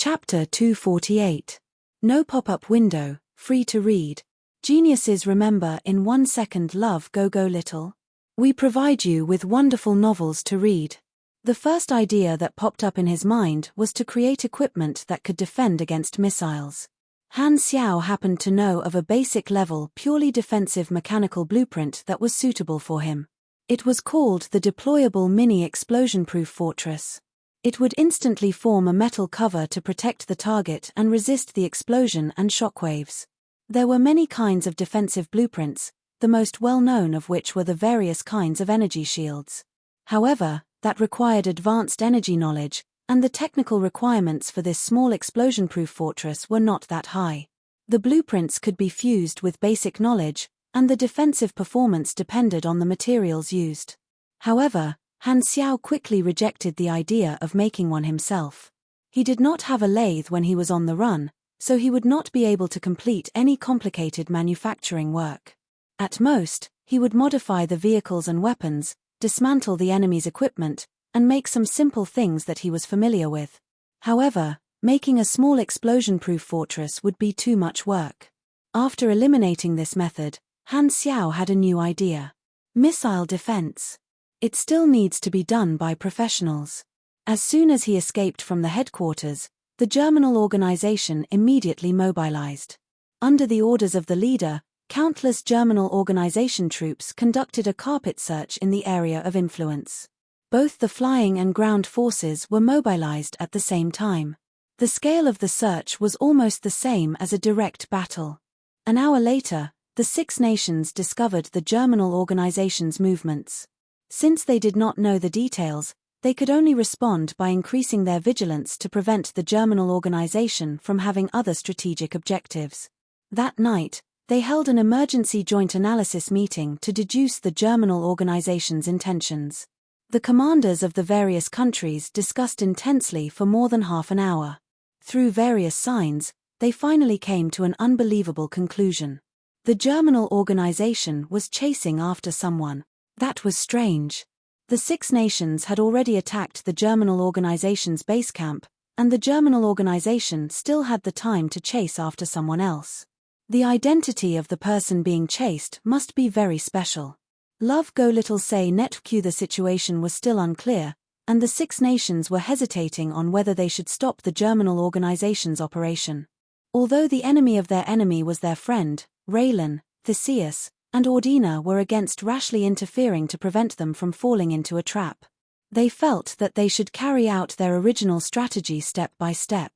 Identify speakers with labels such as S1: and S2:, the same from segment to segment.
S1: Chapter 248. No pop-up window, free to read. Geniuses remember in 1 second. Love Go Go Little. We provide you with wonderful novels to read. The first idea that popped up in his mind was to create equipment that could defend against missiles. Han Xiao happened to know of a basic-level, purely defensive mechanical blueprint that was suitable for him. It was called the deployable mini-explosion-proof fortress. It would instantly form a metal cover to protect the target and resist the explosion and shockwaves. There were many kinds of defensive blueprints, the most well-known of which were the various kinds of energy shields. However, that required advanced energy knowledge, and the technical requirements for this small explosion-proof fortress were not that high. The blueprints could be fused with basic knowledge, and the defensive performance depended on the materials used. However, Han Xiao quickly rejected the idea of making one himself. He did not have a lathe when he was on the run, so he would not be able to complete any complicated manufacturing work. At most, he would modify the vehicles and weapons, dismantle the enemy's equipment, and make some simple things that he was familiar with. However, making a small explosion-proof fortress would be too much work. After eliminating this method, Han Xiao had a new idea. Missile defense. It still needs to be done by professionals. As soon as he escaped from the headquarters, the Germinal organization immediately mobilized. Under the orders of the leader, countless Germinal organization troops conducted a carpet search in the area of influence. Both the flying and ground forces were mobilized at the same time. The scale of the search was almost the same as a direct battle. An hour later, the Six Nations discovered the Germinal organization's movements. Since they did not know the details, they could only respond by increasing their vigilance to prevent the Germinal organization from having other strategic objectives. That night, they held an emergency joint analysis meeting to deduce the Germinal organization's intentions. The commanders of the various countries discussed intensely for more than half an hour. Through various signs, they finally came to an unbelievable conclusion. The Germinal organization was chasing after someone. That was strange. The Six Nations had already attacked the Germinal organization's base camp, and the Germinal organization still had the time to chase after someone else. The identity of the person being chased must be very special. Love Go Little Say Netq. The situation was still unclear, and the Six Nations were hesitating on whether they should stop the Germinal organization's operation. Although the enemy of their enemy was their friend, Raylan, Theseus, and Ordina were against rashly interfering to prevent them from falling into a trap. They felt that they should carry out their original strategy step by step.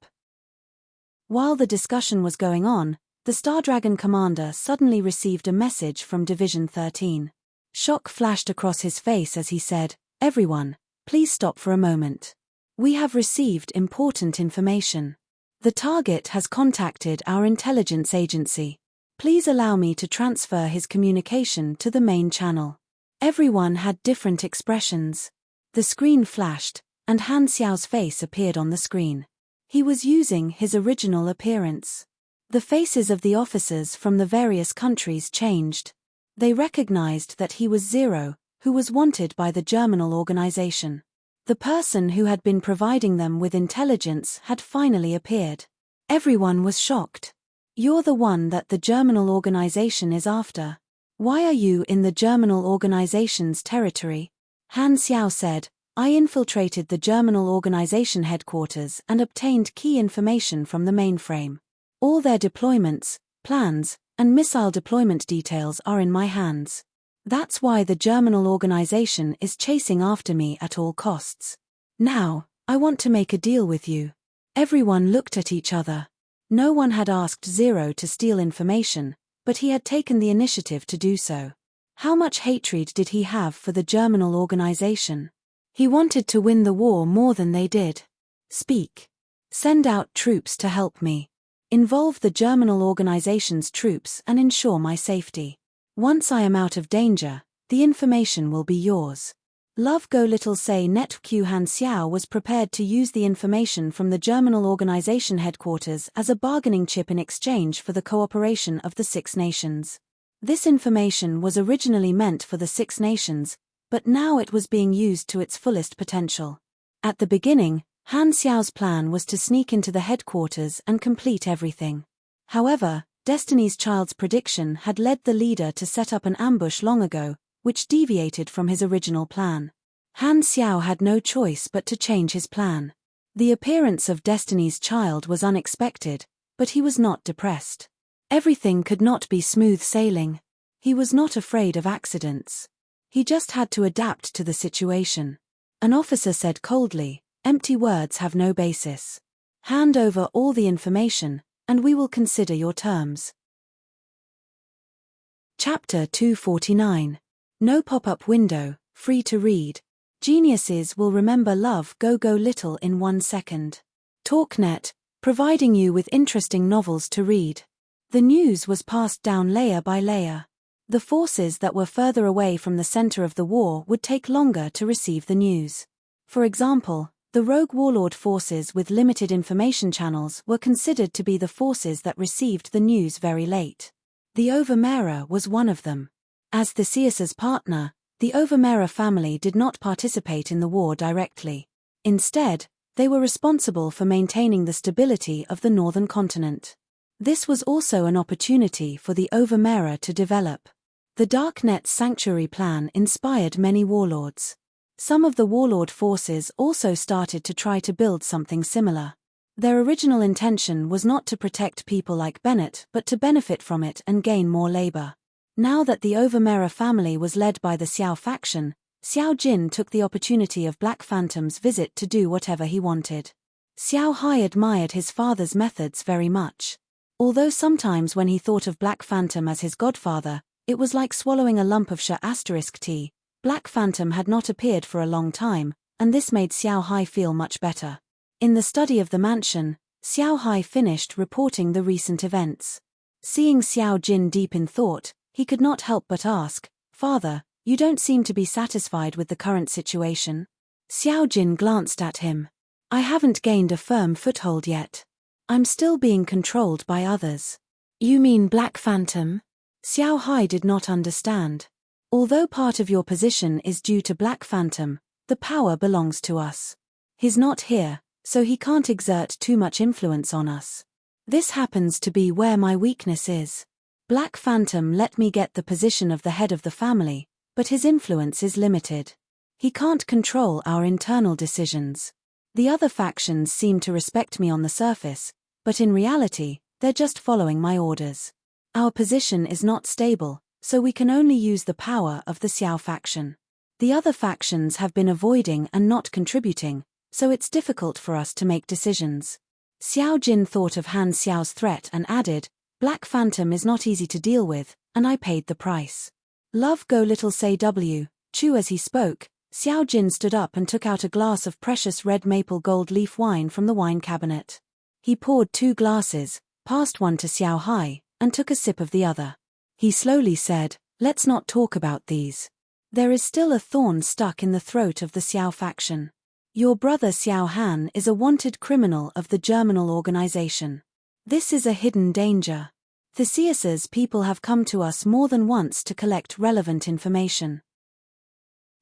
S1: While the discussion was going on, the Star Dragon commander suddenly received a message from Division 13. Shock flashed across his face as he said, "Everyone, please stop for a moment. We have received important information. The target has contacted our intelligence agency. Please allow me to transfer his communication to the main channel." Everyone had different expressions. The screen flashed, and Han Xiao's face appeared on the screen. He was using his original appearance. The faces of the officers from the various countries changed. They recognized that he was Zero, who was wanted by the Germinal organization. The person who had been providing them with intelligence had finally appeared. Everyone was shocked. "You're the one that the Germinal organization is after. Why are you in the Germinal organization's territory?" Han Xiao said, "I infiltrated the Germinal organization headquarters and obtained key information from the mainframe. All their deployments, plans, and missile deployment details are in my hands. That's why the Germinal organization is chasing after me at all costs. Now, I want to make a deal with you." Everyone looked at each other. No one had asked Zero to steal information, but he had taken the initiative to do so. How much hatred did he have for the Germinal organization? He wanted to win the war more than they did. "Speak. Send out troops to help me. Involve the Germinal organization's troops and ensure my safety. Once I am out of danger, the information will be yours." Love Go Little Say Netq. Han Xiao was prepared to use the information from the Germinal organization headquarters as a bargaining chip in exchange for the cooperation of the Six Nations. This information was originally meant for the Six Nations, but now it was being used to its fullest potential. At the beginning, Han Xiao's plan was to sneak into the headquarters and complete everything. However, Destiny's Child's prediction had led the leader to set up an ambush long ago, which deviated from his original plan. Han Xiao had no choice but to change his plan. The appearance of Destiny's Child was unexpected, but he was not depressed. Everything could not be smooth sailing. He was not afraid of accidents. He just had to adapt to the situation. An officer said coldly, "Empty words have no basis. Hand over all the information, and we will consider your terms." Chapter 249. No pop-up window, free to read. Geniuses will remember love go little in 1 second. TalkNet, providing you with interesting novels to read. The news was passed down layer by layer. The forces that were further away from the center of the war would take longer to receive the news. For example, the rogue warlord forces with limited information channels were considered to be the forces that received the news very late. The Overmera was one of them. As Theseus's partner, the Overmera family did not participate in the war directly. Instead, they were responsible for maintaining the stability of the northern continent. This was also an opportunity for the Overmera to develop. The Darknet Sanctuary plan inspired many warlords. Some of the warlord forces also started to try to build something similar. Their original intention was not to protect people like Bennett but to benefit from it and gain more labor. Now that the Overmera family was led by the Xiao faction, Xiao Jin took the opportunity of Black Phantom's visit to do whatever he wanted. Xiao Hai admired his father's methods very much. Although sometimes when he thought of Black Phantom as his godfather, it was like swallowing a lump of tea. Black Phantom had not appeared for a long time, and this made Xiao Hai feel much better. In the study of the mansion, Xiao Hai finished reporting the recent events. Seeing Xiao Jin deep in thought, he could not help but ask, "Father, you don't seem to be satisfied with the current situation?" Xiao Jin glanced at him. "I haven't gained a firm foothold yet. I'm still being controlled by others." "You mean Black Phantom?" Xiao Hai did not understand. "Although part of your position is due to Black Phantom, the power belongs to us. He's not here, so he can't exert too much influence on us. This happens to be where my weakness is. Black Phantom let me get the position of the head of the family, but his influence is limited. He can't control our internal decisions. The other factions seem to respect me on the surface, but in reality, they're just following my orders. Our position is not stable, so we can only use the power of the Xiao faction. The other factions have been avoiding and not contributing, so it's difficult for us to make decisions." Xiao Jin thought of Han Xiao's threat and added, "Black Phantom is not easy to deal with, and I paid the price." Love go little say W. Chu. As he spoke, Xiao Jin stood up and took out a glass of precious red maple gold leaf wine from the wine cabinet. He poured 2 glasses, passed one to Xiao Hai, and took a sip of the other. He slowly said, "Let's not talk about these. There is still a thorn stuck in the throat of the Xiao faction. Your brother Xiao Han is a wanted criminal of the Germinal organization. This is a hidden danger. Theseus's people have come to us more than once to collect relevant information.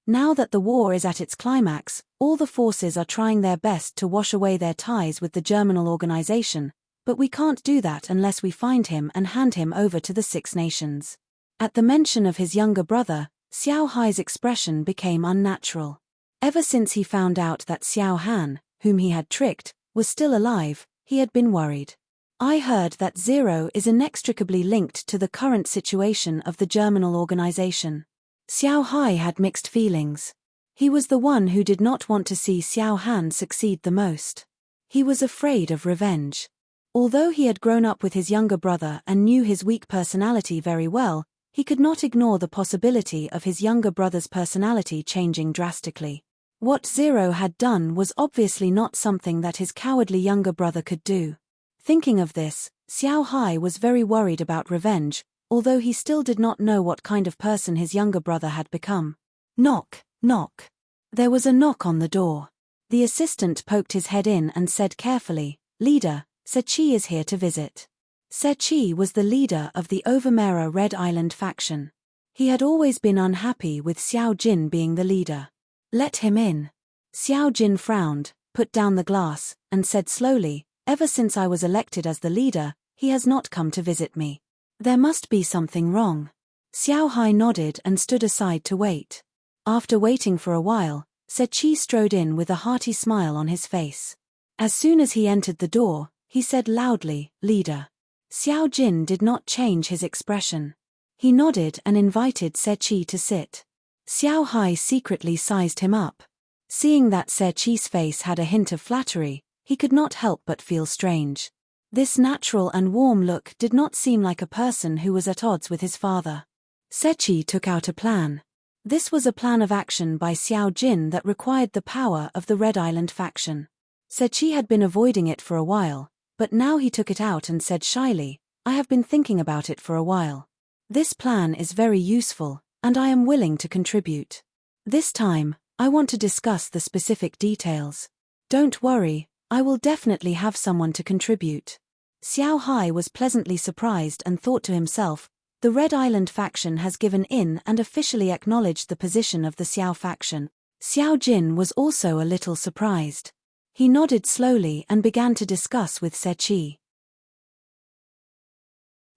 S1: Now that the war is at its climax, all the forces are trying their best to wash away their ties with the Germinal organization, but we can't do that unless we find him and hand him over to the 6 nations." At the mention of his younger brother, Xiao Hai's expression became unnatural. Ever since he found out that Xiao Han, whom he had tricked, was still alive, he had been worried. "I heard that Zero is inextricably linked to the current situation of the Germinal organization." Xiao Hai had mixed feelings. He was the one who did not want to see Xiao Han succeed the most. He was afraid of revenge. Although he had grown up with his younger brother and knew his weak personality very well, he could not ignore the possibility of his younger brother's personality changing drastically. What Zero had done was obviously not something that his cowardly younger brother could do. Thinking of this, Xiao Hai was very worried about revenge, although he still did not know what kind of person his younger brother had become. Knock, knock. There was a knock on the door. The assistant poked his head in and said carefully, "Leader, Sechi is here to visit." Sechi was the leader of the Overmera Red Island faction. He had always been unhappy with Xiao Jin being the leader. "Let him in." Xiao Jin frowned, put down the glass, and said slowly, "Ever since I was elected as the leader, he has not come to visit me. There must be something wrong." Xiao Hai nodded and stood aside to wait. After waiting for a while, Sechi strode in with a hearty smile on his face. As soon as he entered the door, he said loudly, "Leader." Xiao Jin did not change his expression. He nodded and invited Sechi to sit. Xiao Hai secretly sized him up. Seeing that Sechi's face had a hint of flattery, he could not help but feel strange. This natural and warm look did not seem like a person who was at odds with his father. Sechi took out a plan. This was a plan of action by Xiao Jin that required the power of the Red Island faction. Sechi had been avoiding it for a while, but now he took it out and said shyly, "I have been thinking about it for a while. This plan is very useful, and I am willing to contribute. This time, I want to discuss the specific details. Don't worry, I will definitely have someone to contribute." Xiao Hai was pleasantly surprised and thought to himself, the Red Island faction has given in and officially acknowledged the position of the Xiao faction. Xiao Jin was also a little surprised. He nodded slowly and began to discuss with Sechi.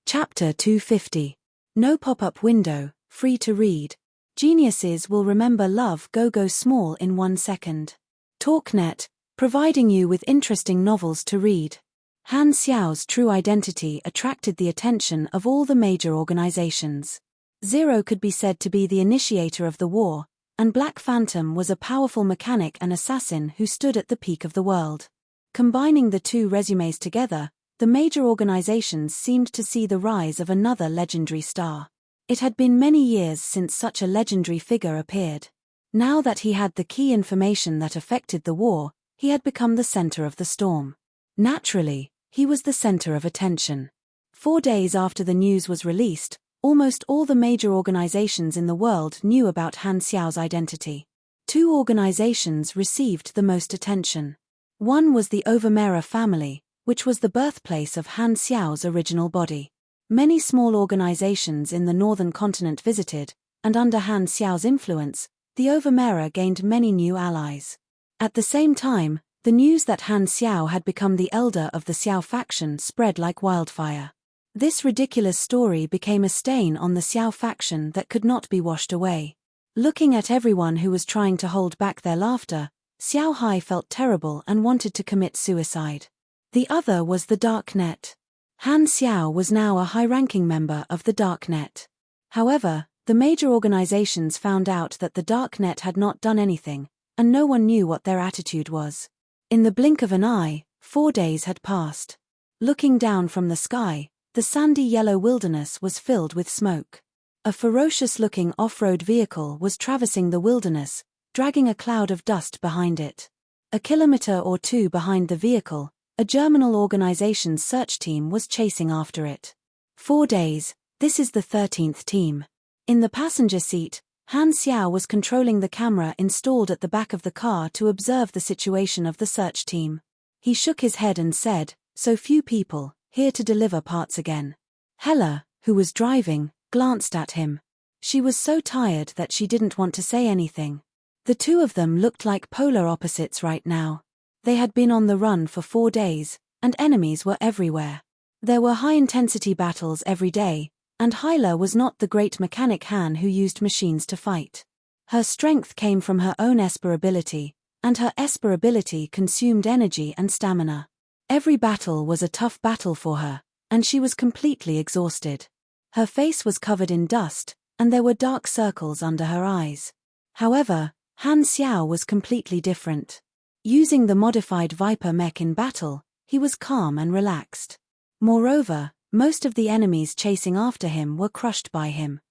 S1: Chapter 250. No pop-up window, free to read. Geniuses will remember love go small in 1 second. TalkNet, providing you with interesting novels to read. Han Xiao's true identity attracted the attention of all the major organizations. Zero could be said to be the initiator of the war, and Black Phantom was a powerful mechanic and assassin who stood at the peak of the world. Combining the two resumes together, the major organizations seemed to see the rise of another legendary star. It had been many years since such a legendary figure appeared. Now that he had the key information that affected the war, he had become the center of the storm. Naturally, he was the center of attention. 4 days after the news was released, almost all the major organizations in the world knew about Han Xiao's identity. 2 organizations received the most attention. One was the Overmera family, which was the birthplace of Han Xiao's original body. Many small organizations in the northern continent visited, and under Han Xiao's influence, the Overmera gained many new allies. At the same time, the news that Han Xiao had become the elder of the Xiao faction spread like wildfire. This ridiculous story became a stain on the Xiao faction that could not be washed away. Looking at everyone who was trying to hold back their laughter, Xiao Hai felt terrible and wanted to commit suicide. The other was the Dark Net. Han Xiao was now a high-ranking member of the Dark Net. However, the major organizations found out that the Dark Net had not done anything, and no one knew what their attitude was. In the blink of an eye, 4 days had passed. Looking down from the sky, the sandy yellow wilderness was filled with smoke. A ferocious-looking off-road vehicle was traversing the wilderness, dragging a cloud of dust behind it. A kilometer or 2 behind the vehicle, a German organization's search team was chasing after it. 4 days, this is the 13th team. In the passenger seat, Han Xiao was controlling the camera installed at the back of the car to observe the situation of the search team. He shook his head and said, "So few people, here to deliver parts again." Hella, who was driving, glanced at him. She was so tired that she didn't want to say anything. The two of them looked like polar opposites right now. They had been on the run for 4 days, and enemies were everywhere. There were high-intensity battles every day, and Hyla was not the great mechanic Han who used machines to fight. Her strength came from her own Esper ability, and her Esper ability consumed energy and stamina. Every battle was a tough battle for her, and she was completely exhausted. Her face was covered in dust, and there were dark circles under her eyes. However, Han Xiao was completely different. Using the modified Viper mech in battle, he was calm and relaxed. Moreover, most of the enemies chasing after him were crushed by him.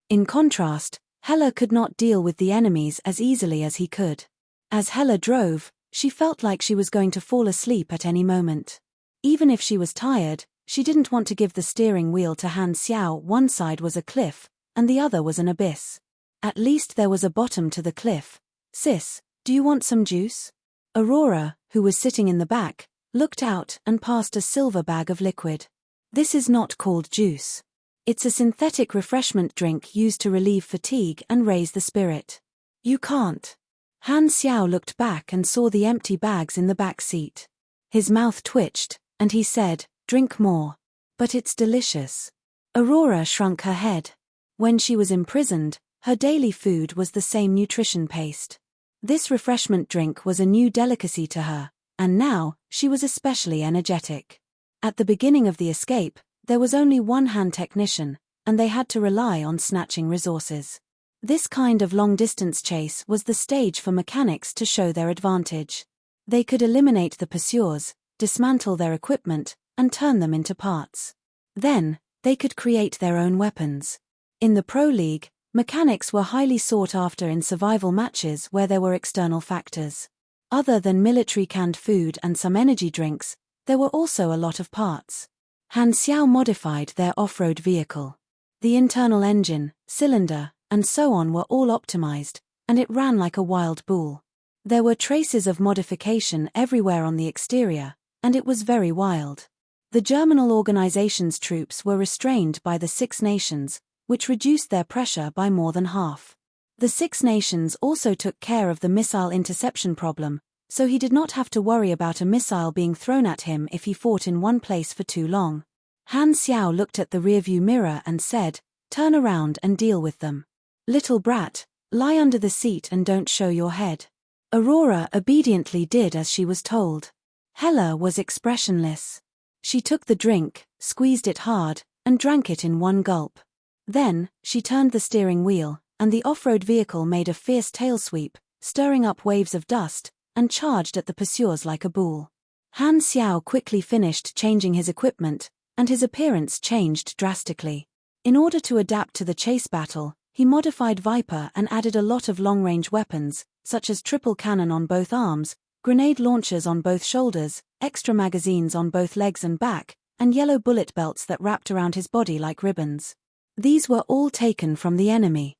S1: In contrast, Hella could not deal with the enemies as easily as he could. As Hella drove, she felt like she was going to fall asleep at any moment. Even if she was tired, she didn't want to give the steering wheel to Han Xiao. One side was a cliff, and the other was an abyss. At least there was a bottom to the cliff. "Sis, do you want some juice?" Aurora, who was sitting in the back, looked out and passed a silver bag of liquid. "This is not called juice. It's a synthetic refreshment drink used to relieve fatigue and raise the spirit." "You can't." Han Xiao looked back and saw the empty bags in the back seat. His mouth twitched, and he said, "Drink more. But it's delicious." Aurora shrunk her head. When she was imprisoned, her daily food was the same nutrition paste. This refreshment drink was a new delicacy to her, and now, she was especially energetic. At the beginning of the escape, there was only one Han technician, and they had to rely on snatching resources. This kind of long-distance chase was the stage for mechanics to show their advantage. They could eliminate the pursuers, dismantle their equipment, and turn them into parts. Then, they could create their own weapons. In the Pro League, mechanics were highly sought after in survival matches where there were external factors. Other than military canned food and some energy drinks, there were also a lot of parts. Han Xiao modified their off-road vehicle. The internal engine, cylinder, and so on were all optimized, and it ran like a wild bull. There were traces of modification everywhere on the exterior, and it was very wild. The Germinal Organization's troops were restrained by the Six Nations, which reduced their pressure by more than half. The Six Nations also took care of the missile interception problem, so he did not have to worry about a missile being thrown at him if he fought in one place for too long. Han Xiao looked at the rearview mirror and said, "Turn around and deal with them. Little brat, lie under the seat and don't show your head." Aurora obediently did as she was told. Hela was expressionless. She took the drink, squeezed it hard, and drank it in one gulp. Then, she turned the steering wheel, and the off-road vehicle made a fierce tail sweep, stirring up waves of dust, and charged at the pursuers like a bull. Han Xiao quickly finished changing his equipment, and his appearance changed drastically. In order to adapt to the chase battle, he modified Viper and added a lot of long-range weapons, such as triple cannon on both arms, grenade launchers on both shoulders, extra magazines on both legs and back, and yellow bullet belts that wrapped around his body like ribbons. These were all taken from the enemy.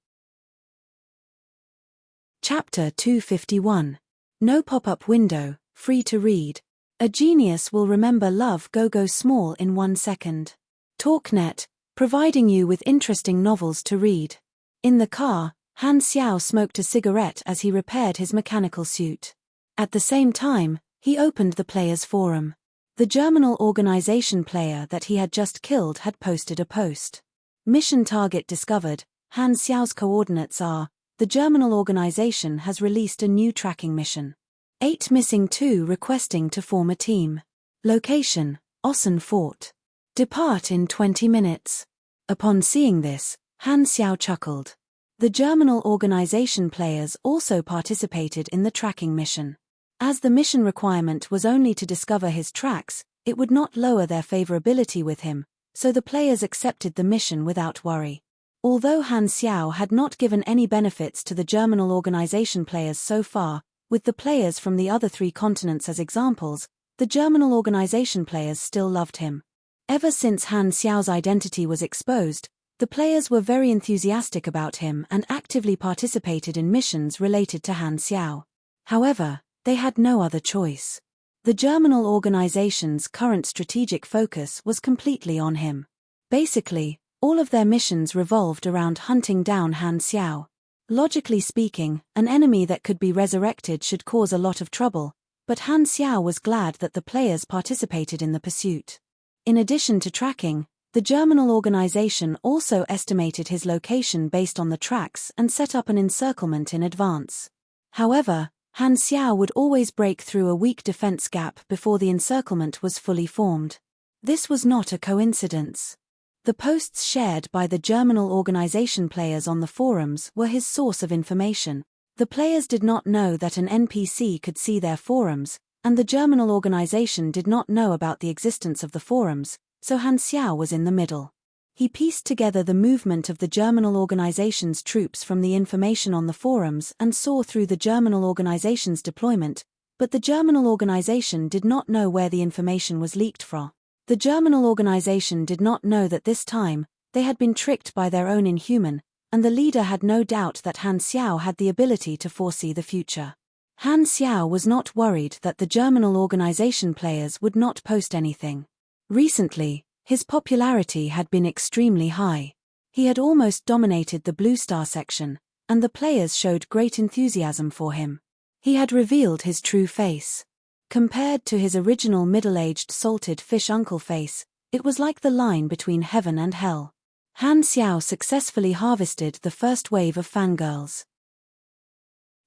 S1: Chapter 251. No pop-up window, free to read. A genius will remember love go small in 1 second. TalkNet, providing you with interesting novels to read. In the car, Han Xiao smoked a cigarette as he repaired his mechanical suit. At the same time, he opened the players' forum. The Germinal Organization player that he had just killed had posted a post. Mission target discovered. Han Xiao's coordinates are, the Germinal Organization has released a new tracking mission. 8 missing 2 requesting to form a team. Location, Ossen Fort. Depart in 20 minutes. Upon seeing this, Han Xiao chuckled. The Germinal Organization players also participated in the tracking mission. As the mission requirement was only to discover his tracks, it would not lower their favorability with him, so the players accepted the mission without worry. Although Han Xiao had not given any benefits to the Germinal Organization players so far, with the players from the other 3 continents as examples, the Germinal Organization players still loved him. Ever since Han Xiao's identity was exposed, the players were very enthusiastic about him and actively participated in missions related to Han Xiao. However, they had no other choice. The Germinal Organization's current strategic focus was completely on him. Basically, all of their missions revolved around hunting down Han Xiao. Logically speaking, an enemy that could be resurrected should cause a lot of trouble, but Han Xiao was glad that the players participated in the pursuit. In addition to tracking, the Germinal Organization also estimated his location based on the tracks and set up an encirclement in advance. However, Han Xiao would always break through a weak defense gap before the encirclement was fully formed. This was not a coincidence. The posts shared by the Germinal Organization players on the forums were his source of information. The players did not know that an NPC could see their forums, and the Germinal Organization did not know about the existence of the forums, so Han Xiao was in the middle. He pieced together the movement of the Germinal Organization's troops from the information on the forums and saw through the Germinal Organization's deployment, but the Germinal Organization did not know where the information was leaked from. The Germinal Organization did not know that this time, they had been tricked by their own inhuman, and the leader had no doubt that Han Xiao had the ability to foresee the future. Han Xiao was not worried that the Germinal Organization players would not post anything. Recently, his popularity had been extremely high. He had almost dominated the Blue Star section, and the players showed great enthusiasm for him. He had revealed his true face. Compared to his original middle-aged salted fish uncle face, it was like the line between heaven and hell. Han Xiao successfully harvested the first wave of fangirls.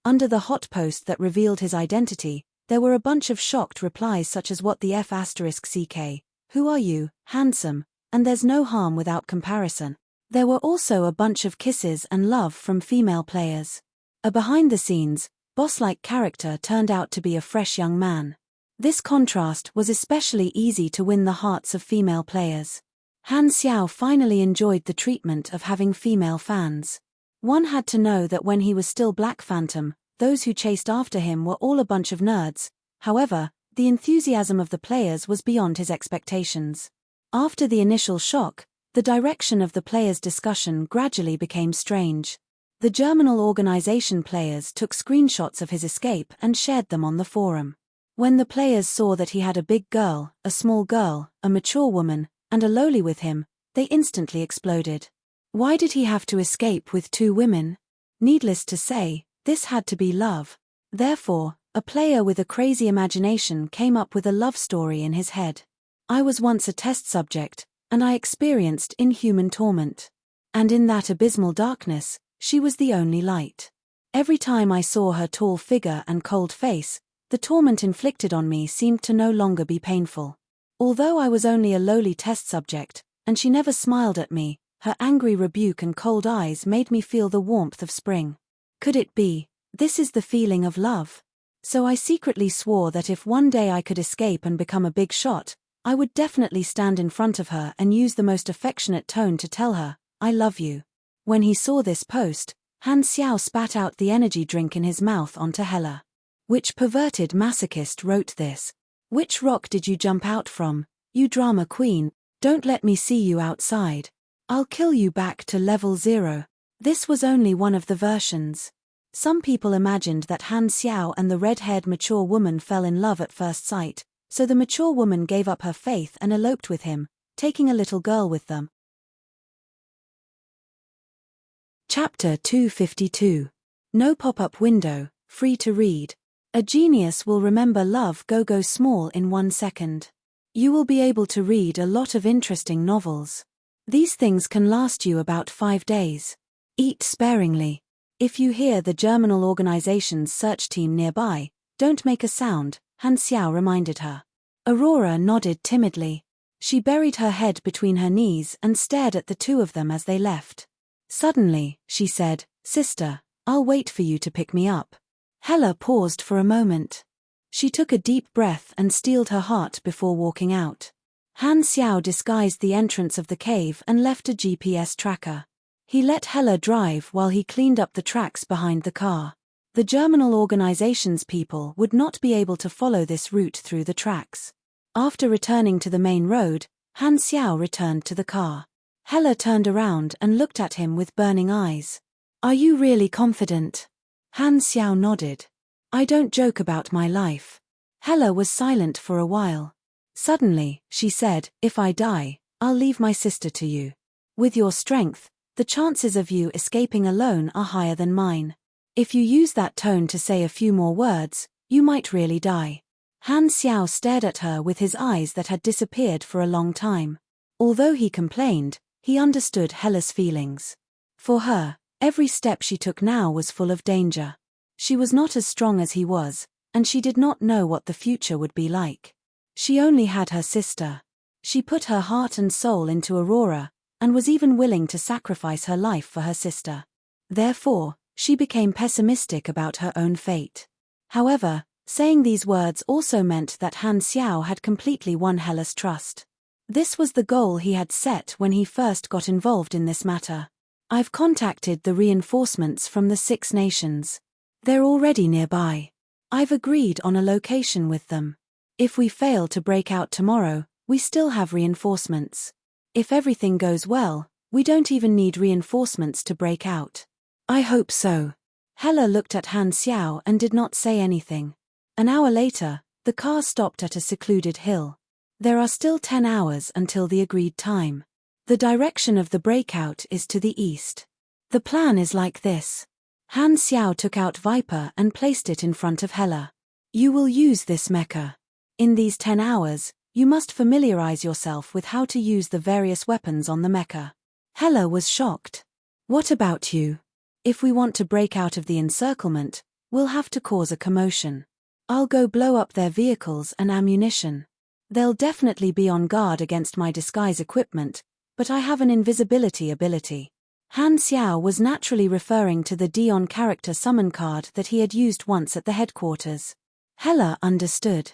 S1: Under the hot post that revealed his identity, there were a bunch of shocked replies such as "What the F***ck? Who are you, handsome, and there's no harm without comparison." There were also a bunch of kisses and love from female players. A behind-the-scenes, boss-like character turned out to be a fresh young man. This contrast was especially easy to win the hearts of female players. Han Xiao finally enjoyed the treatment of having female fans. One had to know that when he was still Black Phantom, those who chased after him were all a bunch of nerds. However, the enthusiasm of the players was beyond his expectations. After the initial shock, the direction of the players' discussion gradually became strange. The Germinal organization players took screenshots of his escape and shared them on the forum. When the players saw that he had a big girl, a small girl, a mature woman, and a lowly with him, they instantly exploded. Why did he have to escape with 2 women? Needless to say, this had to be love. Therefore, a player with a crazy imagination came up with a love story in his head. "I was once a test subject, and I experienced inhuman torment. And in that abysmal darkness, she was the only light. Every time I saw her tall figure and cold face, the torment inflicted on me seemed to no longer be painful. Although I was only a lowly test subject, and she never smiled at me, her angry rebuke and cold eyes made me feel the warmth of spring. Could it be, this is the feeling of love? So I secretly swore that if one day I could escape and become a big shot, I would definitely stand in front of her and use the most affectionate tone to tell her, 'I love you.'" When he saw this post, Han Xiao spat out the energy drink in his mouth onto Hella. "Which perverted masochist wrote this? Which rock did you jump out from, you drama queen? Don't let me see you outside. I'll kill you back to level 0. This was only one of the versions. Some people imagined that Han Xiao and the red-haired mature woman fell in love at first sight, so the mature woman gave up her faith and eloped with him, taking a little girl with them. Chapter 252. No pop-up window, free to read. A genius will remember love go small in 1 second. You will be able to read a lot of interesting novels. These things can last you about 5 days. Eat sparingly. If you hear the Germinal organization's search team nearby, don't make a sound, Han Xiao reminded her. Aurora nodded timidly. She buried her head between her knees and stared at the 2 of them as they left. Suddenly, she said, "Sister, I'll wait for you to pick me up." Hella paused for a moment. She took a deep breath and steeled her heart before walking out. Han Xiao disguised the entrance of the cave and left a GPS tracker. He let Hella drive while he cleaned up the tracks behind the car. The Germinal organization's people would not be able to follow this route through the tracks. After returning to the main road, Han Xiao returned to the car. Hella turned around and looked at him with burning eyes. "Are you really confident?" Han Xiao nodded. "I don't joke about my life." Hella was silent for a while. Suddenly, she said, "If I die, I'll leave my sister to you. With your strength, the chances of you escaping alone are higher than mine. If you use that tone to say a few more words, you might really die." Han Xiao stared at her with his eyes that had disappeared for a long time. Although he complained, he understood Hella's feelings. For her, every step she took now was full of danger. She was not as strong as he was, and she did not know what the future would be like. She only had her sister. She put her heart and soul into Aurora, and was even willing to sacrifice her life for her sister. Therefore, she became pessimistic about her own fate. However, saying these words also meant that Han Xiao had completely won Hella's trust. This was the goal he had set when he first got involved in this matter. "I've contacted the reinforcements from the 6 nations. They're already nearby. I've agreed on a location with them. If we fail to break out tomorrow, we still have reinforcements. If everything goes well, we don't even need reinforcements to break out." "I hope so." Hella looked at Han Xiao and did not say anything. An hour later, the car stopped at a secluded hill. There are still 10 hours until the agreed time. The direction of the breakout is to the east. The plan is like this. Han Xiao took out Viper and placed it in front of Hela. You will use this mecha. In these 10 hours, you must familiarize yourself with how to use the various weapons on the mecha. Hela was shocked. What about you? If we want to break out of the encirclement, we'll have to cause a commotion. I'll go blow up their vehicles and ammunition. They'll definitely be on guard against my disguise equipment, but I have an invisibility ability. Han Xiao was naturally referring to the Dion character summon card that he had used once at the headquarters. Hela understood.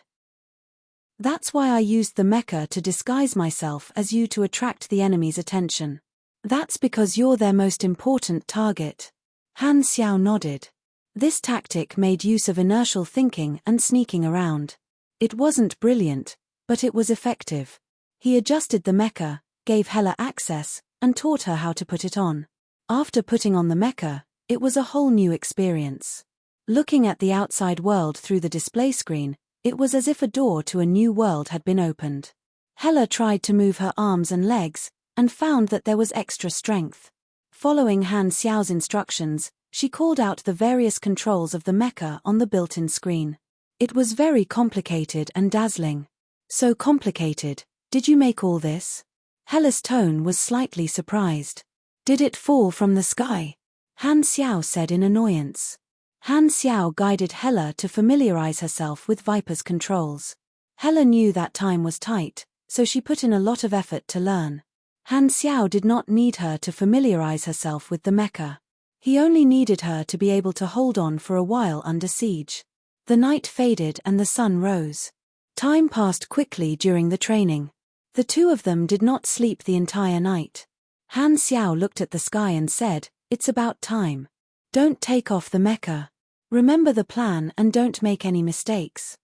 S1: That's why I used the mecha to disguise myself as you to attract the enemy's attention. That's because you're their most important target. Han Xiao nodded. This tactic made use of inertial thinking and sneaking around. It wasn't brilliant, but it was effective. He adjusted the mecha, gave Hela access, and taught her how to put it on. After putting on the mecha, it was a whole new experience. Looking at the outside world through the display screen, it was as if a door to a new world had been opened. Hela tried to move her arms and legs, and found that there was extra strength. Following Han Xiao's instructions, she called out the various controls of the mecha on the built-in screen. It was very complicated and dazzling. So complicated, did you make all this? Hela's tone was slightly surprised. Did it fall from the sky? Han Xiao said in annoyance. Han Xiao guided Hela to familiarize herself with Viper's controls. Hela knew that time was tight, so she put in a lot of effort to learn. Han Xiao did not need her to familiarize herself with the mecha. He only needed her to be able to hold on for a while under siege. The night faded and the sun rose. Time passed quickly during the training. The two of them did not sleep the entire night. Han Xiao looked at the sky and said, "It's about time. Don't take off the mecha. Remember the plan and don't make any mistakes."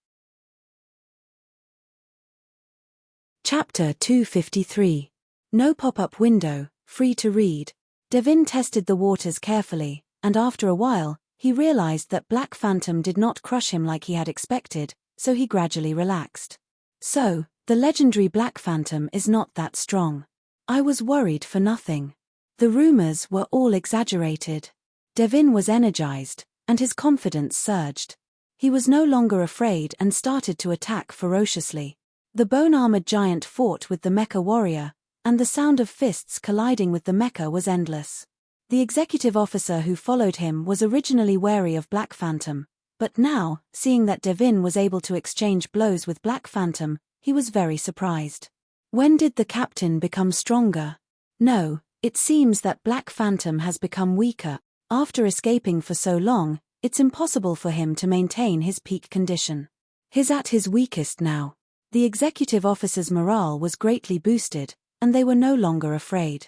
S1: Chapter 253. No pop-up window, free to read. Devin tested the waters carefully, and after a while, he realized that Black Phantom did not crush him like he had expected, so he gradually relaxed. So, the legendary Black Phantom is not that strong. I was worried for nothing. The rumors were all exaggerated. Devin was energized, and his confidence surged. He was no longer afraid and started to attack ferociously. The bone-armored giant fought with the mecha warrior, and the sound of fists colliding with the mecha was endless. The executive officer who followed him was originally wary of Black Phantom, but now, seeing that Devin was able to exchange blows with Black Phantom, he was very surprised. When did the captain become stronger? No, it seems that Black Phantom has become weaker. After escaping for so long, it's impossible for him to maintain his peak condition. He's at his weakest now. The executive officer's morale was greatly boosted, and they were no longer afraid.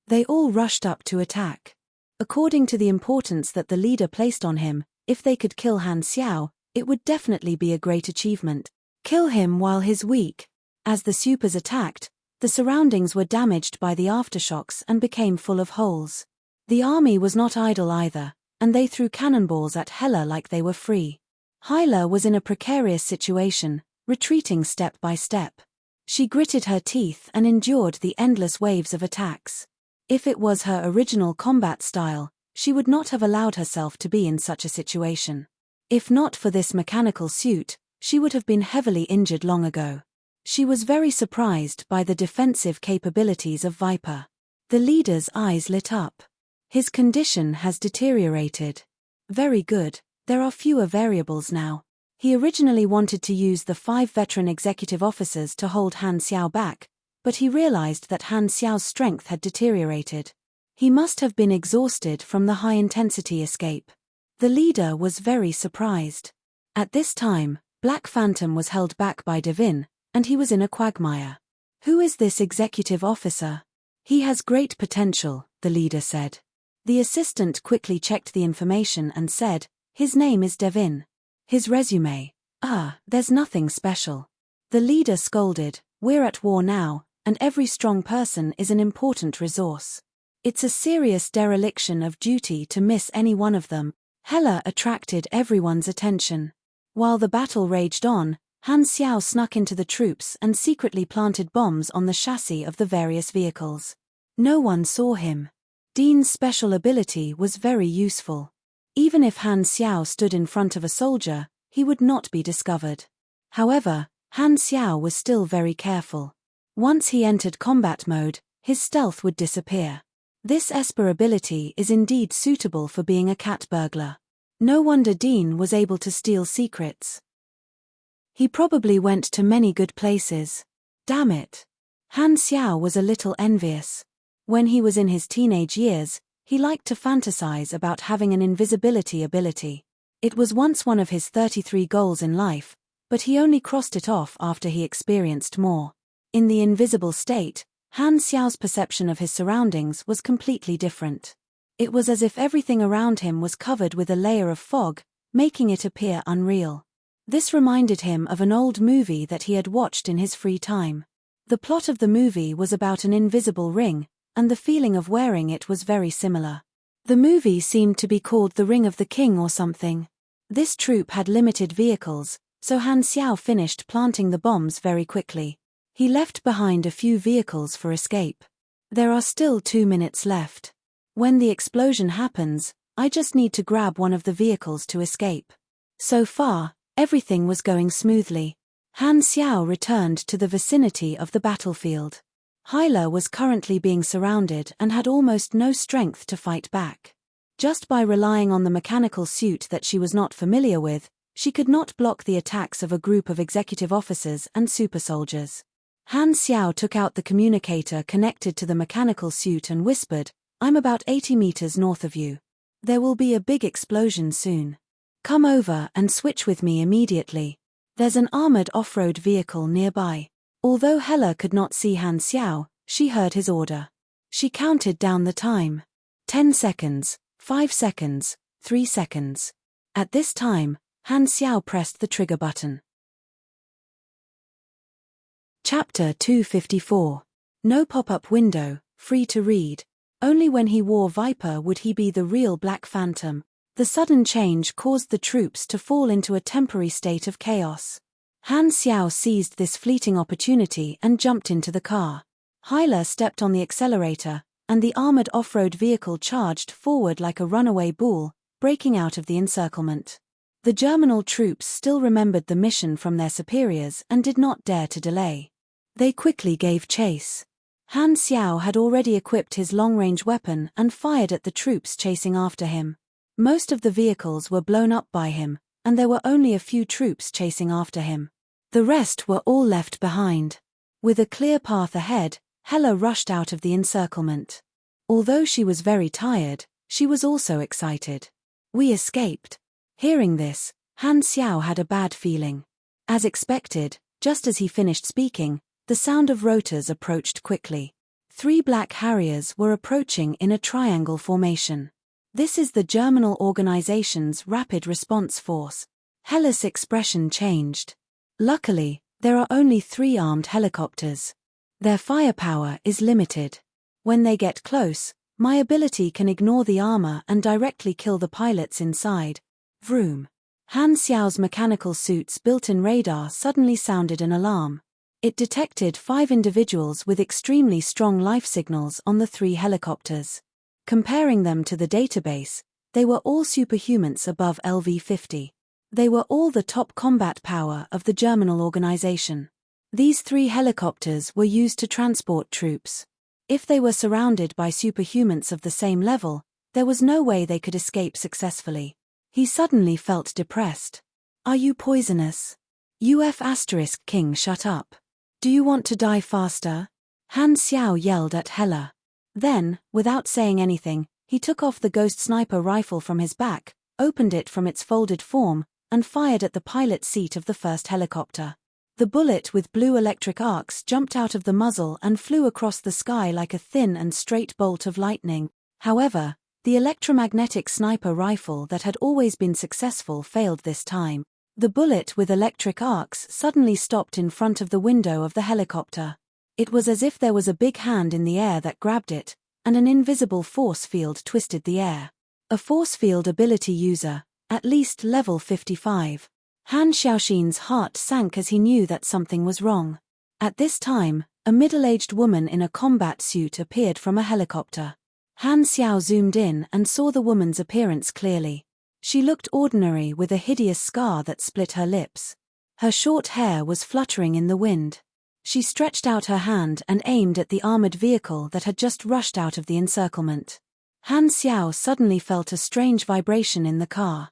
S1: They all rushed up to attack. According to the importance that the leader placed on him, if they could kill Han Xiao, it would definitely be a great achievement. Kill him while he's weak. As the supers attacked, the surroundings were damaged by the aftershocks and became full of holes. The army was not idle either, and they threw cannonballs at Hela like they were free. Hyla was in a precarious situation, retreating step by step. She gritted her teeth and endured the endless waves of attacks. If it was her original combat style, she would not have allowed herself to be in such a situation. If not for this mechanical suit, she would have been heavily injured long ago. She was very surprised by the defensive capabilities of Viper. The leader's eyes lit up. His condition has deteriorated. Very good, there are fewer variables now. He originally wanted to use the 5 veteran executive officers to hold Han Xiao back, but he realized that Han Xiao's strength had deteriorated. He must have been exhausted from the high-intensity escape. The leader was very surprised. At this time, Black Phantom was held back by Devin, and he was in a quagmire. Who is this executive officer? He has great potential, the leader said. The assistant quickly checked the information and said, his name is Devin. His resume. There's nothing special. The leader scolded, we're at war now, and every strong person is an important resource. It's a serious dereliction of duty to miss any one of them. Hela attracted everyone's attention. While the battle raged on, Han Xiao snuck into the troops and secretly planted bombs on the chassis of the various vehicles. No one saw him. Dean's special ability was very useful. Even if Han Xiao stood in front of a soldier, he would not be discovered. However, Han Xiao was still very careful. Once he entered combat mode, his stealth would disappear. This Esper ability is indeed suitable for being a cat burglar. No wonder Dean was able to steal secrets. He probably went to many good places. Damn it. Han Xiao was a little envious. When he was in his teenage years, he liked to fantasize about having an invisibility ability. It was once one of his 33 goals in life, but he only crossed it off after he experienced more. In the invisible state, Han Xiao's perception of his surroundings was completely different. It was as if everything around him was covered with a layer of fog, making it appear unreal. This reminded him of an old movie that he had watched in his free time. The plot of the movie was about an invisible ring, and the feeling of wearing it was very similar. The movie seemed to be called The Ring of the King or something. This troop had limited vehicles, so Han Xiao finished planting the bombs very quickly. He left behind a few vehicles for escape. There are still 2 minutes left. When the explosion happens, I just need to grab one of the vehicles to escape. So far, everything was going smoothly. Han Xiao returned to the vicinity of the battlefield. Hyla was currently being surrounded and had almost no strength to fight back. Just by relying on the mechanical suit that she was not familiar with, she could not block the attacks of a group of executive officers and super soldiers. Han Xiao took out the communicator connected to the mechanical suit and whispered, "I'm about 80 meters north of you. There will be a big explosion soon. Come over and switch with me immediately. There's an armored off-road vehicle nearby." Although Hela could not see Han Xiao, she heard his order. She counted down the time. 10 seconds, 5 seconds, 3 seconds. At this time, Han Xiao pressed the trigger button. Chapter 254. No pop-up window, free to read. Only when he wore Viper would he be the real Black Phantom. The sudden change caused the troops to fall into a temporary state of chaos. Han Xiao seized this fleeting opportunity and jumped into the car. Hyla stepped on the accelerator, and the armored off-road vehicle charged forward like a runaway bull, breaking out of the encirclement. The Germinal troops still remembered the mission from their superiors and did not dare to delay. They quickly gave chase. Han Xiao had already equipped his long-range weapon and fired at the troops chasing after him. Most of the vehicles were blown up by him, and there were only a few troops chasing after him. The rest were all left behind. With a clear path ahead, Hela rushed out of the encirclement. Although she was very tired, she was also excited. "We escaped." Hearing this, Han Xiao had a bad feeling. As expected, just as he finished speaking, the sound of rotors approached quickly. 3 black Harriers were approaching in a triangle formation. This is the Germinal organization's Rapid Response Force. Hela's expression changed. Luckily, there are only 3 armed helicopters. Their firepower is limited. When they get close, my ability can ignore the armor and directly kill the pilots inside. Vroom. Han Xiao's mechanical suit's built-in radar suddenly sounded an alarm. It detected 5 individuals with extremely strong life signals on the 3 helicopters. Comparing them to the database, they were all superhumans above LV-50. They were all the top combat power of the Germinal organization. These 3 helicopters were used to transport troops. If they were surrounded by superhumans of the same level, there was no way they could escape successfully. He suddenly felt depressed. "Are you poisonous? King, shut up. Do you want to die faster?" Han Xiao yelled at Hela. Then, without saying anything, he took off the Ghost sniper rifle from his back, opened it from its folded form, and fired at the pilot seat of the first helicopter. The bullet with blue electric arcs jumped out of the muzzle and flew across the sky like a thin and straight bolt of lightning. However, the electromagnetic sniper rifle that had always been successful failed this time. The bullet with electric arcs suddenly stopped in front of the window of the helicopter. It was as if there was a big hand in the air that grabbed it, and an invisible force field twisted the air. A force field ability user, at least level 55. Han Xiaoxin's heart sank as he knew that something was wrong. At this time, a middle-aged woman in a combat suit appeared from a helicopter. Han Xiao zoomed in and saw the woman's appearance clearly. She looked ordinary with a hideous scar that split her lips. Her short hair was fluttering in the wind. She stretched out her hand and aimed at the armored vehicle that had just rushed out of the encirclement. Han Xiao suddenly felt a strange vibration in the car.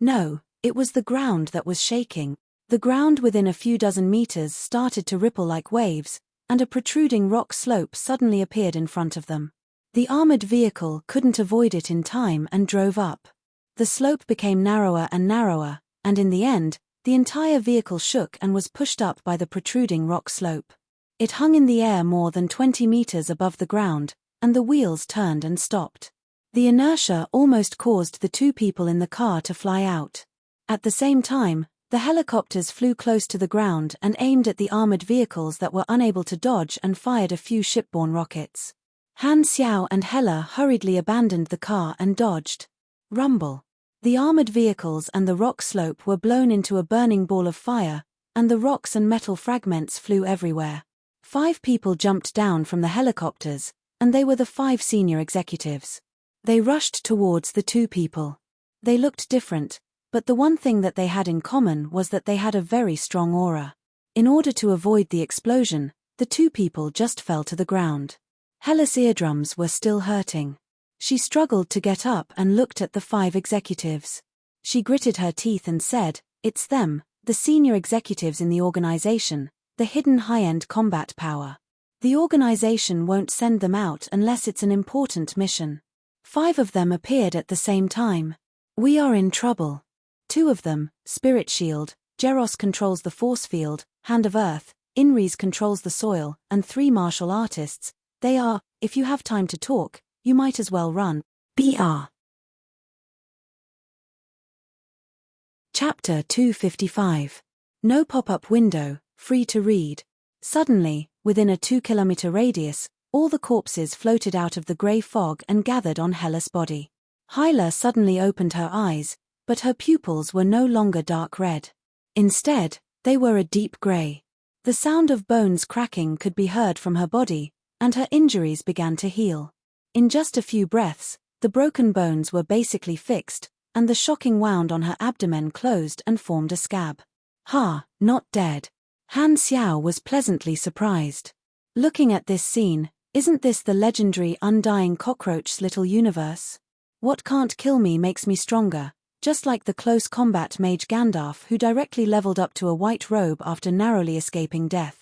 S1: No, it was the ground that was shaking. The ground within a few dozen meters started to ripple like waves, and a protruding rock slope suddenly appeared in front of them. The armored vehicle couldn't avoid it in time and drove up. The slope became narrower and narrower, and in the end, the entire vehicle shook and was pushed up by the protruding rock slope. It hung in the air more than 20 meters above the ground, and the wheels turned and stopped. The inertia almost caused the two people in the car to fly out. At the same time, the helicopters flew close to the ground and aimed at the armored vehicles that were unable to dodge and fired a few shipborne rockets. Han Xiao and Hela hurriedly abandoned the car and dodged. Rumble. The armored vehicles and the rock slope were blown into a burning ball of fire, and the rocks and metal fragments flew everywhere. 5 people jumped down from the helicopters, and they were the 5 senior executives. They rushed towards the 2 people. They looked different, but the one thing that they had in common was that they had a very strong aura. In order to avoid the explosion, the 2 people just fell to the ground. Hela's eardrums were still hurting. She struggled to get up and looked at the 5 executives. She gritted her teeth and said, "It's them, the senior executives in the organization, the hidden high-end combat power. The organization won't send them out unless it's an important mission." 5 of them appeared at the same time. "We are in trouble." 2 of them, Spirit Shield, Jeros controls the force field, Hand of Earth, Inris controls the soil, and 3 martial artists. They are, if you have time to talk, you might as well run. BR. Chapter 255. No pop-up window, free to read. Suddenly, within a 2-kilometer radius, all the corpses floated out of the grey fog and gathered on Hela's body. Hyla suddenly opened her eyes, but her pupils were no longer dark red. Instead, they were a deep grey. The sound of bones cracking could be heard from her body, and her injuries began to heal. In just a few breaths, the broken bones were basically fixed, and the shocking wound on her abdomen closed and formed a scab. "Ha, not dead." Han Xiao was pleasantly surprised. Looking at this scene, isn't this the legendary undying cockroach's little universe? What can't kill me makes me stronger, just like the close combat mage Gandalf who directly leveled up to a white robe after narrowly escaping death.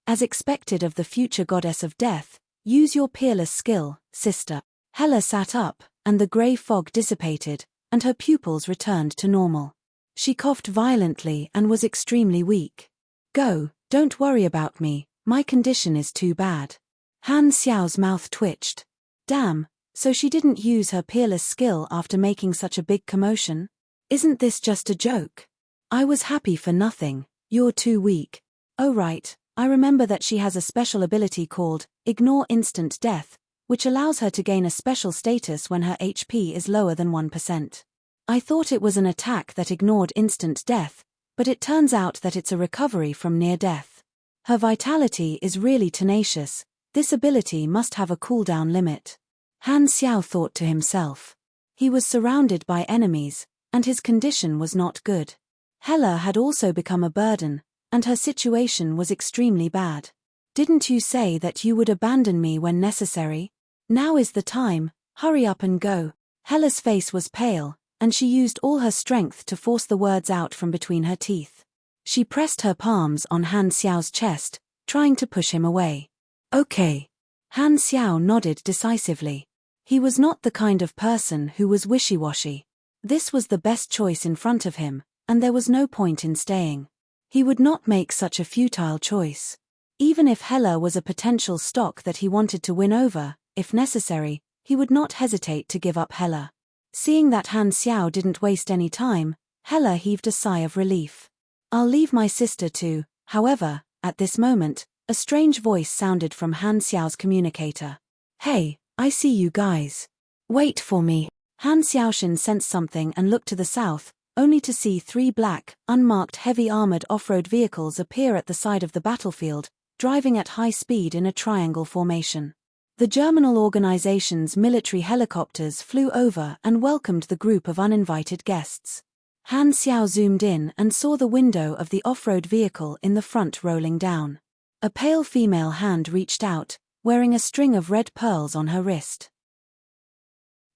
S1: As expected of the future goddess of death, use your peerless skill, sister. Hela sat up, and the grey fog dissipated, and her pupils returned to normal. She coughed violently and was extremely weak. "Go, don't worry about me, my condition is too bad." Han Xiao's mouth twitched. Damn, so she didn't use her peerless skill after making such a big commotion? Isn't this just a joke? I was happy for nothing, you're too weak. Oh right, I remember that she has a special ability called Ignore Instant Death, which allows her to gain a special status when her HP is lower than 1%. I thought it was an attack that ignored instant death, but it turns out that it's a recovery from near death. Her vitality is really tenacious. This ability must have a cooldown limit. Han Xiao thought to himself. He was surrounded by enemies, and his condition was not good. Hela had also become a burden, and her situation was extremely bad. "Didn't you say that you would abandon me when necessary? Now is the time, hurry up and go." Hela's face was pale, and she used all her strength to force the words out from between her teeth. She pressed her palms on Han Xiao's chest, trying to push him away. "Okay." Han Xiao nodded decisively. He was not the kind of person who was wishy-washy. This was the best choice in front of him, and there was no point in staying. He would not make such a futile choice. Even if Hela was a potential stock that he wanted to win over, if necessary, he would not hesitate to give up Hela. Seeing that Han Xiao didn't waste any time, Hela heaved a sigh of relief. "I'll leave my sister to." However, at this moment, a strange voice sounded from Han Xiao's communicator. "Hey, I see you guys. Wait for me." Han Xiaoshin sensed something and looked to the south, only to see 3 black, unmarked heavy-armored off-road vehicles appear at the side of the battlefield, driving at high speed in a triangle formation. The Germinal organization's military helicopters flew over and welcomed the group of uninvited guests. Han Xiao zoomed in and saw the window of the off-road vehicle in the front rolling down. A pale female hand reached out, wearing a string of red pearls on her wrist.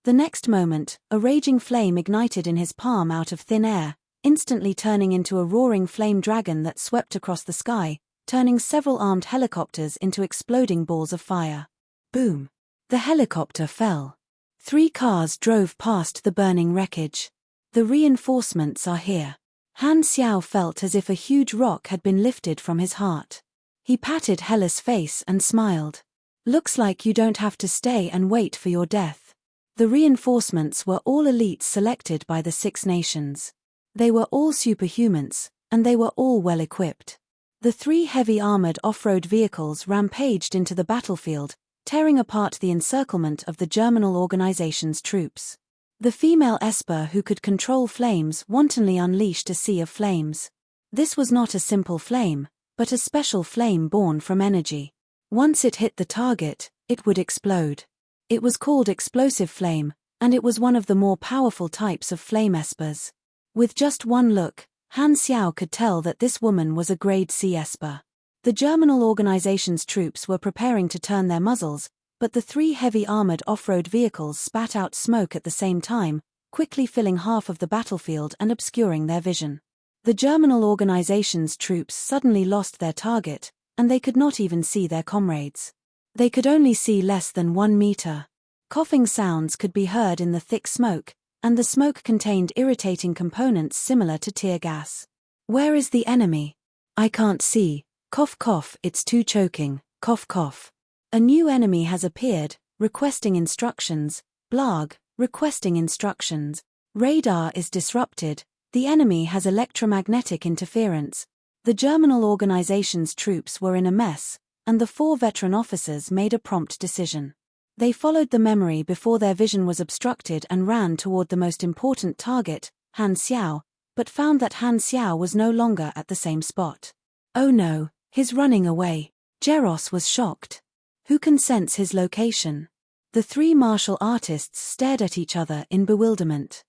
S1: The next moment, a raging flame ignited in his palm out of thin air, instantly turning into a roaring flame dragon that swept across the sky, turning several armed helicopters into exploding balls of fire. Boom! The helicopter fell. 3 cars drove past the burning wreckage. The reinforcements are here. Han Xiao felt as if a huge rock had been lifted from his heart. He patted Hela's face and smiled. Looks like you don't have to stay and wait for your death. The reinforcements were all elites selected by the 6 nations. They were all superhumans, and they were all well equipped. The 3 heavy armored off-road vehicles rampaged into the battlefield, tearing apart the encirclement of the Germinal organization's troops. The female Esper who could control flames wantonly unleashed a sea of flames. This was not a simple flame, but a special flame born from energy. Once it hit the target, it would explode. It was called explosive flame, and it was one of the more powerful types of flame espers. With just one look, Han Xiao could tell that this woman was a grade C esper. The Germinal organization's troops were preparing to turn their muzzles, but the 3 heavy armored off-road vehicles spat out smoke at the same time, quickly filling half of the battlefield and obscuring their vision. The Germinal organization's troops suddenly lost their target, and they could not even see their comrades. They could only see less than 1 meter. Coughing sounds could be heard in the thick smoke, and the smoke contained irritating components similar to tear gas. Where is the enemy? I can't see. Cough cough, it's too choking. Cough cough. A new enemy has appeared, requesting instructions. Blag, requesting instructions. Radar is disrupted. The enemy has electromagnetic interference. The Germinal organization's troops were in a mess, and the 4 veteran officers made a prompt decision. They followed the memory before their vision was obstructed and ran toward the most important target, Han Xiao, but found that Han Xiao was no longer at the same spot. Oh no, he's running away. Jeros was shocked. Who can sense his location? The 3 martial artists stared at each other in bewilderment.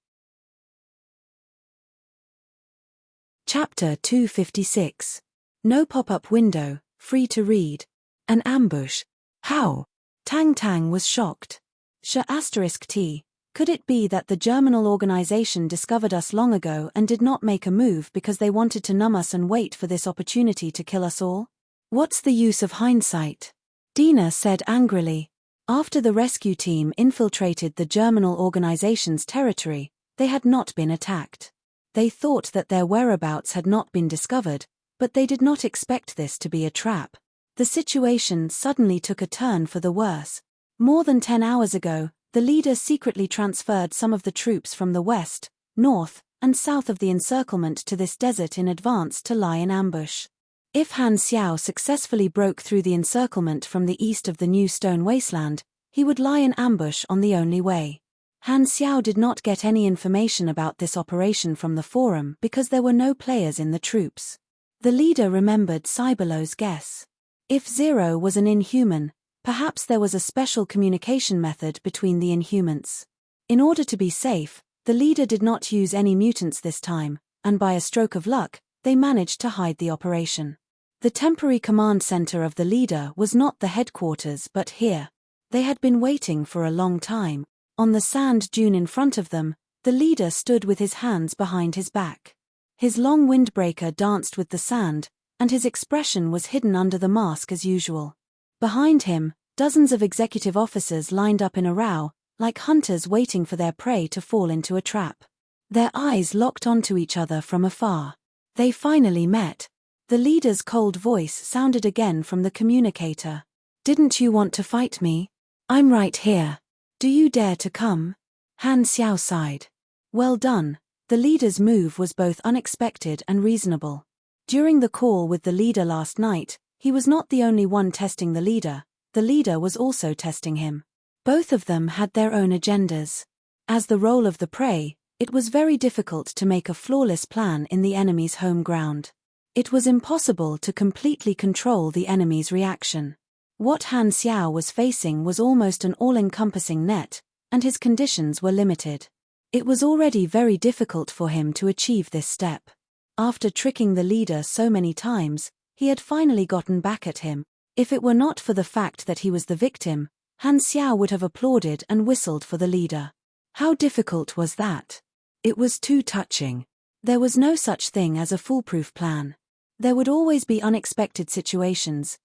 S1: Chapter 256. No pop-up window, free to read. An ambush. How? Tang Tang was shocked. T. Could it be that the Germinal organization discovered us long ago and did not make a move because they wanted to numb us and wait for this opportunity to kill us all? What's the use of hindsight? Dina said angrily. After the rescue team infiltrated the Germinal organization's territory, they had not been attacked. They thought that their whereabouts had not been discovered, but they did not expect this to be a trap. The situation suddenly took a turn for the worse. More than 10 hours ago, the leader secretly transferred some of the troops from the west, north, and south of the encirclement to this desert in advance to lie in ambush. If Han Xiao successfully broke through the encirclement from the east of the new stone wasteland, he would lie in ambush on the only way. Han Xiao did not get any information about this operation from the forum because there were no players in the troops. The leader remembered Cyberlow's guess. If Zero was an inhuman, perhaps there was a special communication method between the Inhumans. In order to be safe, the leader did not use any mutants this time, and by a stroke of luck, they managed to hide the operation. The temporary command center of the leader was not the headquarters but here. They had been waiting for a long time. On the sand dune in front of them, the leader stood with his hands behind his back. His long windbreaker danced with the sand, and his expression was hidden under the mask as usual. Behind him, dozens of executive officers lined up in a row, like hunters waiting for their prey to fall into a trap. Their eyes locked onto each other from afar. They finally met. The leader's cold voice sounded again from the communicator. "Didn't you want to fight me? I'm right here. Do you dare to come?" Han Xiao sighed. Well done. The leader's move was both unexpected and reasonable. During the call with the leader last night, he was not the only one testing the leader was also testing him. Both of them had their own agendas. As the role of the prey, it was very difficult to make a flawless plan in the enemy's home ground. It was impossible to completely control the enemy's reaction. What Han Xiao was facing was almost an all-encompassing net, and his conditions were limited. It was already very difficult for him to achieve this step. After tricking the leader so many times, he had finally gotten back at him. If it were not for the fact that he was the victim, Han Xiao would have applauded and whistled for the leader. How difficult was that? It was too touching. There was no such thing as a foolproof plan. There would always be unexpected situations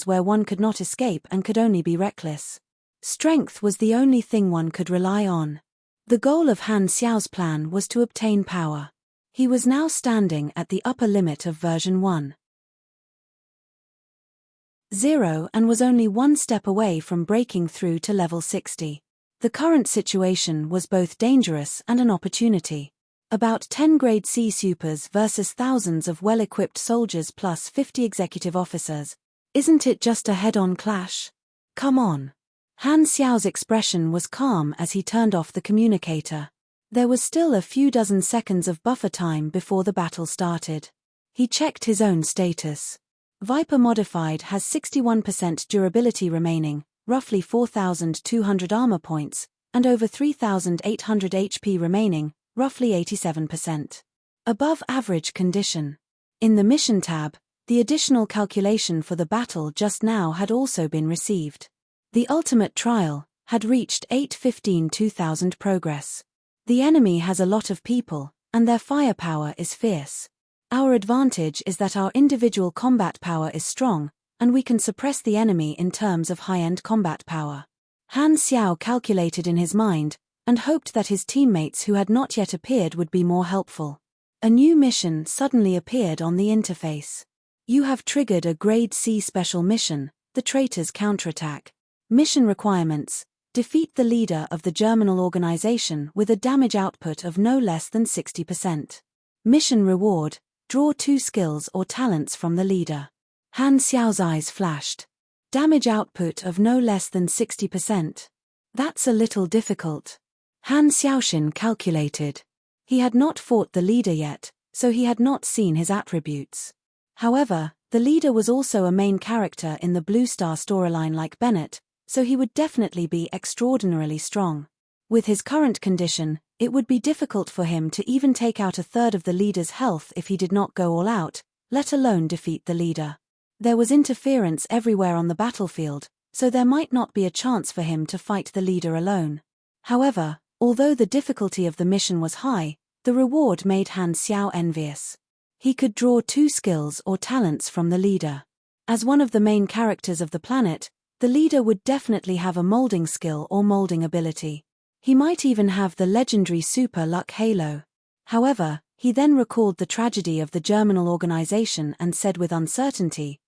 S1: where one could not escape and could only be reckless. Strength was the only thing one could rely on. The goal of Han Xiao's plan was to obtain power. He was now standing at the upper limit of version 1.0 and was only one step away from breaking through to level 60. The current situation was both dangerous and an opportunity. About 10 Grade C supers versus thousands of well-equipped soldiers plus 50 executive officers. Isn't it just a head-on clash? Come on. Han Xiao's expression was calm as he turned off the communicator. There was still a few dozen seconds of buffer time before the battle started. He checked his own status. Viper Modified has 61% durability remaining, roughly 4,200 armor points, and over 3,800 HP remaining, roughly 87%. Above average condition. In the Mission tab, the additional calculation for the battle just now had also been received. The ultimate trial had reached 815-2000 progress. The enemy has a lot of people, and their firepower is fierce. Our advantage is that our individual combat power is strong, and we can suppress the enemy in terms of high-end combat power. Han Xiao calculated in his mind, and hoped that his teammates who had not yet appeared would be more helpful. A new mission suddenly appeared on the interface. You have triggered a Grade C special mission, the Traitor's Counterattack. Mission requirements: defeat the leader of the Germinal organization with a damage output of no less than 60%. Mission reward: draw 2 skills or talents from the leader. Han Xiao's eyes flashed. Damage output of no less than 60%. That's a little difficult. Han Xiaoxin calculated. He had not fought the leader yet, so he had not seen his attributes. However, the leader was also a main character in the Blue Star storyline like Bennett, so he would definitely be extraordinarily strong. With his current condition, it would be difficult for him to even take out a third of the leader's health if he did not go all out, let alone defeat the leader. There was interference everywhere on the battlefield, so there might not be a chance for him to fight the leader alone. However, although the difficulty of the mission was high, the reward made Han Xiao envious. He could draw 2 skills or talents from the leader. As one of the main characters of the planet, the leader would definitely have a molding skill or molding ability. He might even have the legendary Super Luck Halo. However, he then recalled the tragedy of the Germinal organization and said with uncertainty,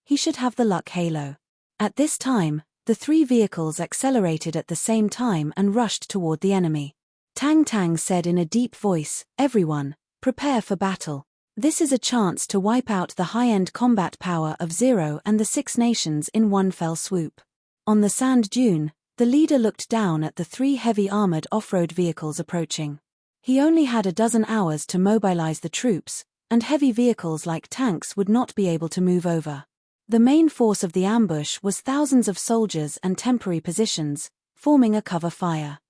S1: he should have the Luck Halo. At this time, the 3 vehicles accelerated at the same time and rushed toward the enemy. Tang Tang said in a deep voice, "Everyone, prepare for battle. This is a chance to wipe out the high-end combat power of Zero and the 6 nations in one fell swoop." On the sand dune, the leader looked down at the 3 heavy armored off-road vehicles approaching. He only had a dozen hours to mobilize the troops, and heavy vehicles like tanks would not be able to move over. The main force of the ambush was thousands of soldiers and temporary positions, forming a cover fire.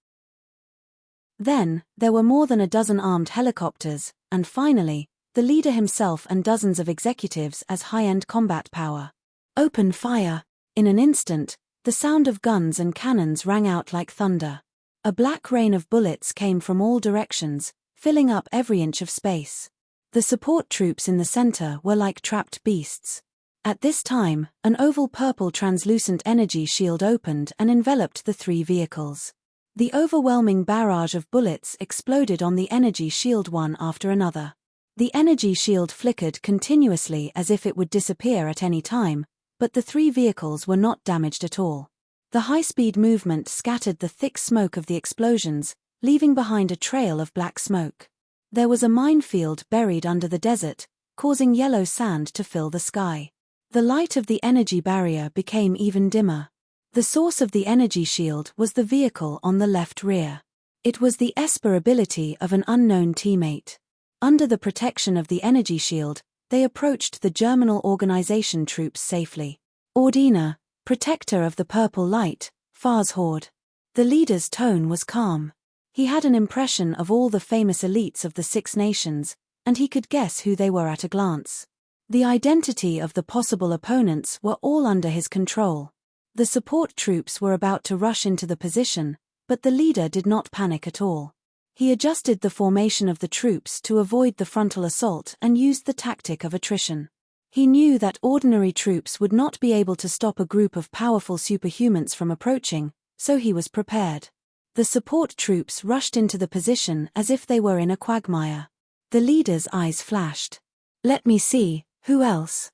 S1: Then, there were more than a dozen armed helicopters, and finally, the leader himself and dozens of executives as high-end combat power. Open fire! In an instant, the sound of guns and cannons rang out like thunder. A black rain of bullets came from all directions, filling up every inch of space. The support troops in the center were like trapped beasts. At this time, an oval purple translucent energy shield opened and enveloped the 3 vehicles. The overwhelming barrage of bullets exploded on the energy shield one after another. The energy shield flickered continuously as if it would disappear at any time, but the 3 vehicles were not damaged at all. The high-speed movement scattered the thick smoke of the explosions, leaving behind a trail of black smoke. There was a minefield buried under the desert, causing yellow sand to fill the sky. The light of the energy barrier became even dimmer. The source of the energy shield was the vehicle on the left rear. It was the Esper ability of an unknown teammate. Under the protection of the energy shield, they approached the Germinal organization troops safely. Ordina, protector of the purple light, Far's horde. The leader's tone was calm. He had an impression of all the famous elites of the Six Nations, and he could guess who they were at a glance. The identity of the possible opponents were all under his control. The support troops were about to rush into the position, but the leader did not panic at all. He adjusted the formation of the troops to avoid the frontal assault and used the tactic of attrition. He knew that ordinary troops would not be able to stop a group of powerful superhumans from approaching, so he was prepared. The support troops rushed into the position as if they were in a quagmire. The leader's eyes flashed. "Let me see, who else?"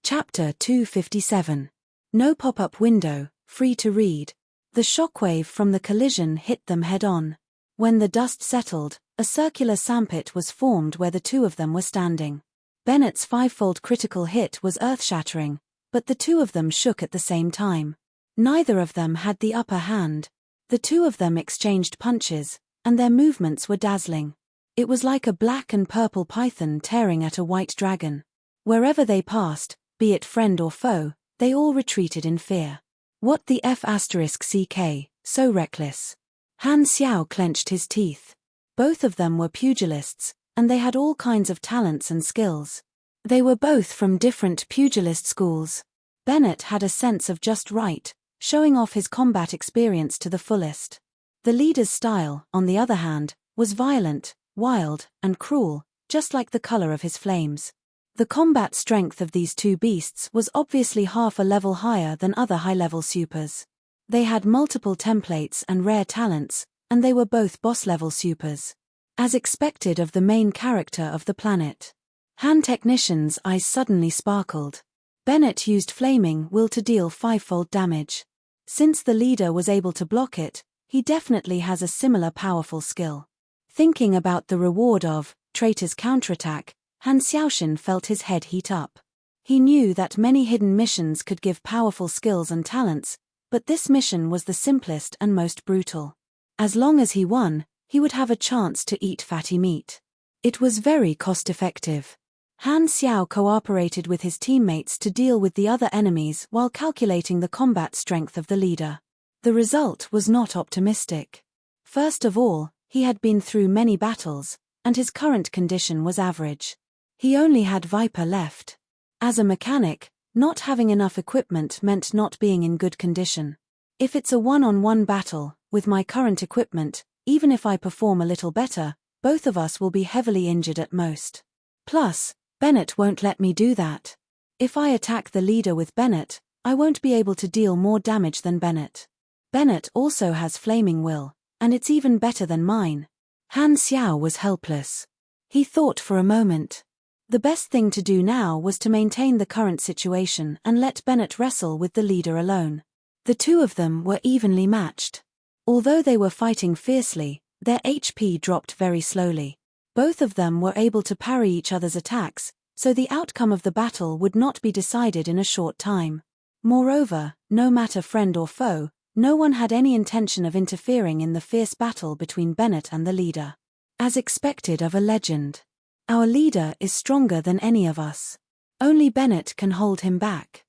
S1: Chapter 257. No pop-up window, free to read. The shockwave from the collision hit them head-on. When the dust settled, a circular sandpit was formed where the two of them were standing. Bennett's fivefold critical hit was earth-shattering, but the two of them shook at the same time. Neither of them had the upper hand. The two of them exchanged punches, and their movements were dazzling. It was like a black and purple python tearing at a white dragon. Wherever they passed, be it friend or foe, they all retreated in fear. What the F***ck, so reckless. Han Xiao clenched his teeth. Both of them were pugilists, and they had all kinds of talents and skills. They were both from different pugilist schools. Bennett had a sense of just right, showing off his combat experience to the fullest. The leader's style, on the other hand, was violent, wild, and cruel, just like the color of his flames. The combat strength of these two beasts was obviously half a level higher than other high-level supers. They had multiple templates and rare talents, and they were both boss-level supers. As expected of the main character of the planet. Han Technician's eyes suddenly sparkled. Bennett used Flaming Will to deal fivefold damage. Since the leader was able to block it, he definitely has a similar powerful skill. Thinking about the reward of Traitor's counterattack, Han Xiaoshin felt his head heat up. He knew that many hidden missions could give powerful skills and talents, but this mission was the simplest and most brutal. As long as he won, he would have a chance to eat fatty meat. It was very cost-effective. Han Xiao cooperated with his teammates to deal with the other enemies while calculating the combat strength of the leader. The result was not optimistic. First of all, he had been through many battles, and his current condition was average. He only had Viper left. As a mechanic, not having enough equipment meant not being in good condition. If it's a one-on-one battle, with my current equipment, even if I perform a little better, both of us will be heavily injured at most. Plus, Bennett won't let me do that. If I attack the leader with Bennett, I won't be able to deal more damage than Bennett. Bennett also has Flaming Will, and it's even better than mine. Han Xiao was helpless. He thought for a moment. The best thing to do now was to maintain the current situation and let Bennett wrestle with the leader alone. The two of them were evenly matched. Although they were fighting fiercely, their HP dropped very slowly. Both of them were able to parry each other's attacks, so the outcome of the battle would not be decided in a short time. Moreover, no matter friend or foe, no one had any intention of interfering in the fierce battle between Bennett and the leader. As expected of a legend. Our leader is stronger than any of us. Only Bennett can hold him back.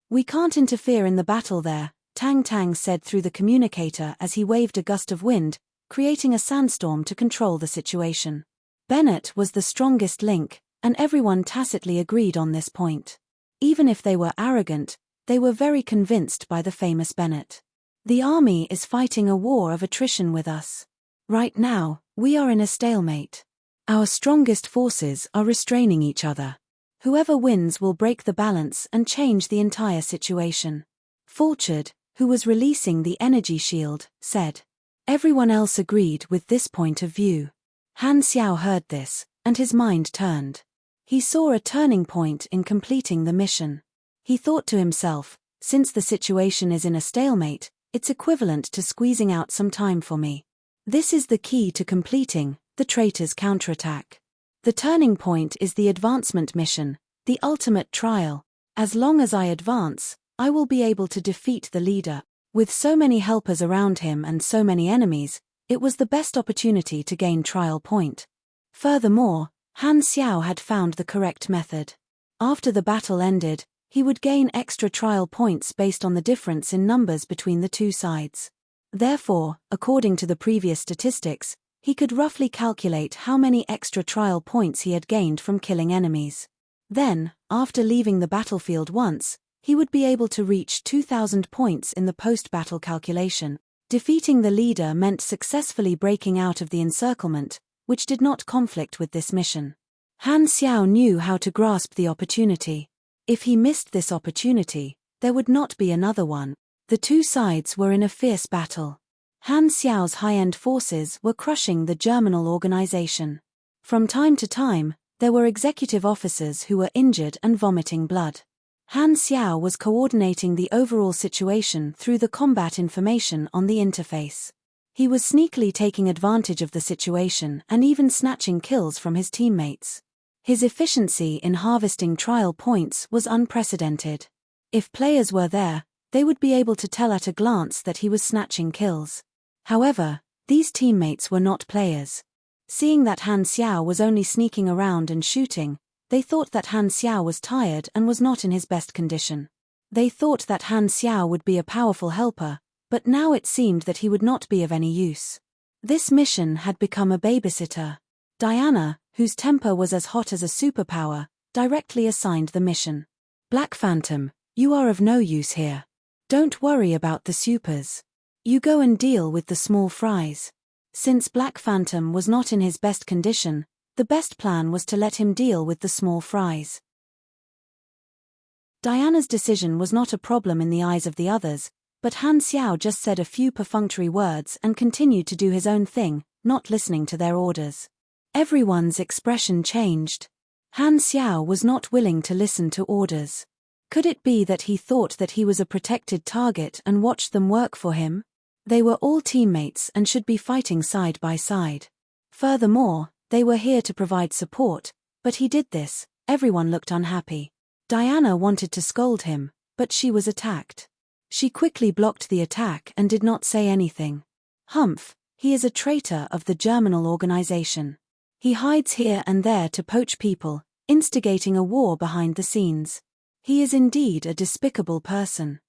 S1: We can't interfere in the battle there, Tang Tang said through the communicator as he waved a gust of wind, creating a sandstorm to control the situation. Bennett was the strongest link, and everyone tacitly agreed on this point. Even if they were arrogant, they were very convinced by the famous Bennett. The army is fighting a war of attrition with us. Right now, we are in a stalemate. Our strongest forces are restraining each other. Whoever wins will break the balance and change the entire situation. Fulchard, who was releasing the energy shield, said. Everyone else agreed with this point of view. Han Xiao heard this, and his mind turned. He saw a turning point in completing the mission. He thought to himself, since the situation is in a stalemate, it's equivalent to squeezing out some time for me. This is the key to completing the traitor's counterattack. The turning point is the advancement mission, the ultimate trial. As long as I advance, I will be able to defeat the leader. With so many helpers around him and so many enemies, it was the best opportunity to gain trial point. Furthermore, Han Xiao had found the correct method. After the battle ended, he would gain extra trial points based on the difference in numbers between the two sides. Therefore, according to the previous statistics, he could roughly calculate how many extra trial points he had gained from killing enemies. Then, after leaving the battlefield once, he would be able to reach 2,000 points in the post-battle calculation. Defeating the leader meant successfully breaking out of the encirclement, which did not conflict with this mission. Han Xiao knew how to grasp the opportunity. If he missed this opportunity, there would not be another one. The two sides were in a fierce battle. Han Xiao's high-end forces were crushing the Germinal organization. From time to time, there were executive officers who were injured and vomiting blood. Han Xiao was coordinating the overall situation through the combat information on the interface. He was sneakily taking advantage of the situation and even snatching kills from his teammates. His efficiency in harvesting trial points was unprecedented. If players were there, they would be able to tell at a glance that he was snatching kills. However, these teammates were not players. Seeing that Han Xiao was only sneaking around and shooting, they thought that Han Xiao was tired and was not in his best condition. They thought that Han Xiao would be a powerful helper, but now it seemed that he would not be of any use. This mission had become a babysitter. Diana, whose temper was as hot as a superpower, directly assigned the mission. Black Phantom, you are of no use here. Don't worry about the supers. You go and deal with the small fries. Since Black Phantom was not in his best condition, the best plan was to let him deal with the small fries. Diana's decision was not a problem in the eyes of the others, but Han Xiao just said a few perfunctory words and continued to do his own thing, not listening to their orders. Everyone's expression changed. Han Xiao was not willing to listen to orders. Could it be that he thought that he was a protected target and watched them work for him? They were all teammates and should be fighting side by side. Furthermore, they were here to provide support, but he did this. Everyone looked unhappy. Diana wanted to scold him, but she was attacked. She quickly blocked the attack and did not say anything. Humph, he is a traitor of the Germinal organization. He hides here and there to poach people, instigating a war behind the scenes. He is indeed a despicable person.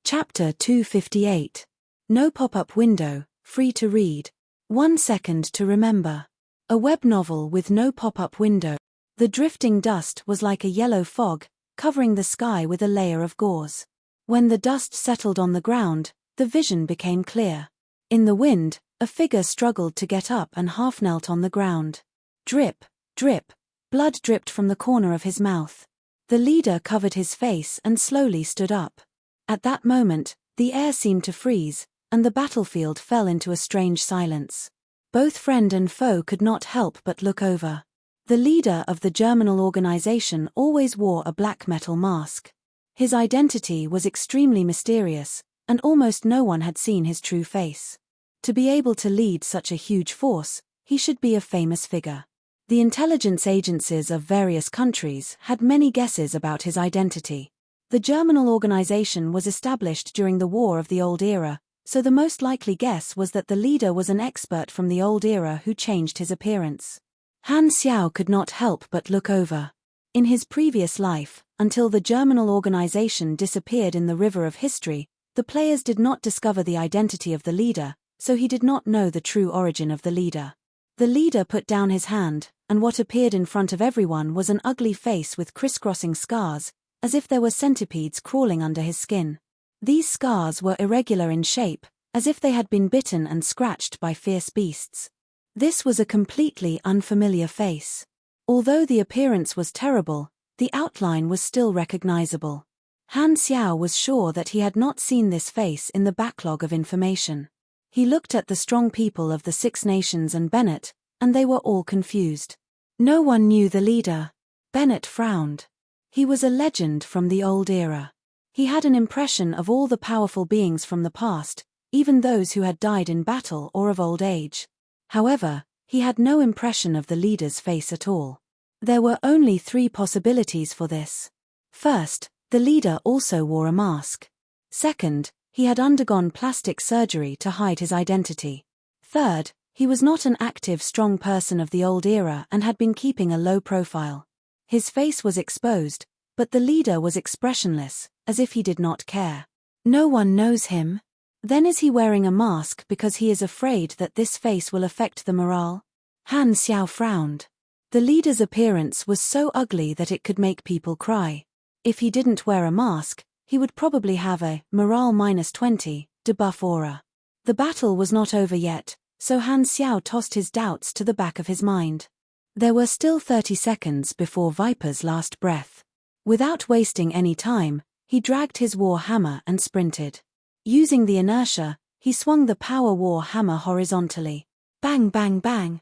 S1: Chapter 258. No pop-up window, free to read. 1 second to remember. A web novel with no pop-up window. The drifting dust was like a yellow fog, covering the sky with a layer of gauze. When the dust settled on the ground, the vision became clear. In the wind, a figure struggled to get up and half knelt on the ground. Drip, drip, blood dripped from the corner of his mouth. The leader covered his face and slowly stood up. At that moment, the air seemed to freeze, and the battlefield fell into a strange silence. Both friend and foe could not help but look over. The leader of the Germinal organization always wore a black metal mask. His identity was extremely mysterious, and almost no one had seen his true face. To be able to lead such a huge force, he should be a famous figure. The intelligence agencies of various countries had many guesses about his identity. The Germinal organization was established during the War of the Old Era, so the most likely guess was that the leader was an expert from the Old Era who changed his appearance. Han Xiao could not help but look over. In his previous life, until the Germinal organization disappeared in the river of history, the players did not discover the identity of the leader, so he did not know the true origin of the leader. The leader put down his hand, and what appeared in front of everyone was an ugly face with crisscrossing scars, as if there were centipedes crawling under his skin. These scars were irregular in shape, as if they had been bitten and scratched by fierce beasts. This was a completely unfamiliar face. Although the appearance was terrible, the outline was still recognizable. Han Xiao was sure that he had not seen this face in the backlog of information. He looked at the strong people of the Six Nations and Bennett, and they were all confused. No one knew the leader. Bennett frowned. He was a legend from the Old Era. He had an impression of all the powerful beings from the past, even those who had died in battle or of old age. However, he had no impression of the leader's face at all. There were only 3 possibilities for this. First, the leader also wore a mask. Second, he had undergone plastic surgery to hide his identity. Third, He was not an active, strong person of the old era and had been keeping a low profile. His face was exposed, but the leader was expressionless, as if he did not care. No one knows him? Then is he wearing a mask because he is afraid that this face will affect the morale? Han Xiao frowned. The leader's appearance was so ugly that it could make people cry. If he didn't wear a mask, he would probably have a morale -20 debuff aura. The battle was not over yet, so Han Xiao tossed his doubts to the back of his mind. There were still 30 seconds before Viper's last breath. Without wasting any time, he dragged his war hammer and sprinted. Using the inertia, he swung the power war hammer horizontally. Bang bang bang.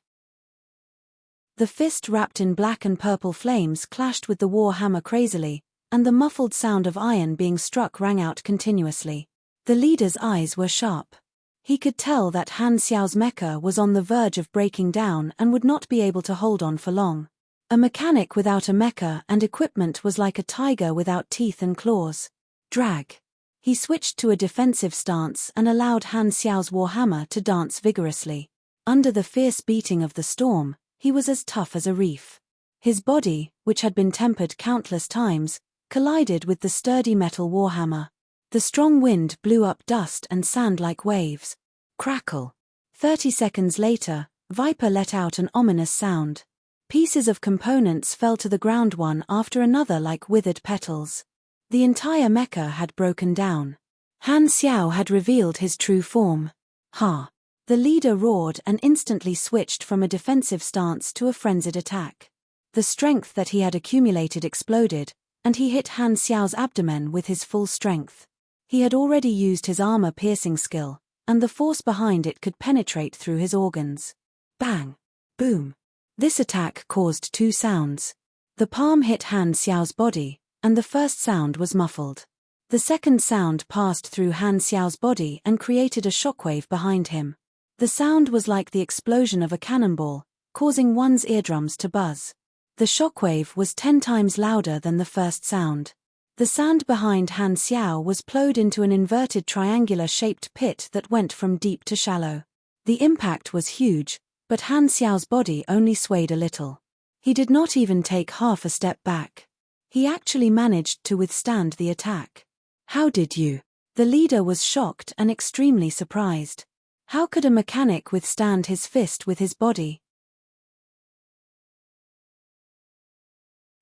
S1: The fist wrapped in black and purple flames clashed with the war hammer crazily, and the muffled sound of iron being struck rang out continuously. The leader's eyes were sharp. He could tell that Han Xiao's mecha was on the verge of breaking down and would not be able to hold on for long. A mechanic without a mecha and equipment was like a tiger without teeth and claws. Drag. He switched to a defensive stance and allowed Han Xiao's warhammer to dance vigorously. Under the fierce beating of the storm, he was as tough as a reef. His body, which had been tempered countless times, collided with the sturdy metal warhammer. The strong wind blew up dust and sand like waves. Crackle. 30 seconds later, Viper let out an ominous sound. Pieces of components fell to the ground one after another like withered petals. The entire mecha had broken down. Han Xiao had revealed his true form. Ha! The leader roared and instantly switched from a defensive stance to a frenzied attack. The strength that he had accumulated exploded, and he hit Han Xiao's abdomen with his full strength. He had already used his armor-piercing skill, and the force behind it could penetrate through his organs. Bang! Boom! This attack caused two sounds. The palm hit Han Xiao's body, and the first sound was muffled. The second sound passed through Han Xiao's body and created a shockwave behind him. The sound was like the explosion of a cannonball, causing one's eardrums to buzz. The shockwave was 10 times louder than the first sound. The sand behind Han Xiao was plowed into an inverted triangular-shaped pit that went from deep to shallow. The impact was huge, but Han Xiao's body only swayed a little. He did not even take half a step back. He actually managed to withstand the attack. How did you? The leader was shocked and extremely surprised. How could a mechanic withstand his fist with his body?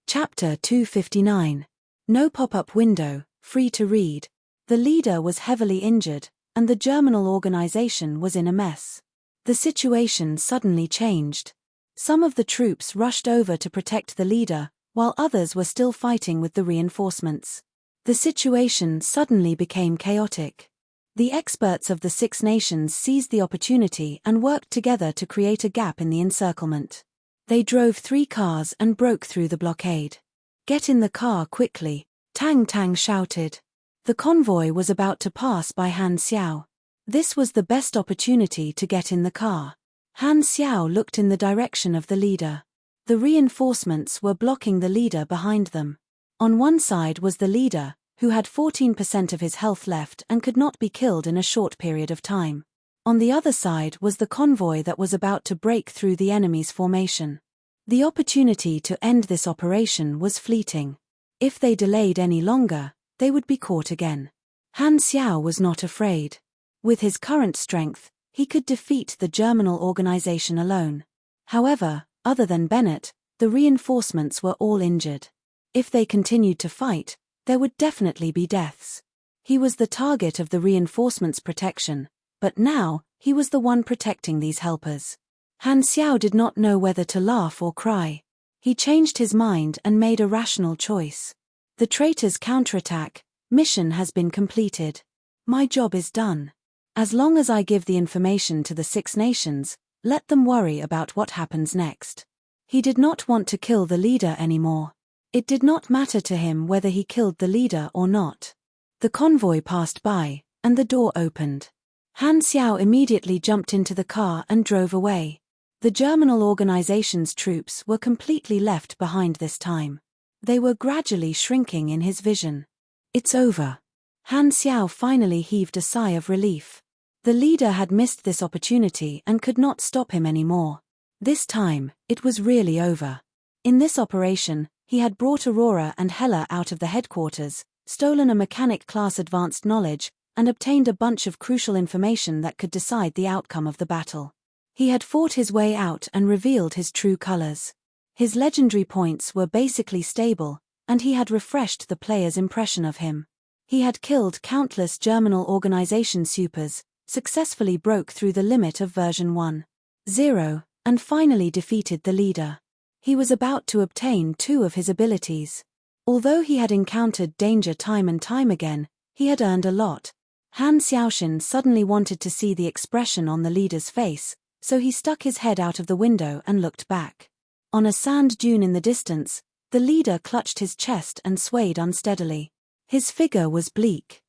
S1: Chapter 259. No pop-up window, free to read. The leader was heavily injured, and the Germinal organization was in a mess. The situation suddenly changed. Some of the troops rushed over to protect the leader, while others were still fighting with the reinforcements. The situation suddenly became chaotic. The experts of the Six Nations seized the opportunity and worked together to create a gap in the encirclement. They drove 3 cars and broke through the blockade. "Get in the car quickly," Tang Tang shouted. The convoy was about to pass by Han Xiao. This was the best opportunity to get in the car. Han Xiao looked in the direction of the leader. The reinforcements were blocking the leader behind them. On one side was the leader, who had 14% of his health left and could not be killed in a short period of time. On the other side was the convoy that was about to break through the enemy's formation. The opportunity to end this operation was fleeting. If they delayed any longer, they would be caught again. Han Xiao was not afraid. With his current strength, he could defeat the Germinal organization alone. However, other than Bennett, the reinforcements were all injured. If they continued to fight, there would definitely be deaths. He was the target of the reinforcements' protection, but now, he was the one protecting these helpers. Han Xiao did not know whether to laugh or cry. He changed his mind and made a rational choice. The traitors' counterattack mission has been completed. My job is done. As long as I give the information to the Six Nations, let them worry about what happens next. He did not want to kill the leader anymore. It did not matter to him whether he killed the leader or not. The convoy passed by, and the door opened. Han Xiao immediately jumped into the car and drove away. The Germinal organization's troops were completely left behind this time. They were gradually shrinking in his vision. It's over. Han Xiao finally heaved a sigh of relief. The leader had missed this opportunity and could not stop him anymore. This time, it was really over. In this operation, he had brought Aurora and Hella out of the headquarters, stolen a mechanic class advanced knowledge, and obtained a bunch of crucial information that could decide the outcome of the battle. He had fought his way out and revealed his true colors. His legendary points were basically stable, and he had refreshed the player's impression of him. He had killed countless Germinal Organization supers, successfully broke through the limit of version 1.0, and finally defeated the leader. He was about to obtain 2 of his abilities. Although he had encountered danger time and time again, he had earned a lot. Han Xiaoshan suddenly wanted to see the expression on the leader's face, so he stuck his head out of the window and looked back. On a sand dune in the distance, the leader clutched his chest and swayed unsteadily. His figure was bleak.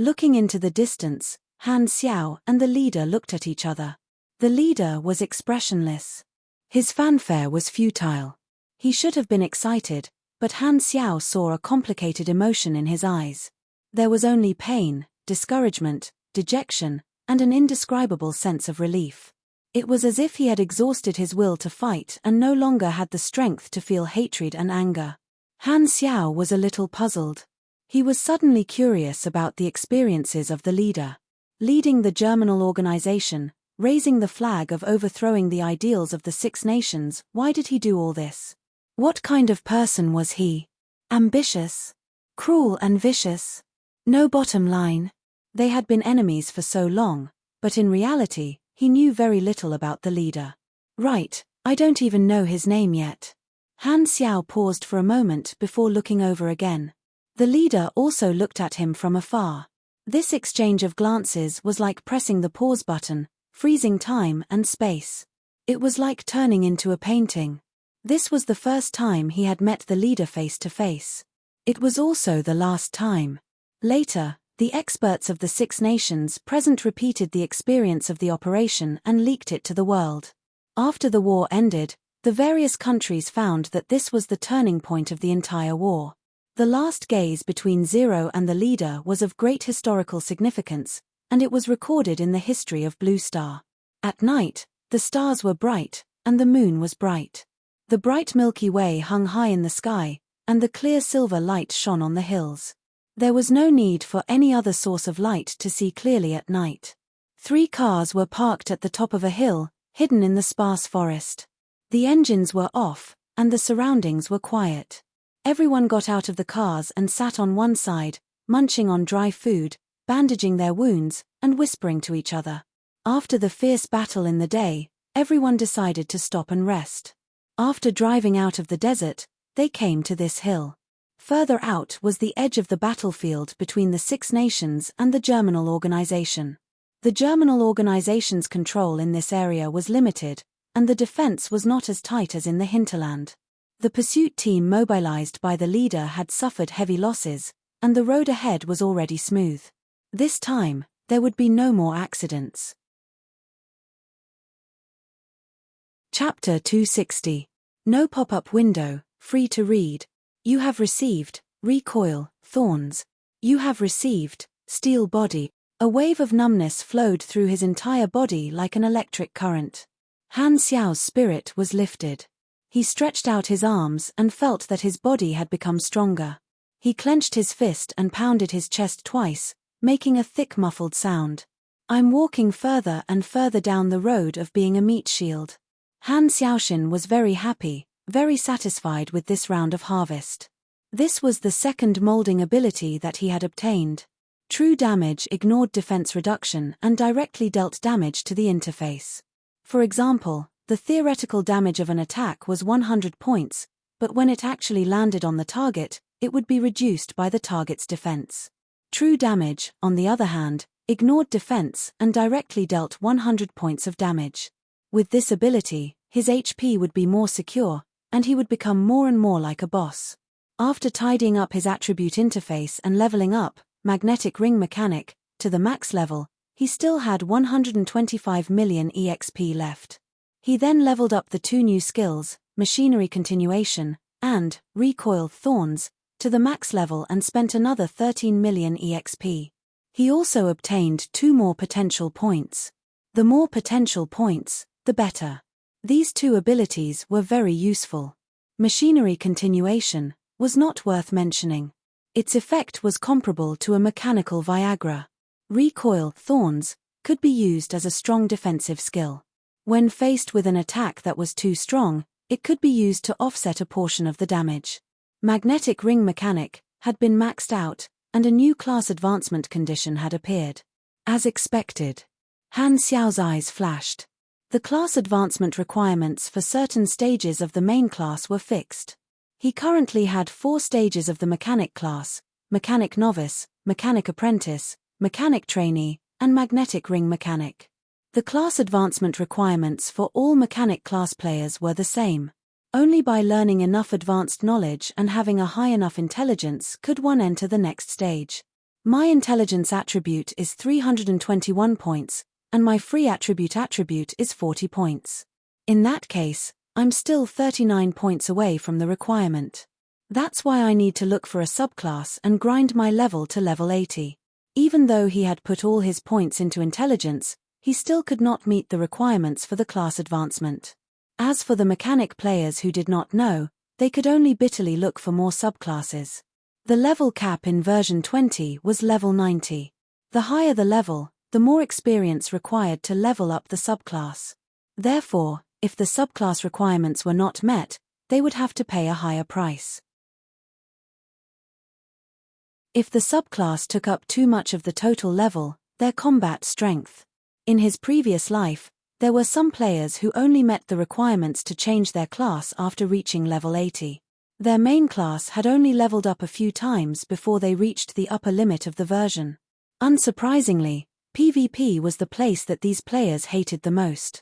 S1: Looking into the distance, Han Xiao and the leader looked at each other. The leader was expressionless. His fanfare was futile. He should have been excited, but Han Xiao saw a complicated emotion in his eyes. There was only pain, discouragement, dejection, and an indescribable sense of relief. It was as if he had exhausted his will to fight and no longer had the strength to feel hatred and anger. Han Xiao was a little puzzled. He was suddenly curious about the experiences of the leader. Leading the Germinal Organization, raising the flag of overthrowing the ideals of the Six Nations, why did he do all this? What kind of person was he? Ambitious? Cruel and vicious? No bottom line. They had been enemies for so long, but in reality, he knew very little about the leader. Right, I don't even know his name yet. Han Xiao paused for a moment before looking over again. The leader also looked at him from afar. This exchange of glances was like pressing the pause button, freezing time and space. It was like turning into a painting. This was the first time he had met the leader face to face. It was also the last time. Later, the experts of the Six Nations present repeated the experience of the operation and leaked it to the world. After the war ended, the various countries found that this was the turning point of the entire war. The last gaze between Zero and the leader was of great historical significance, and it was recorded in the history of Blue Star. At night, the stars were bright, and the moon was bright. The bright Milky Way hung high in the sky, and the clear silver light shone on the hills. There was no need for any other source of light to see clearly at night. 3 cars were parked at the top of a hill, hidden in the sparse forest. The engines were off, and the surroundings were quiet. Everyone got out of the cars and sat on one side, munching on dry food, bandaging their wounds, and whispering to each other. After the fierce battle in the day, everyone decided to stop and rest. After driving out of the desert, they came to this hill. Further out was the edge of the battlefield between the Six Nations and the Germinal Organization. The Germinal Organization's control in this area was limited, and the defense was not as tight as in the hinterland. The pursuit team mobilized by the leader had suffered heavy losses, and the road ahead was already smooth. This time, there would be no more accidents. Chapter 260. No pop-up window, free to read. You have received, recoil, thorns. You have received, steel body. A wave of numbness flowed through his entire body like an electric current. Han Xiao's spirit was lifted. He stretched out his arms and felt that his body had become stronger. He clenched his fist and pounded his chest twice, making a thick muffled sound. I'm walking further and further down the road of being a meat shield. Han Xiaoshan was very happy, very satisfied with this round of harvest. This was the second molding ability that he had obtained. True damage ignored defense reduction and directly dealt damage to the interface. For example, the theoretical damage of an attack was 100 points, but when it actually landed on the target, it would be reduced by the target's defense. True damage, on the other hand, ignored defense and directly dealt 100 points of damage. With this ability, his HP would be more secure, and he would become more and more like a boss. After tidying up his attribute interface and leveling up, magnetic ring mechanic, to the max level, he still had 125 million EXP left. He then leveled up the 2 new skills, machinery continuation, and recoil thorns, to the max level and spent another 13 million EXP. He also obtained 2 more potential points. The more potential points, the better. These 2 abilities were very useful. Machinery continuation was not worth mentioning. Its effect was comparable to a mechanical Viagra. Recoil thorns could be used as a strong defensive skill. When faced with an attack that was too strong, it could be used to offset a portion of the damage. Magnetic ring mechanic had been maxed out, and a new class advancement condition had appeared. As expected, Han Xiao's eyes flashed. The class advancement requirements for certain stages of the main class were fixed. He currently had 4 stages of the mechanic class: mechanic novice, mechanic apprentice, mechanic trainee, and magnetic ring mechanic. The class advancement requirements for all mechanic class players were the same. Only by learning enough advanced knowledge and having a high enough intelligence could one enter the next stage. My intelligence attribute is 321 points, and my free attribute is 40 points. In that case, I'm still 39 points away from the requirement. That's why I need to look for a subclass and grind my level to level 80. Even though he had put all his points into intelligence, he still could not meet the requirements for the class advancement. As for the mechanic players who did not know, they could only bitterly look for more subclasses. The level cap in version 20 was level 90. The higher the level, the more experience required to level up the subclass. Therefore, if the subclass requirements were not met, they would have to pay a higher price. If the subclass took up too much of the total level, their combat strength. In his previous life, there were some players who only met the requirements to change their class after reaching level 80. Their main class had only leveled up a few times before they reached the upper limit of the version. Unsurprisingly, PvP was the place that these players hated the most.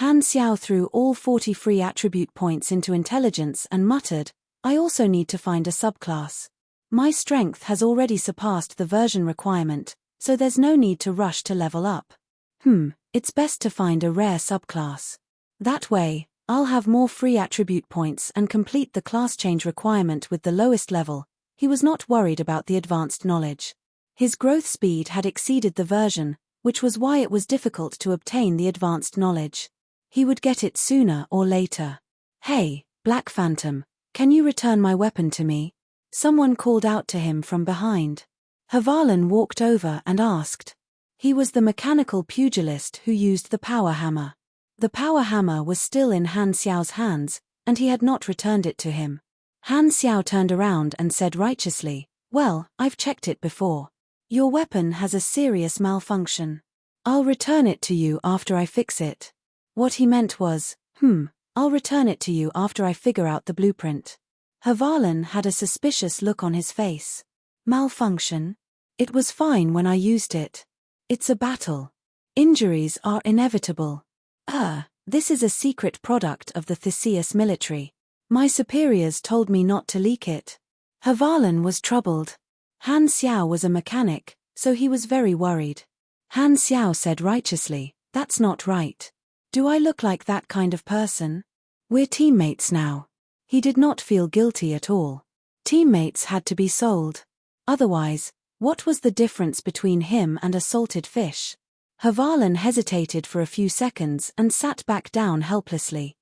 S1: Han Xiao threw all 40 free attribute points into intelligence and muttered, "I also need to find a subclass. My strength has already surpassed the version requirement, so there's no need to rush to level up. It's best to find a rare subclass. That way, I'll have more free attribute points and complete the class change requirement with the lowest level." He was not worried about the advanced knowledge. His growth speed had exceeded the version, which was why it was difficult to obtain the advanced knowledge. He would get it sooner or later. "Hey, Black Phantom, can you return my weapon to me?" Someone called out to him from behind. Havalan walked over and asked. He was the mechanical pugilist who used the power hammer. The power hammer was still in Han Xiao's hands, and he had not returned it to him. Han Xiao turned around and said righteously, "Well, I've checked it before. Your weapon has a serious malfunction. I'll return it to you after I fix it." What he meant was, I'll return it to you after I figure out the blueprint. Havalan had a suspicious look on his face. Malfunction? It was fine when I used it. It's a battle. Injuries are inevitable. This is a secret product of the Theseus military. My superiors told me not to leak it. Havalan was troubled. Han Xiao was a mechanic, so he was very worried. Han Xiao said righteously, "That's not right. Do I look like that kind of person? We're teammates now." He did not feel guilty at all. Teammates had to be sold. Otherwise, what was the difference between him and a salted fish? Havalan hesitated for a few seconds and sat back down helplessly.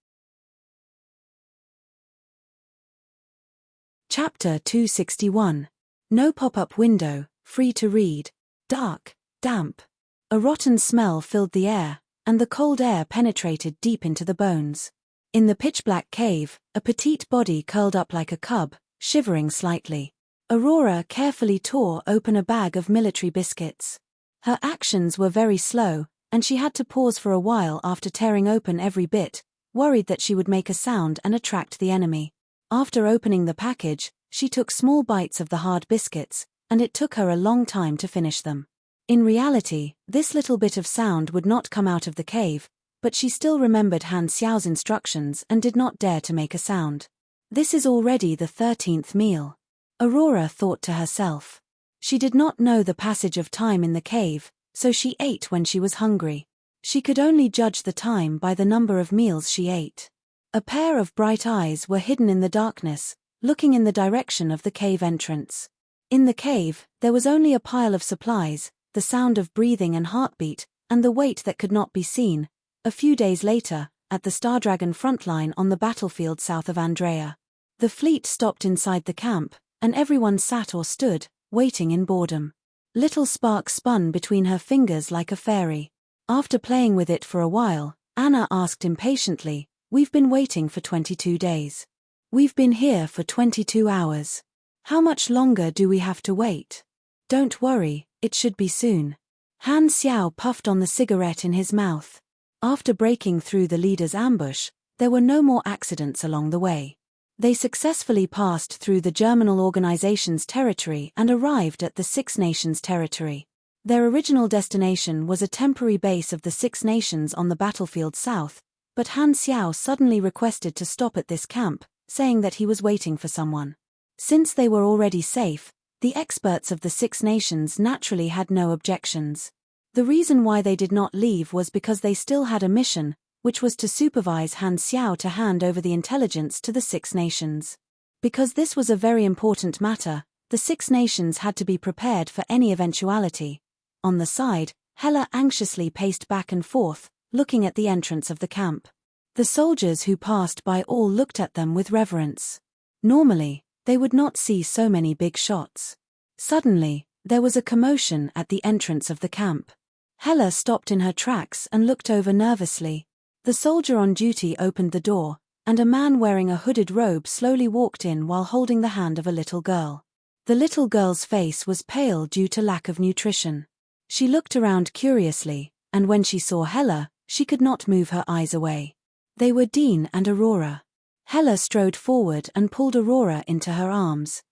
S1: Chapter 261. No pop-up window, free to read. Dark, damp. A rotten smell filled the air, and the cold air penetrated deep into the bones. In the pitch-black cave, a petite body curled up like a cub, shivering slightly. Aurora carefully tore open a bag of military biscuits. Her actions were very slow, and she had to pause for a while after tearing open every bit, worried that she would make a sound and attract the enemy. After opening the package, she took small bites of the hard biscuits, and it took her a long time to finish them. In reality, this little bit of sound would not come out of the cave, but she still remembered Han Xiao's instructions and did not dare to make a sound. This is already the 13th meal. Aurora thought to herself. She did not know the passage of time in the cave, so she ate when she was hungry. She could only judge the time by the number of meals she ate. A pair of bright eyes were hidden in the darkness, looking in the direction of the cave entrance. In the cave, there was only a pile of supplies, the sound of breathing and heartbeat, and the weight that could not be seen. A few days later, at the Star Dragon frontline on the battlefield south of Andrea. The fleet stopped inside the camp, and everyone sat or stood, waiting in boredom. Little Spark spun between her fingers like a fairy. After playing with it for a while, Anna asked impatiently, "We've been waiting for 22 days. We've been here for 22 hours. How much longer do we have to wait?" "Don't worry, it should be soon." Han Xiao puffed on the cigarette in his mouth. After breaking through the leader's ambush, there were no more accidents along the way. They successfully passed through the Germinal Organization's territory and arrived at the Six Nations territory. Their original destination was a temporary base of the Six Nations on the battlefield south, but Han Xiao suddenly requested to stop at this camp, saying that he was waiting for someone. Since they were already safe, the experts of the Six Nations naturally had no objections. The reason why they did not leave was because they still had a mission, which was to supervise Han Xiao to hand over the intelligence to the Six Nations. Because this was a very important matter, the Six Nations had to be prepared for any eventuality. On the side, Hela anxiously paced back and forth, looking at the entrance of the camp. The soldiers who passed by all looked at them with reverence. Normally, they would not see so many big shots. Suddenly, there was a commotion at the entrance of the camp. Hela stopped in her tracks and looked over nervously. The soldier on duty opened the door, and a man wearing a hooded robe slowly walked in while holding the hand of a little girl. The little girl's face was pale due to lack of nutrition. She looked around curiously, and when she saw Hela, she could not move her eyes away. They were Dean and Aurora. Hela strode forward and pulled Aurora into her arms.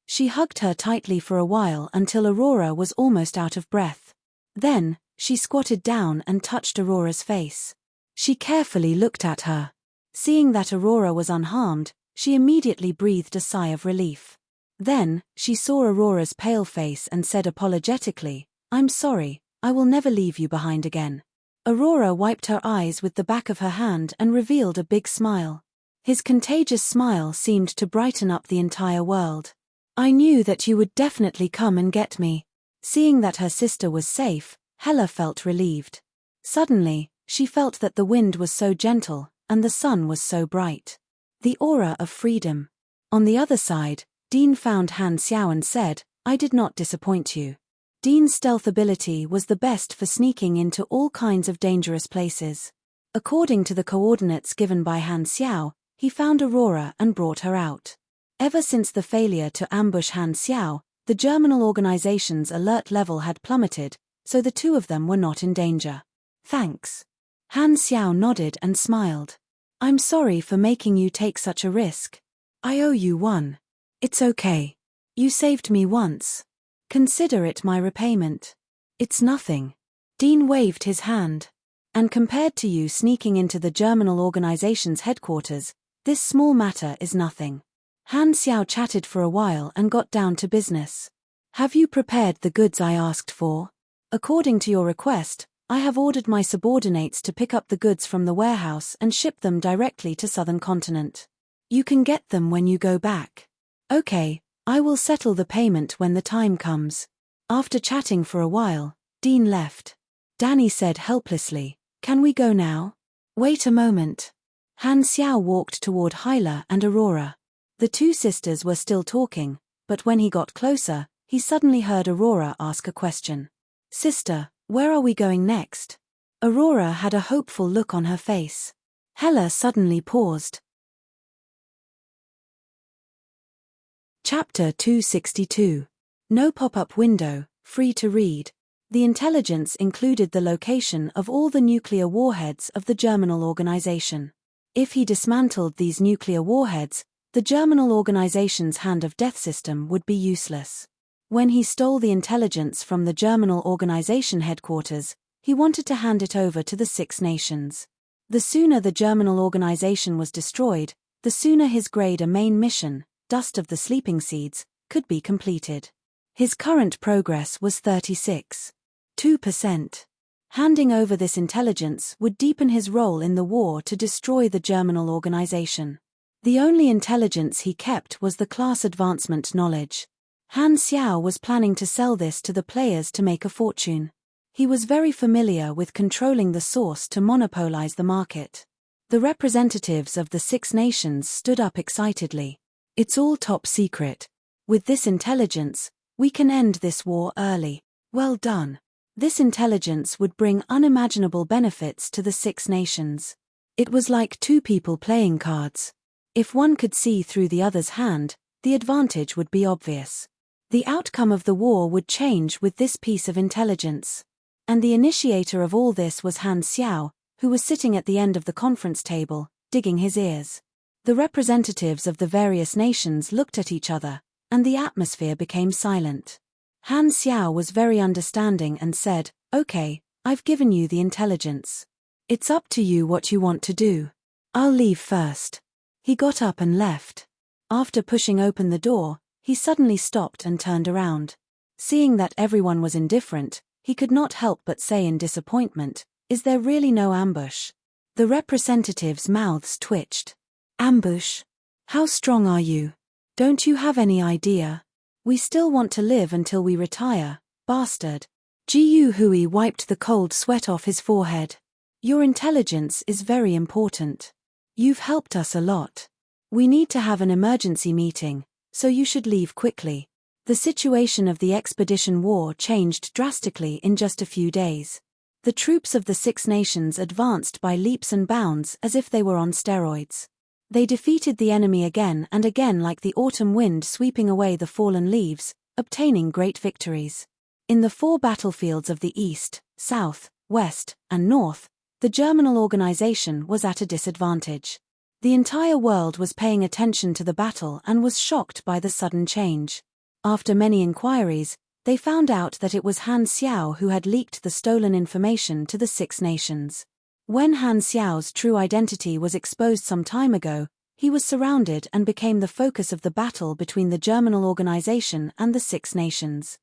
S1: She hugged her tightly for a while until Aurora was almost out of breath. Then, she squatted down and touched Aurora's face. She carefully looked at her. Seeing that Aurora was unharmed, she immediately breathed a sigh of relief. Then, she saw Aurora's pale face and said apologetically, "I'm sorry, I will never leave you behind again." Aurora wiped her eyes with the back of her hand and revealed a big smile. His contagious smile seemed to brighten up the entire world. "I knew that you would definitely come and get me." Seeing that her sister was safe, Hela felt relieved. Suddenly, she felt that the wind was so gentle, and the sun was so bright. The aura of freedom. On the other side, Dean found Han Xiao and said, "I did not disappoint you." Dean's stealth ability was the best for sneaking into all kinds of dangerous places. According to the coordinates given by Han Xiao, he found Aurora and brought her out. Ever since the failure to ambush Han Xiao, the Germinal Organization's alert level had plummeted, so the two of them were not in danger. "Thanks." Han Xiao nodded and smiled. "I'm sorry for making you take such a risk. I owe you one." "It's okay. You saved me once. Consider it my repayment." "It's nothing." Dean waved his hand. "And compared to you sneaking into the Germinal Organization's headquarters, this small matter is nothing." Han Xiao chatted for a while and got down to business. "Have you prepared the goods I asked for? According to your request, I have ordered my subordinates to pick up the goods from the warehouse and ship them directly to Southern Continent. You can get them when you go back." "Okay, I will settle the payment when the time comes." After chatting for a while, Dean left. Danny said helplessly, "Can we go now?" "Wait a moment." Han Xiao walked toward Hyla and Aurora. The two sisters were still talking, but when he got closer, he suddenly heard Aurora ask a question. "Sister, where are we going next?" Aurora had a hopeful look on her face. Hela suddenly paused. Chapter 262. No pop-up window, free to read. The intelligence included the location of all the nuclear warheads of the Germinal Organization. If he dismantled these nuclear warheads, the Germinal Organization's Hand of Death system would be useless. When he stole the intelligence from the Germinal Organization headquarters, he wanted to hand it over to the Six Nations. The sooner the Germinal Organization was destroyed, the sooner his grade A main mission, Dust of the Sleeping Seeds, could be completed. His current progress was 36.2%. Handing over this intelligence would deepen his role in the war to destroy the Germinal Organization. The only intelligence he kept was the class advancement knowledge. Han Xiao was planning to sell this to the players to make a fortune. He was very familiar with controlling the source to monopolize the market. The representatives of the 6 nations stood up excitedly. It's all top secret. With this intelligence, we can end this war early. Well done. This intelligence would bring unimaginable benefits to the 6 nations. It was like 2 people playing cards. If one could see through the other's hand, the advantage would be obvious. The outcome of the war would change with this piece of intelligence. And the initiator of all this was Han Xiao, who was sitting at the end of the conference table, digging his ears. The representatives of the various nations looked at each other, and the atmosphere became silent. Han Xiao was very understanding and said, "Okay, I've given you the intelligence. It's up to you what you want to do. I'll leave first." He got up and left. After pushing open the door, he suddenly stopped and turned around. Seeing that everyone was indifferent, he could not help but say in disappointment, "Is there really no ambush?" The representatives' mouths twitched. "Ambush? How strong are you? Don't you have any idea? We still want to live until we retire, bastard." Jiu Hui wiped the cold sweat off his forehead. "Your intelligence is very important. You've helped us a lot. We need to have an emergency meeting, so you should leave quickly." The situation of the expedition war changed drastically in just a few days. The troops of the 6 nations advanced by leaps and bounds as if they were on steroids. They defeated the enemy again and again like the autumn wind sweeping away the fallen leaves, obtaining great victories. In the 4 battlefields of the east, south, west, and north, the Germinal organization was at a disadvantage. The entire world was paying attention to the battle and was shocked by the sudden change. After many inquiries, they found out that it was Han Xiao who had leaked the stolen information to the 6 nations. When Han Xiao's true identity was exposed some time ago, he was surrounded and became the focus of the battle between the Germinal organization and the 6 nations.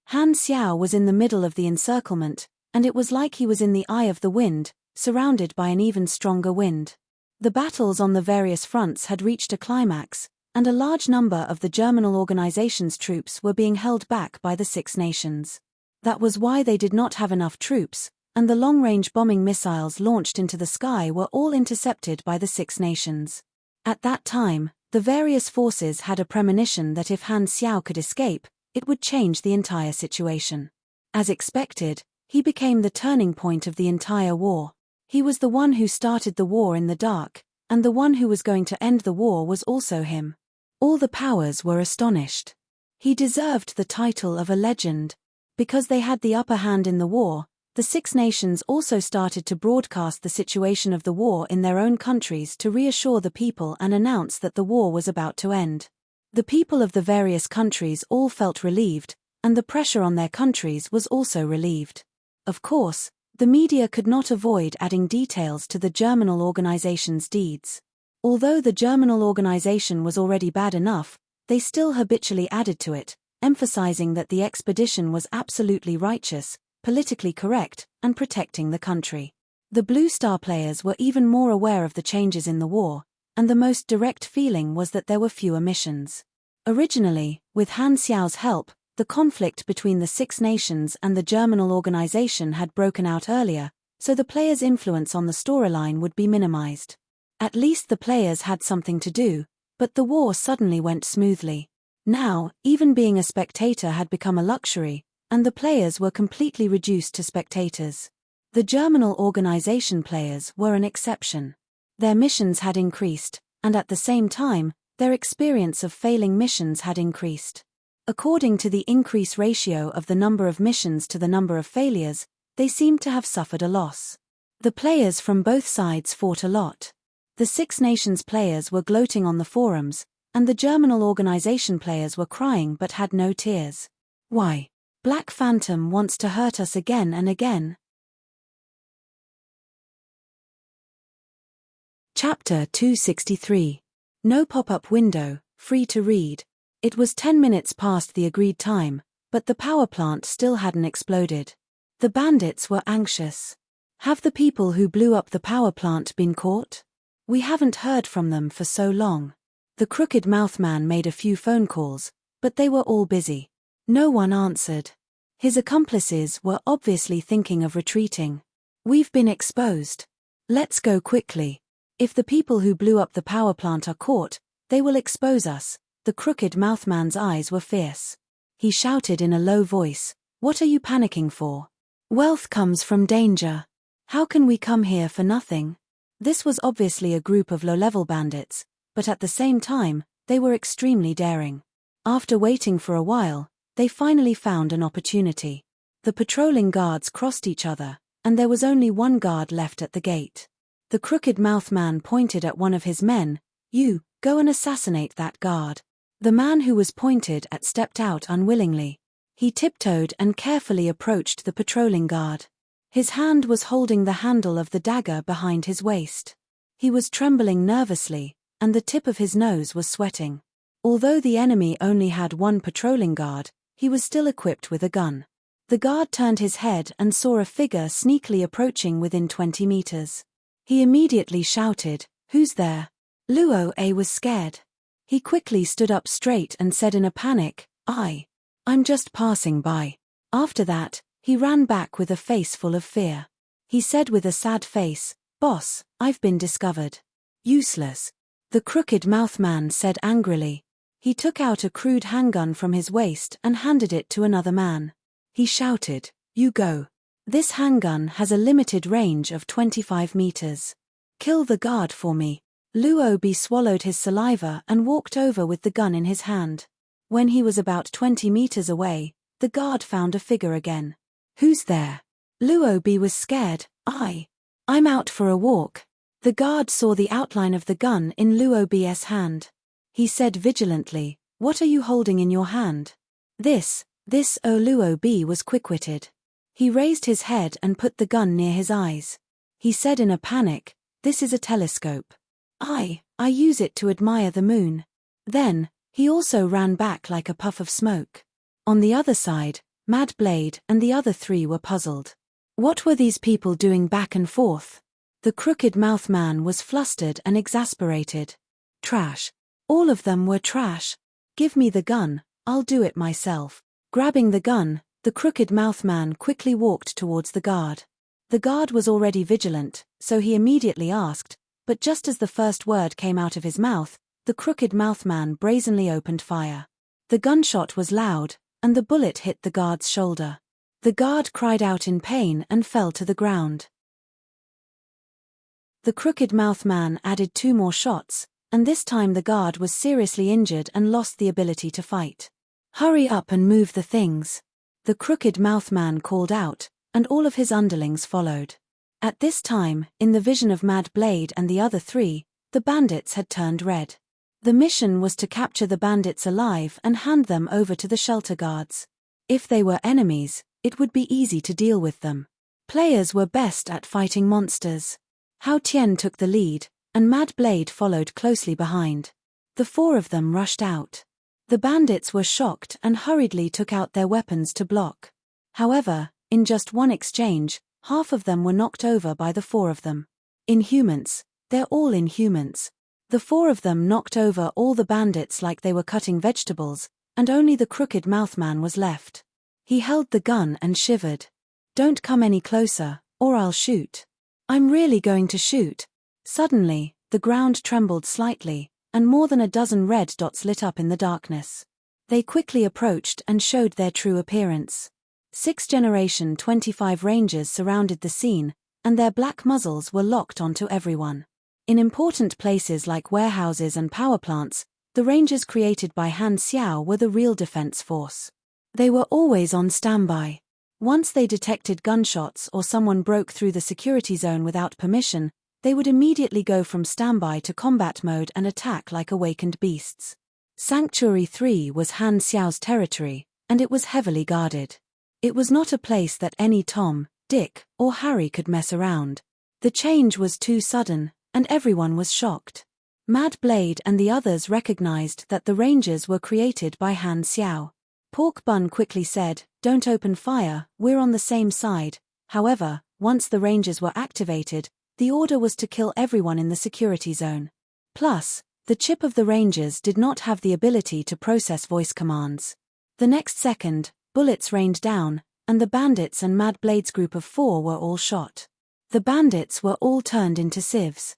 S1: Han Xiao was in the middle of the encirclement, and it was like he was in the eye of the wind, surrounded by an even stronger wind. The battles on the various fronts had reached a climax, and a large number of the Germinal organization's troops were being held back by the 6 nations. That was why they did not have enough troops, and the long-range bombing missiles launched into the sky were all intercepted by the 6 nations. At that time, the various forces had a premonition that if Han Xiao could escape, it would change the entire situation. As expected, he became the turning point of the entire war. He was the one who started the war in the dark, and the one who was going to end the war was also him. All the powers were astonished. He deserved the title of a legend. Because they had the upper hand in the war, the 6 nations also started to broadcast the situation of the war in their own countries to reassure the people and announce that the war was about to end. The people of the various countries all felt relieved, and the pressure on their countries was also relieved. Of course, the media could not avoid adding details to the Germinal organization's deeds. Although the Germinal organization was already bad enough, they still habitually added to it, emphasizing that the expedition was absolutely righteous, politically correct, and protecting the country. The Blue Star players were even more aware of the changes in the war, and the most direct feeling was that there were fewer missions. Originally, with Han Xiao's help, the conflict between the 6 nations and the Germinal organization had broken out earlier, so the players' influence on the storyline would be minimized. At least the players had something to do, but the war suddenly went smoothly. Now, even being a spectator had become a luxury, and the players were completely reduced to spectators. The Germinal organization players were an exception. Their missions had increased, and at the same time, their experience of failing missions had increased. According to the increase ratio of the number of missions to the number of failures, they seemed to have suffered a loss. The players from both sides fought a lot. The 6 nations players were gloating on the forums, and the Germinal organization players were crying but had no tears. Why? Black Phantom wants to hurt us again and again. Chapter 263. No pop-up window, free to read. It was 10 minutes past the agreed time, but the power plant still hadn't exploded. The bandits were anxious. Have the people who blew up the power plant been caught? We haven't heard from them for so long. The crooked mouth man made a few phone calls, but they were all busy. No one answered. His accomplices were obviously thinking of retreating. We've been exposed. Let's go quickly. If the people who blew up the power plant are caught, they will expose us. The crooked mouth man's eyes were fierce. He shouted in a low voice, "What are you panicking for? Wealth comes from danger. How can we come here for nothing?" This was obviously a group of low-level bandits, but at the same time, they were extremely daring. After waiting for a while, they finally found an opportunity. The patrolling guards crossed each other, and there was only one guard left at the gate. The crooked mouth man pointed at one of his men. "You, go and assassinate that guard." The man who was pointed at stepped out unwillingly. He tiptoed and carefully approached the patrolling guard. His hand was holding the handle of the dagger behind his waist. He was trembling nervously, and the tip of his nose was sweating. Although the enemy only had one patrolling guard, he was still equipped with a gun. The guard turned his head and saw a figure sneakily approaching within 20 meters. He immediately shouted, "Who's there?" Luo A was scared. He quickly stood up straight and said in a panic, I'm just passing by." After that, he ran back with a face full of fear. He said with a sad face, "Boss, I've been discovered." "Useless," the crooked mouth man said angrily. He took out a crude handgun from his waist and handed it to another man. He shouted, "You go. This handgun has a limited range of 25 meters. Kill the guard for me." Luo B swallowed his saliva and walked over with the gun in his hand. When he was about 20 meters away, the guard found a figure again. "Who's there?" Luo B was scared. I'm out for a walk." The guard saw the outline of the gun in Luo B's hand. He said vigilantly, "What are you holding in your hand?" This, Luo B was quick-witted. He raised his head and put the gun near his eyes. He said in a panic, "This is a telescope. I use it to admire the moon." Then, he also ran back like a puff of smoke. On the other side, Mad Blade and the other three were puzzled. What were these people doing back and forth? The crooked mouth man was flustered and exasperated. Trash. All of them were trash. "Give me the gun, I'll do it myself." Grabbing the gun, the crooked mouth man quickly walked towards the guard. The guard was already vigilant, so he immediately asked, but just as the first word came out of his mouth, the crooked mouth man brazenly opened fire. The gunshot was loud, and the bullet hit the guard's shoulder. The guard cried out in pain and fell to the ground. The crooked mouth man added 2 more shots, and this time the guard was seriously injured and lost the ability to fight. "Hurry up and move the things," the crooked mouth man called out, and all of his underlings followed. At this time, in the vision of Mad Blade and the other three, the bandits had turned red. The mission was to capture the bandits alive and hand them over to the shelter guards. If they were enemies, it would be easy to deal with them. Players were best at fighting monsters. Hao Tian took the lead, and Mad Blade followed closely behind. The 4 of them rushed out. The bandits were shocked and hurriedly took out their weapons to block. However, in just one exchange, half of them were knocked over by the 4 of them. Inhumans. They're all inhumans. The 4 of them knocked over all the bandits like they were cutting vegetables, and only the crooked mouth man was left. He held the gun and shivered. "Don't come any closer, or I'll shoot." "I'm really going to shoot." Suddenly, the ground trembled slightly, and more than a dozen red dots lit up in the darkness. They quickly approached and showed their true appearance. 6th Generation 25 Rangers surrounded the scene, and their black muzzles were locked onto everyone. In important places like warehouses and power plants, the Rangers created by Han Xiao were the real defense force. They were always on standby. Once they detected gunshots or someone broke through the security zone without permission, they would immediately go from standby to combat mode and attack like awakened beasts. Sanctuary 3 was Han Xiao's territory, and it was heavily guarded. It was not a place that any Tom, Dick, or Harry could mess around. The change was too sudden, and everyone was shocked. Mad Blade and the others recognized that the Rangers were created by Han Xiao. Pork Bun quickly said, "Don't open fire, we're on the same side." However, once the Rangers were activated, the order was to kill everyone in the security zone. Plus, The chip of the Rangers did not have the ability to process voice commands. The next second, bullets rained down, and the bandits and Mad Blade's group of 4 were all shot. The bandits were all turned into sieves.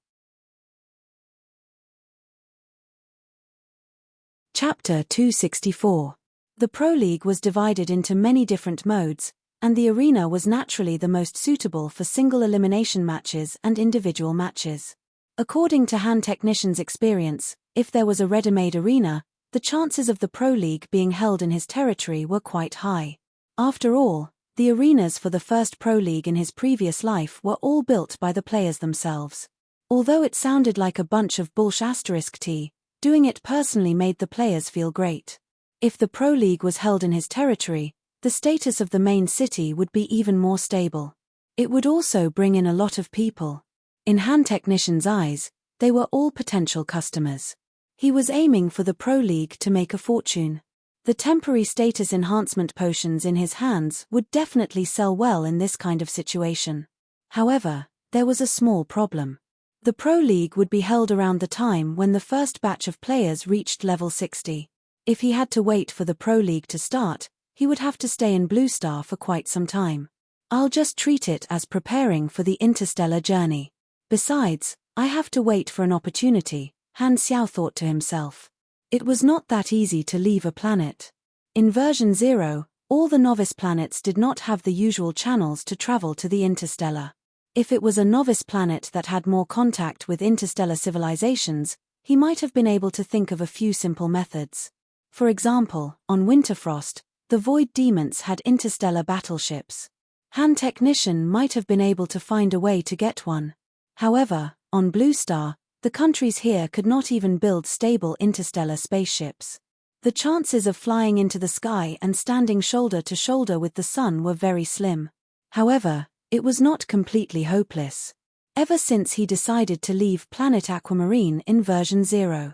S1: Chapter 264. The Pro League was divided into many different modes, and the arena was naturally the most suitable for single elimination matches and individual matches. According to Han Technician's experience, if there was a ready-made arena, the chances of the Pro League being held in his territory were quite high. After all, the arenas for the first Pro League in his previous life were all built by the players themselves. Although it sounded like a bunch of bullshit, doing it personally made the players feel great. If the Pro League was held in his territory, the status of the main city would be even more stable. It would also bring in a lot of people. In Han Technician's eyes, they were all potential customers. He was aiming for the Pro League to make a fortune. The temporary status enhancement potions in his hands would definitely sell well in this kind of situation. However, there was a small problem. The Pro League would be held around the time when the first batch of players reached level 60. If he had to wait for the Pro League to start, he would have to stay in Blue Star for quite some time. I'll just treat it as preparing for the interstellar journey. Besides, I have to wait for an opportunity, Han Xiao thought to himself. It was not that easy to leave a planet. In version 0, all the novice planets did not have the usual channels to travel to the interstellar. If it was a novice planet that had more contact with interstellar civilizations, he might have been able to think of a few simple methods. For example, on Winterfrost, the Void Demons had interstellar battleships. Han Technician might have been able to find a way to get one. However, on Blue Star, the countries here could not even build stable interstellar spaceships. The chances of flying into the sky and standing shoulder to shoulder with the sun were very slim. However, it was not completely hopeless. Ever since he decided to leave Planet Aquamarine in version 0,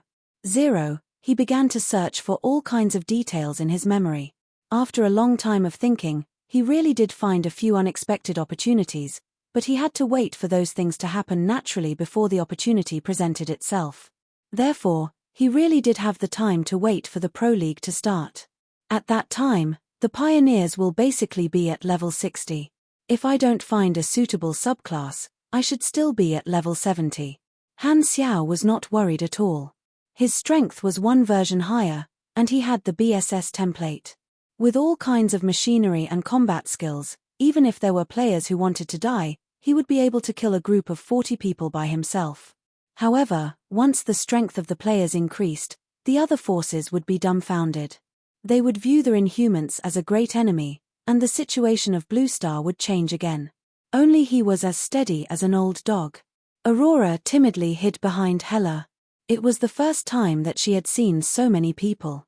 S1: he began to search for all kinds of details in his memory. After a long time of thinking, he really did find a few unexpected opportunities, but he had to wait for those things to happen naturally before the opportunity presented itself. Therefore, he really did have the time to wait for the Pro League to start. At that time, the Pioneers will basically be at level 60. If I don't find a suitable subclass, I should still be at level 70. Han Xiao was not worried at all. His strength was one version higher, and he had the BSS template. With all kinds of machinery and combat skills, even if there were players who wanted to die, he would be able to kill a group of 40 people by himself. However, once the strength of the players increased, the other forces would be dumbfounded. They would view the Inhumans as a great enemy, and the situation of Blue Star would change again. Only he was as steady as an old dog. Aurora timidly hid behind Hela. It was the first time that she had seen so many people.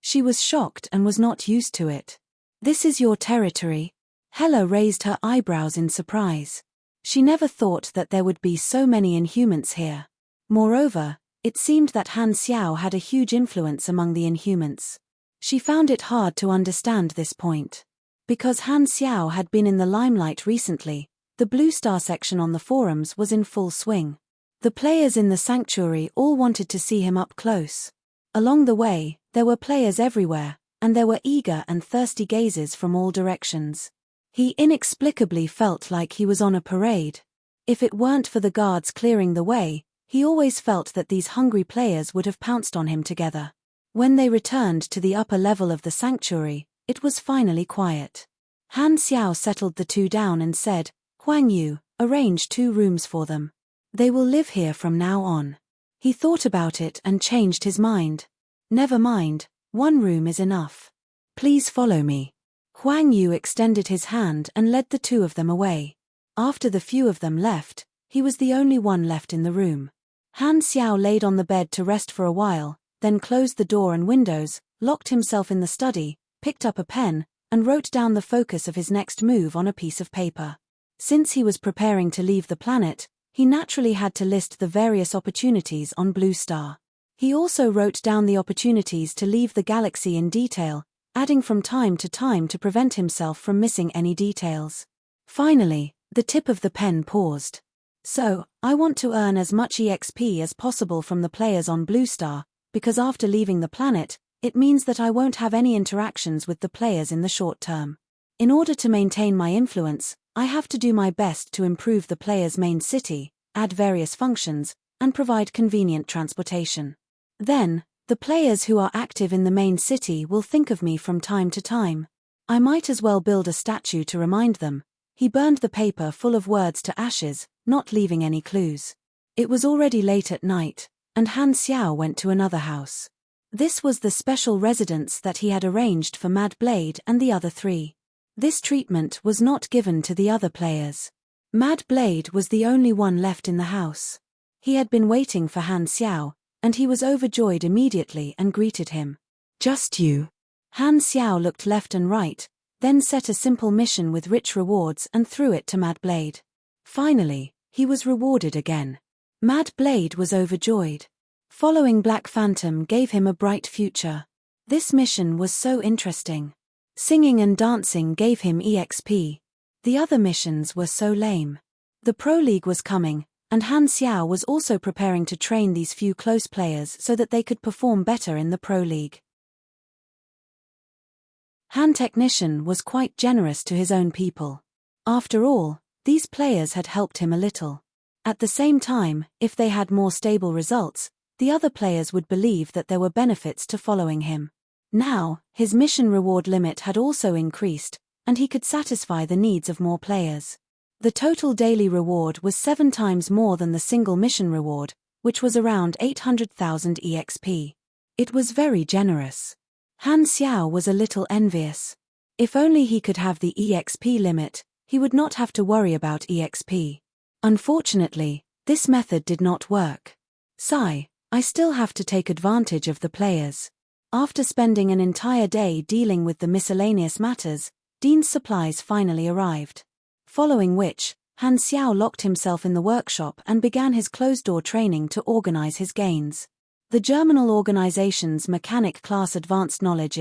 S1: She was shocked and was not used to it. "This is your territory?" Hela raised her eyebrows in surprise. She never thought that there would be so many Inhumans here. Moreover, it seemed that Han Xiao had a huge influence among the Inhumans. She found it hard to understand this point. Because Han Xiao had been in the limelight recently, the Blue Star section on the forums was in full swing. The players in the sanctuary all wanted to see him up close. Along the way, there were players everywhere, and there were eager and thirsty gazes from all directions. He inexplicably felt like he was on a parade. If it weren't for the guards clearing the way, he always felt that these hungry players would have pounced on him together. When they returned to the upper level of the sanctuary, it was finally quiet. Han Xiao settled the two down and said, "Huang Yu, arrange 2 rooms for them. They will live here from now on." He thought about it and changed his mind. "Never mind, 1 room is enough. Please follow me." Huang Yu extended his hand and led the 2 of them away. After the few of them left, he was the only one left in the room. Han Xiao laid on the bed to rest for a while, then closed the door and windows, locked himself in the study, picked up a pen, and wrote down the focus of his next move on a piece of paper. Since he was preparing to leave the planet, he naturally had to list the various opportunities on Blue Star. He also wrote down the opportunities to leave the galaxy in detail, adding from time to prevent himself from missing any details. Finally, the tip of the pen paused. So, I want to earn as much EXP as possible from the players on Blue Star, because after leaving the planet, it means that I won't have any interactions with the players in the short term. In order to maintain my influence, I have to do my best to improve the players' main city, add various functions, and provide convenient transportation. Then, the players who are active in the main city will think of me from time to time. I might as well build a statue to remind them. He burned the paper full of words to ashes, not leaving any clues. It was already late at night, and Han Xiao went to another house. This was the special residence that he had arranged for Mad Blade and the other three. This treatment was not given to the other players. Mad Blade was the only one left in the house. He had been waiting for Han Xiao, and he was overjoyed immediately and greeted him. "Just you." Han Xiao looked left and right, then set a simple mission with rich rewards and threw it to Mad Blade. Finally, he was rewarded again. Mad Blade was overjoyed. Following Black Phantom gave him a bright future. This mission was so interesting. Singing and dancing gave him EXP. The other missions were so lame. The Pro League was coming, and Han Xiao was also preparing to train these few close players so that they could perform better in the Pro League. Han Technician was quite generous to his own people. After all, these players had helped him a little. At the same time, if they had more stable results, the other players would believe that there were benefits to following him. Now, his mission reward limit had also increased, and he could satisfy the needs of more players. The total daily reward was 7 times more than the single mission reward, which was around 800,000 EXP. It was very generous. Han Xiao was a little envious. If only he could have the EXP limit, he would not have to worry about EXP. Unfortunately, this method did not work. Sigh, I still have to take advantage of the players. After spending an entire day dealing with the miscellaneous matters, Dean's supplies finally arrived. Following which, Han Xiao locked himself in the workshop and began his closed-door training to organize his gains. The Germinal Organization's mechanic class advanced knowledge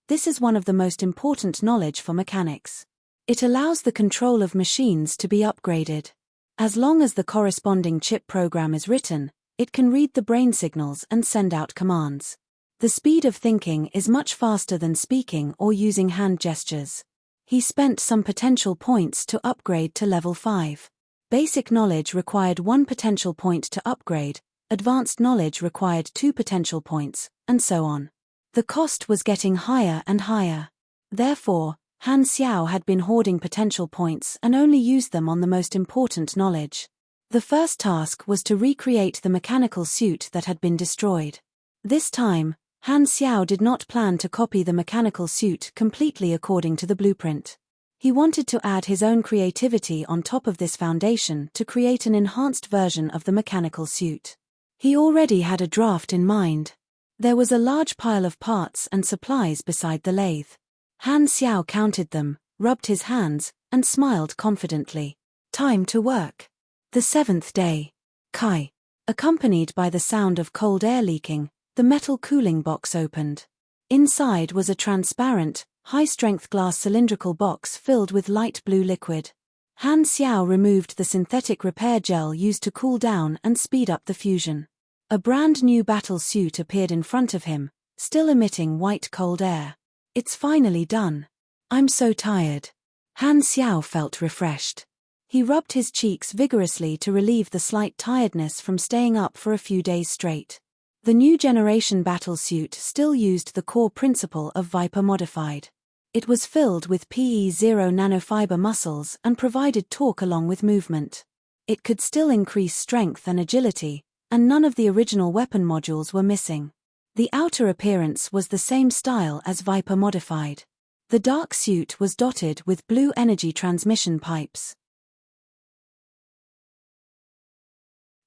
S1: this is one of the most important knowledge for mechanics. It allows the control of machines to be upgraded. As long as the corresponding chip program is written, it can read the brain signals and send out commands. The speed of thinking is much faster than speaking or using hand gestures. He spent some potential points to upgrade to level 5. Basic knowledge required 1 potential point to upgrade, advanced knowledge required 2 potential points, and so on. The cost was getting higher and higher. Therefore, Han Xiao had been hoarding potential points and only used them on the most important knowledge. The first task was to recreate the mechanical suit that had been destroyed. This time, Han Xiao did not plan to copy the mechanical suit completely according to the blueprint. He wanted to add his own creativity on top of this foundation to create an enhanced version of the mechanical suit. He already had a draft in mind. There was a large pile of parts and supplies beside the lathe. Han Xiao counted them, rubbed his hands, and smiled confidently. Time to work. The 7th day. Kai. Accompanied by the sound of cold air leaking, the metal cooling box opened. Inside was a transparent, high-strength glass cylindrical box filled with light blue liquid. Han Xiao removed the synthetic repair gel used to cool down and speed up the fusion. A brand new battle suit appeared in front of him, still emitting white cold air. It's finally done. I'm so tired. Han Xiao felt refreshed. He rubbed his cheeks vigorously to relieve the slight tiredness from staying up for a few days straight. The new generation battlesuit still used the core principle of Viper modified. It was filled with PE0 nanofiber muscles and provided torque along with movement. It could still increase strength and agility, and none of the original weapon modules were missing. The outer appearance was the same style as Viper modified. The dark suit was dotted with blue energy transmission pipes.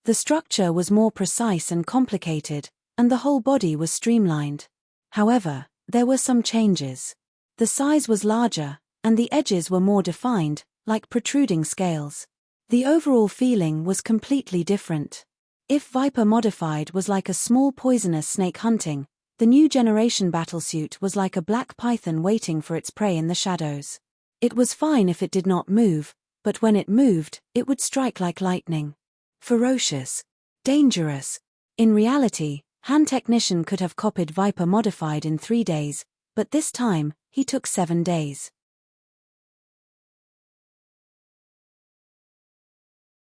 S1: The structure was more precise and complicated, and the whole body was streamlined. However, there were some changes. The size was larger, and the edges were more defined, like protruding scales. The overall feeling was completely different. If Viper modified was like a small poisonous snake hunting, the new generation battlesuit was like a black python waiting for its prey in the shadows. It was fine if it did not move, But when it moved, it would strike like lightning. Ferocious. Dangerous. In reality, Han Technician could have copied Viper modified in 3 days, but this time, he took 7 days.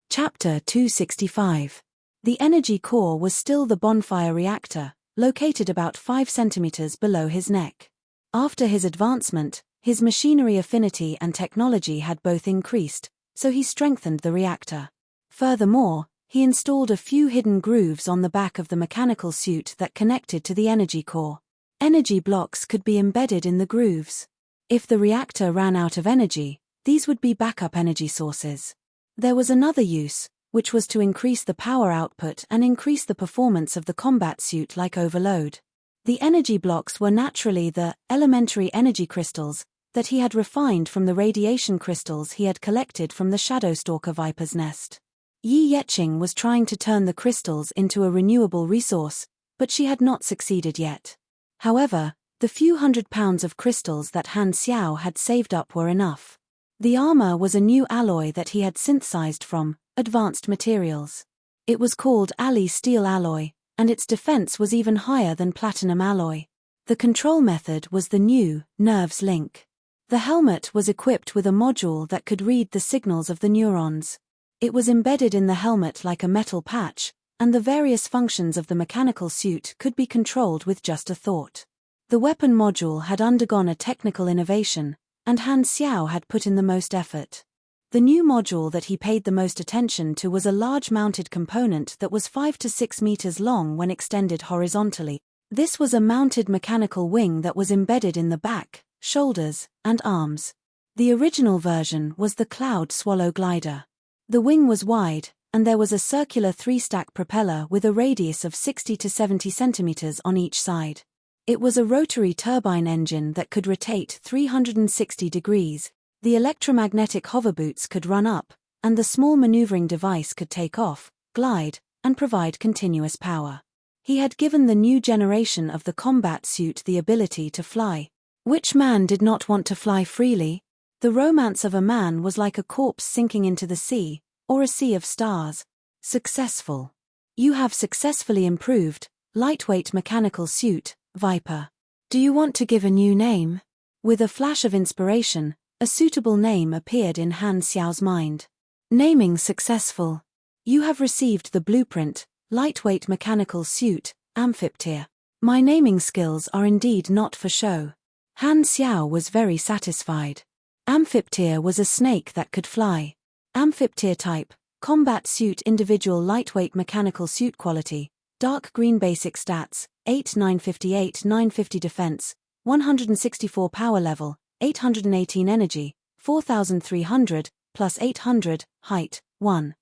S1: Chapter 265. The energy core was still the bonfire reactor, located about 5 centimeters below his neck. After his advancement, his machinery affinity and technology had both increased, so he strengthened the reactor. Furthermore, he installed a few hidden grooves on the back of the mechanical suit that connected to the energy core. Energy blocks could be embedded in the grooves. If the reactor ran out of energy, these would be backup energy sources. There was another use, which was to increase the power output and increase the performance of the combat suit like overload. The energy blocks were naturally the elementary energy crystals that he had refined from the radiation crystals he had collected from the Shadowstalker Viper's nest. Yi Yeqing was trying to turn the crystals into a renewable resource, but she had not succeeded yet. However, the few £100 of crystals that Han Xiao had saved up were enough. The armor was a new alloy that he had synthesized from advanced materials. It was called Ali Steel Alloy, and its defense was even higher than platinum alloy. The control method was the new Nerves Link. The helmet was equipped with a module that could read the signals of the neurons. It was embedded in the helmet like a metal patch, and the various functions of the mechanical suit could be controlled with just a thought. The weapon module had undergone a technical innovation, and Han Xiao had put in the most effort. The new module that he paid the most attention to was a large mounted component that was 5 to 6 meters long when extended horizontally. This was a mounted mechanical wing that was embedded in the back, shoulders, and arms. The original version was the Cloud Swallow glider. The wing was wide, and there was a circular 3-stack propeller with a radius of 60 to 70 centimeters on each side. It was a rotary turbine engine that could rotate 360 degrees, the electromagnetic hoverboots could run up, and the small maneuvering device could take off, glide, and provide continuous power. He had given the new generation of the combat suit the ability to fly. Which man did not want to fly freely? The romance of a man was like a corpse sinking into the sea, or a sea of stars. Successful. You have successfully improved, lightweight mechanical suit, Viper. Do you want to give a new name? With a flash of inspiration, a suitable name appeared in Han Xiao's mind. Naming successful. You have received the blueprint, lightweight mechanical suit, Amphiptyr. My naming skills are indeed not for show. Han Xiao was very satisfied. Amphiptyr was a snake that could fly. Amphiptyr type, combat suit individual lightweight mechanical suit quality, dark green basic stats, 8,958 950 defense, 164 power level, 818 energy, 4,300, plus 800, height, 1.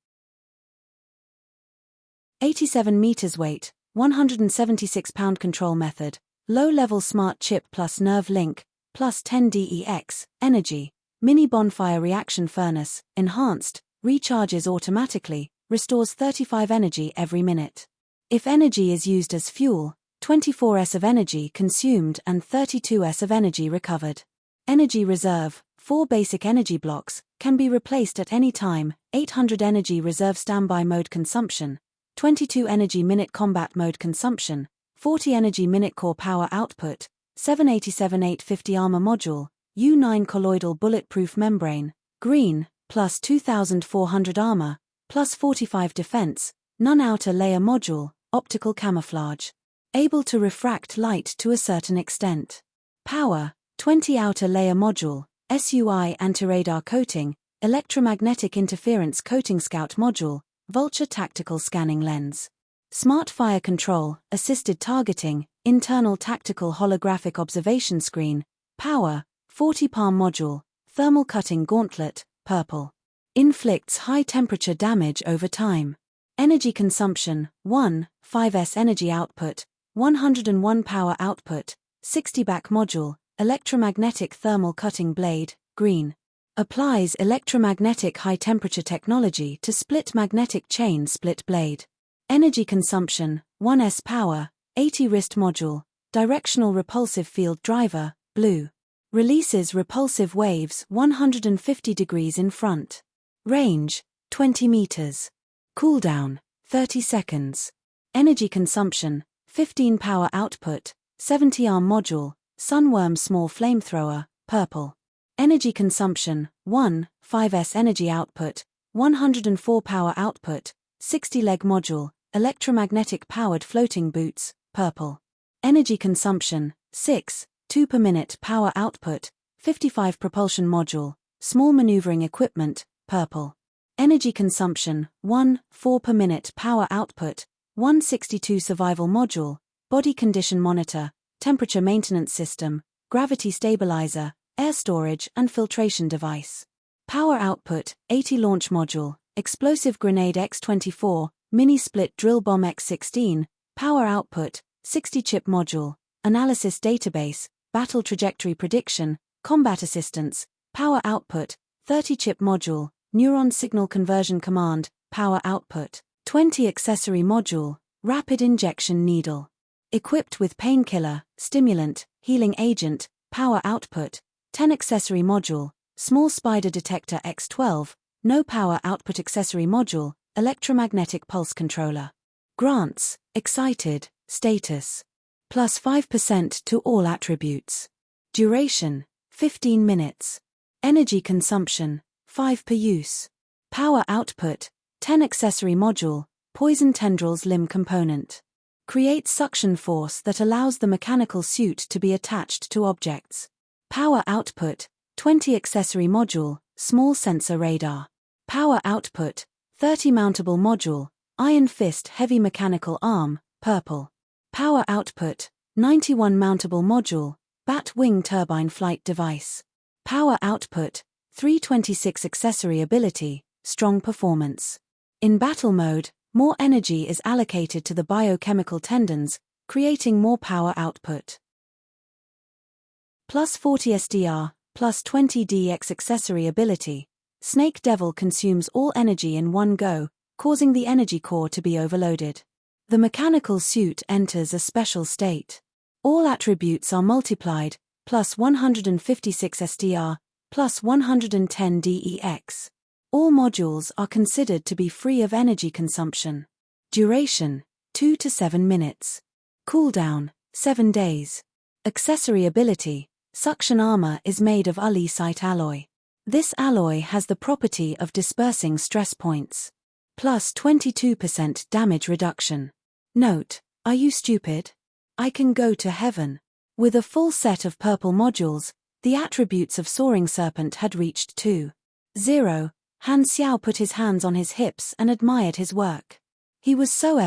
S1: 87 meters weight, 176 pound control method, low-level smart chip plus nerve link, plus 10 DEX, energy, mini bonfire reaction furnace, enhanced, recharges automatically, restores 35 energy every minute. If energy is used as fuel, 24s of energy consumed and 32s of energy recovered. Energy reserve, 4 basic energy blocks, can be replaced at any time, 800 energy reserve standby mode consumption, 22 energy minute combat mode consumption, 40 energy minute core power output, 787 850 armor module, U9 colloidal bulletproof membrane, green, plus 2400 armor, plus 45 defense, none outer layer module, optical camouflage. Able to refract light to a certain extent. Power, 20 outer layer module, SUI anti-radar coating, electromagnetic interference coating scout module, Vulture tactical scanning lens. Smart fire control, assisted targeting, internal tactical holographic observation screen, power, 40 palm module, thermal cutting gauntlet, purple. Inflicts high temperature damage over time. Energy consumption, 1, 5s energy output, 101 power output, 60 back module, electromagnetic thermal cutting blade, green. Applies electromagnetic high temperature technology to split magnetic chain split blade. Energy consumption, 1s power, 80 wrist module, directional repulsive field driver, blue. Releases repulsive waves 150 degrees in front. Range, 20 meters. Cooldown, 30 seconds. Energy consumption, 15 power output, 70 arm module, sunworm small flamethrower, purple. Energy consumption, 1, 5s energy output, 104 power output, 60 leg module, electromagnetic powered floating boots, purple. Energy consumption, 6, 2 per minute power output, 55 propulsion module, small maneuvering equipment, purple. Energy consumption, 1, 4 per minute power output, 162 survival module, body condition monitor, temperature maintenance system, gravity stabilizer, air storage and filtration device. Power output, 80 launch module, explosive grenade X-24, mini split drill bomb X-16, power output, 60 chip module, analysis database, battle trajectory prediction, combat assistance, power output, 30 chip module, neuron signal conversion command, power output, 20 accessory module, rapid injection needle. Equipped with painkiller, stimulant, healing agent, power output, 10 accessory module, small spider detector X12, no power output accessory module, electromagnetic pulse controller. Grants, excited, status. Plus 5% to all attributes. Duration, 15 minutes. Energy consumption, 5 per use. Power output, 10 accessory module, poison tendrils limb component. Create suction force that allows the mechanical suit to be attached to objects. Power output, 20 accessory module, small sensor radar. Power output, 30 mountable module, iron fist heavy mechanical arm, purple. Power output, 91 mountable module, bat wing turbine flight device. Power output, 326 accessory ability, strong performance. In battle mode, more energy is allocated to the biochemical tendons, creating more power output. Plus 40 SDR, plus 20 DX accessory ability. Snake Devil consumes all energy in one go, causing the energy core to be overloaded. The mechanical suit enters a special state. All attributes are multiplied, plus 156 SDR, plus 110 DEX. All modules are considered to be free of energy consumption. Duration, 2 to 7 minutes. Cooldown, 7 days. Accessory ability, suction armor is made of ulli-site alloy. This alloy has the property of dispersing stress points. Plus 22% damage reduction. Note, are you stupid? I can go to heaven. With a full set of purple modules, the attributes of Soaring Serpent had reached 2.0. Han Xiao put his hands on his hips and admired his work. He was so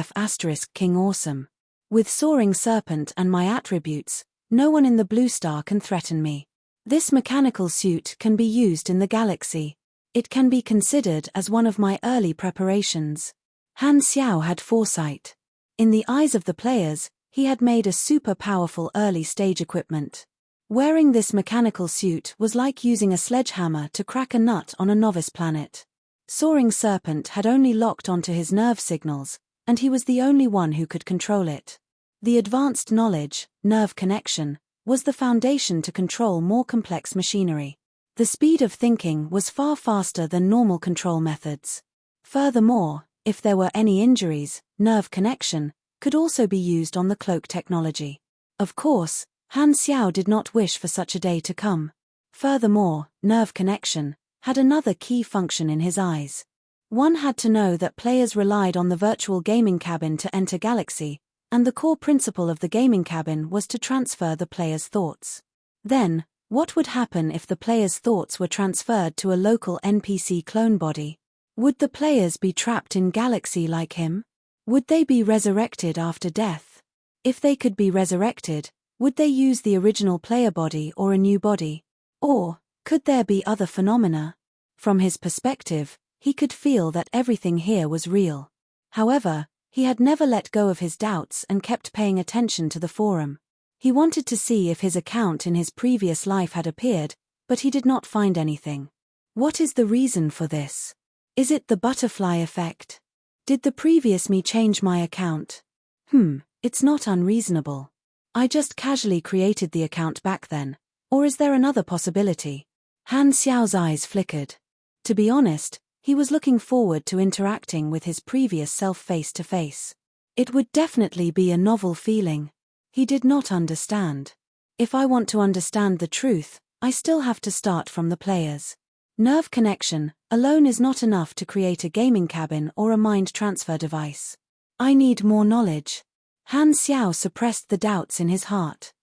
S1: King awesome. With Soaring Serpent and my attributes, no one in the Blue Star can threaten me. This mechanical suit can be used in the galaxy. It can be considered as one of my early preparations. Han Xiao had foresight. In the eyes of the players, he had made a super powerful early stage equipment. Wearing this mechanical suit was like using a sledgehammer to crack a nut on a novice planet. Soaring Serpent had only locked onto his nerve signals, and he was the only one who could control it. The advanced knowledge, nerve connection, was the foundation to control more complex machinery. The speed of thinking was far faster than normal control methods. Furthermore, if there were any injuries, nerve connection could also be used on the cloak technology. Of course, Han Xiao did not wish for such a day to come. Furthermore, nerve connection had another key function in his eyes. One had to know that players relied on the virtual gaming cabin to enter Galaxy, and the core principle of the gaming cabin was to transfer the player's thoughts. Then, what would happen if the player's thoughts were transferred to a local NPC clone body? Would the players be trapped in Galaxy like him? Would they be resurrected after death? If they could be resurrected, would they use the original player body or a new body? Or, could there be other phenomena? From his perspective, he could feel that everything here was real. However, he had never let go of his doubts and kept paying attention to the forum. He wanted to see if his account in his previous life had appeared, but he did not find anything. What is the reason for this? Is it the butterfly effect? Did the previous me change my account? It's not unreasonable. I just casually created the account back then. Or is there another possibility? Han Xiao's eyes flickered. To be honest, He was looking forward to interacting with his previous self face to face. It would definitely be a novel feeling. He did not understand. If I want to understand the truth, I still have to start from the players. Nerve connection alone is not enough to create a gaming cabin or a mind transfer device. I need more knowledge. Han Xiao suppressed the doubts in his heart.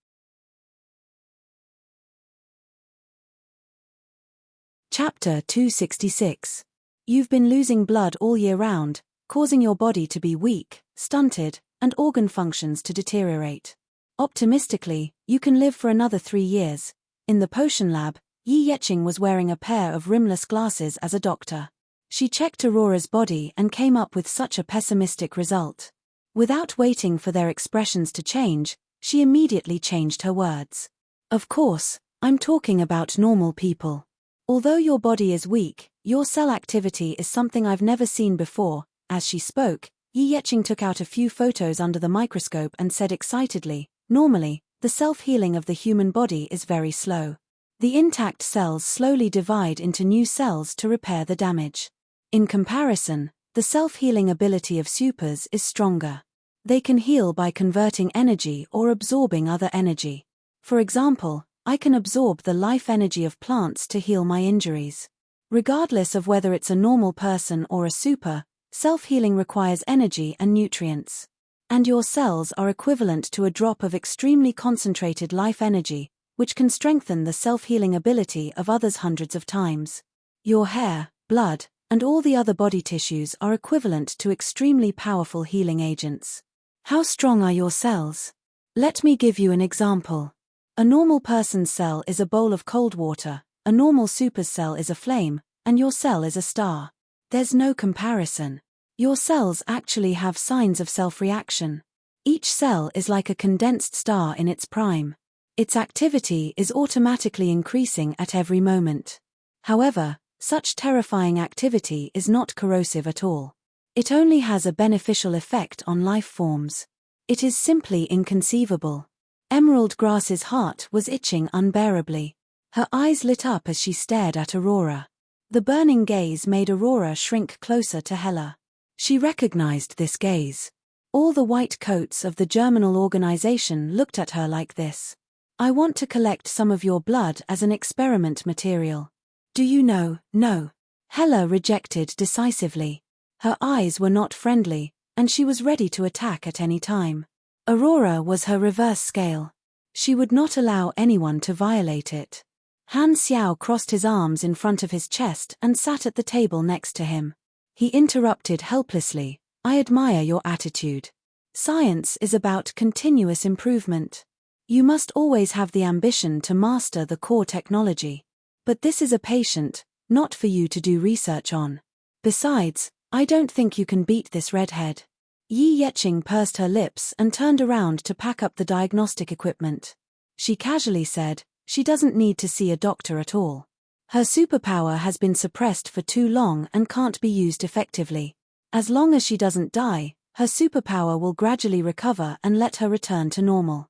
S1: Chapter 266. You've been losing blood all year round, causing your body to be weak, stunted, and organ functions to deteriorate. Optimistically, you can live for another 3 years. In the potion lab, Yi Yeqing was wearing a pair of rimless glasses as a doctor. She checked Aurora's body and came up with such a pessimistic result. Without waiting for their expressions to change, she immediately changed her words. Of course, I'm talking about normal people. Although your body is weak, your cell activity is something I've never seen before. As she spoke, Yi Yeqing took out a few photos under the microscope and said excitedly, normally, the self-healing of the human body is very slow. The intact cells slowly divide into new cells to repair the damage. In comparison, the self-healing ability of supers is stronger. They can heal by converting energy or absorbing other energy. For example, I can absorb the life energy of plants to heal my injuries. Regardless of whether it's a normal person or a super, self-healing requires energy and nutrients. And your cells are equivalent to a drop of extremely concentrated life energy, which can strengthen the self-healing ability of others hundreds of times. Your hair, blood, and all the other body tissues are equivalent to extremely powerful healing agents. How strong are your cells? Let me give you an example. A normal person's cell is a bowl of cold water, a normal super's cell is a flame, and your cell is a star. There's no comparison. Your cells actually have signs of self-reaction. Each cell is like a condensed star in its prime. Its activity is automatically increasing at every moment. However, such terrifying activity is not corrosive at all. It only has a beneficial effect on life forms. It is simply inconceivable. Emerald Grass's heart was itching unbearably. Her eyes lit up as she stared at Aurora. The burning gaze made Aurora shrink closer to Hela. She recognized this gaze. All the white coats of the Germinal organization looked at her like this. I want to collect some of your blood as an experiment material. Do you know? No. Hela rejected decisively. Her eyes were not friendly, and she was ready to attack at any time. Aurora was her reverse scale. She would not allow anyone to violate it. Han Xiao crossed his arms in front of his chest and sat at the table next to him. He interrupted helplessly, I admire your attitude. Science is about continuous improvement. You must always have the ambition to master the core technology. But this is a patient, not for you to do research on. Besides, I don't think you can beat this redhead. Yi Yeqing pursed her lips and turned around to pack up the diagnostic equipment. She casually said, she doesn't need to see a doctor at all. Her superpower has been suppressed for too long and can't be used effectively. As long as she doesn't die, her superpower will gradually recover and let her return to normal.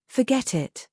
S1: Forget it.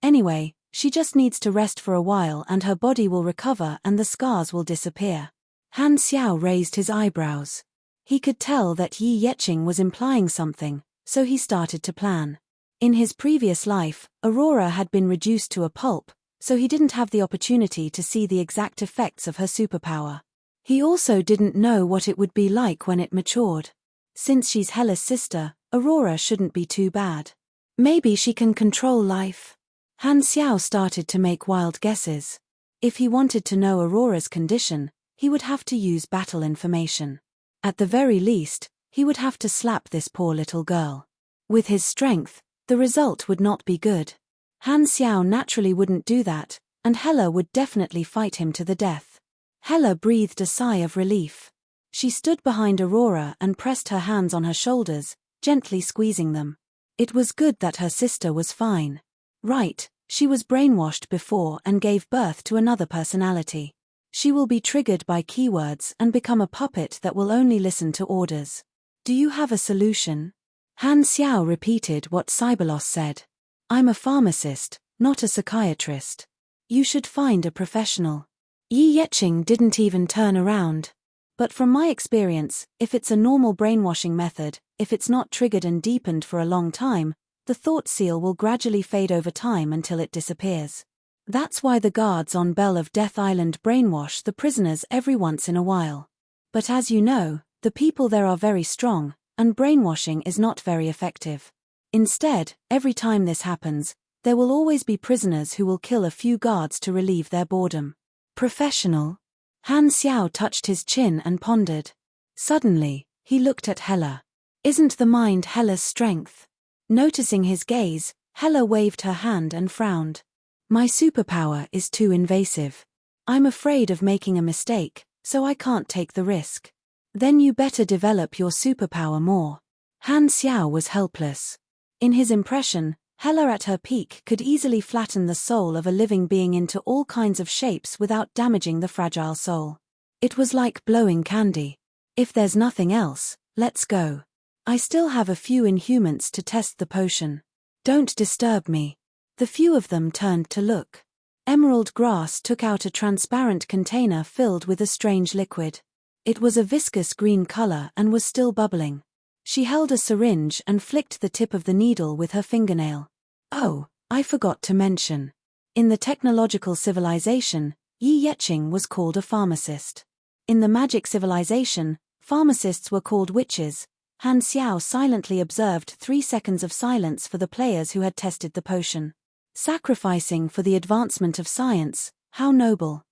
S1: Anyway, she just needs to rest for a while and her body will recover and the scars will disappear. Han Xiao raised his eyebrows. He could tell that Yi Yeqing was implying something, so he started to plan. In his previous life, Aurora had been reduced to a pulp, so he didn't have the opportunity to see the exact effects of her superpower. He also didn't know what it would be like when it matured. Since she's Hela's sister, Aurora shouldn't be too bad. Maybe she can control life. Han Xiao started to make wild guesses. If he wanted to know Aurora's condition, he would have to use battle information. At the very least, he would have to slap this poor little girl. With his strength, the result would not be good. Han Xiao naturally wouldn't do that, and Hela would definitely fight him to the death. Hela breathed a sigh of relief. She stood behind Aurora and pressed her hands on her shoulders, gently squeezing them. It was good that her sister was fine. Right, she was brainwashed before and gave birth to another personality. She will be triggered by keywords and become a puppet that will only listen to orders. Do you have a solution? Han Xiao repeated what Cyberlos said. I'm a pharmacist, not a psychiatrist. You should find a professional. Yi Yeqing didn't even turn around. But from my experience, if it's a normal brainwashing method, if it's not triggered and deepened for a long time, the thought seal will gradually fade over time until it disappears. That's why the guards on Bell of Death Island brainwash the prisoners every once in a while. But as you know, the people there are very strong, and brainwashing is not very effective. Instead, every time this happens, there will always be prisoners who will kill a few guards to relieve their boredom. Professional? Han Xiao touched his chin and pondered. Suddenly, he looked at Hela. Isn't the mind Hela's strength? Noticing his gaze, Hela waved her hand and frowned. My superpower is too invasive. I'm afraid of making a mistake, so I can't take the risk. Then you better develop your superpower more. Han Xiao was helpless. In his impression, Hela at her peak could easily flatten the soul of a living being into all kinds of shapes without damaging the fragile soul. It was like blowing candy. If there's nothing else, let's go. I still have a few Inhumans to test the potion. Don't disturb me. The few of them turned to look. Emerald Grass took out a transparent container filled with a strange liquid. It was a viscous green color and was still bubbling. She held a syringe and flicked the tip of the needle with her fingernail. Oh, I forgot to mention. In the technological civilization, Yi Yeqing was called a pharmacist. In the magic civilization, pharmacists were called witches. Han Xiao silently observed 3 seconds of silence for the players who had tested the potion. Sacrificing for the advancement of science, how noble.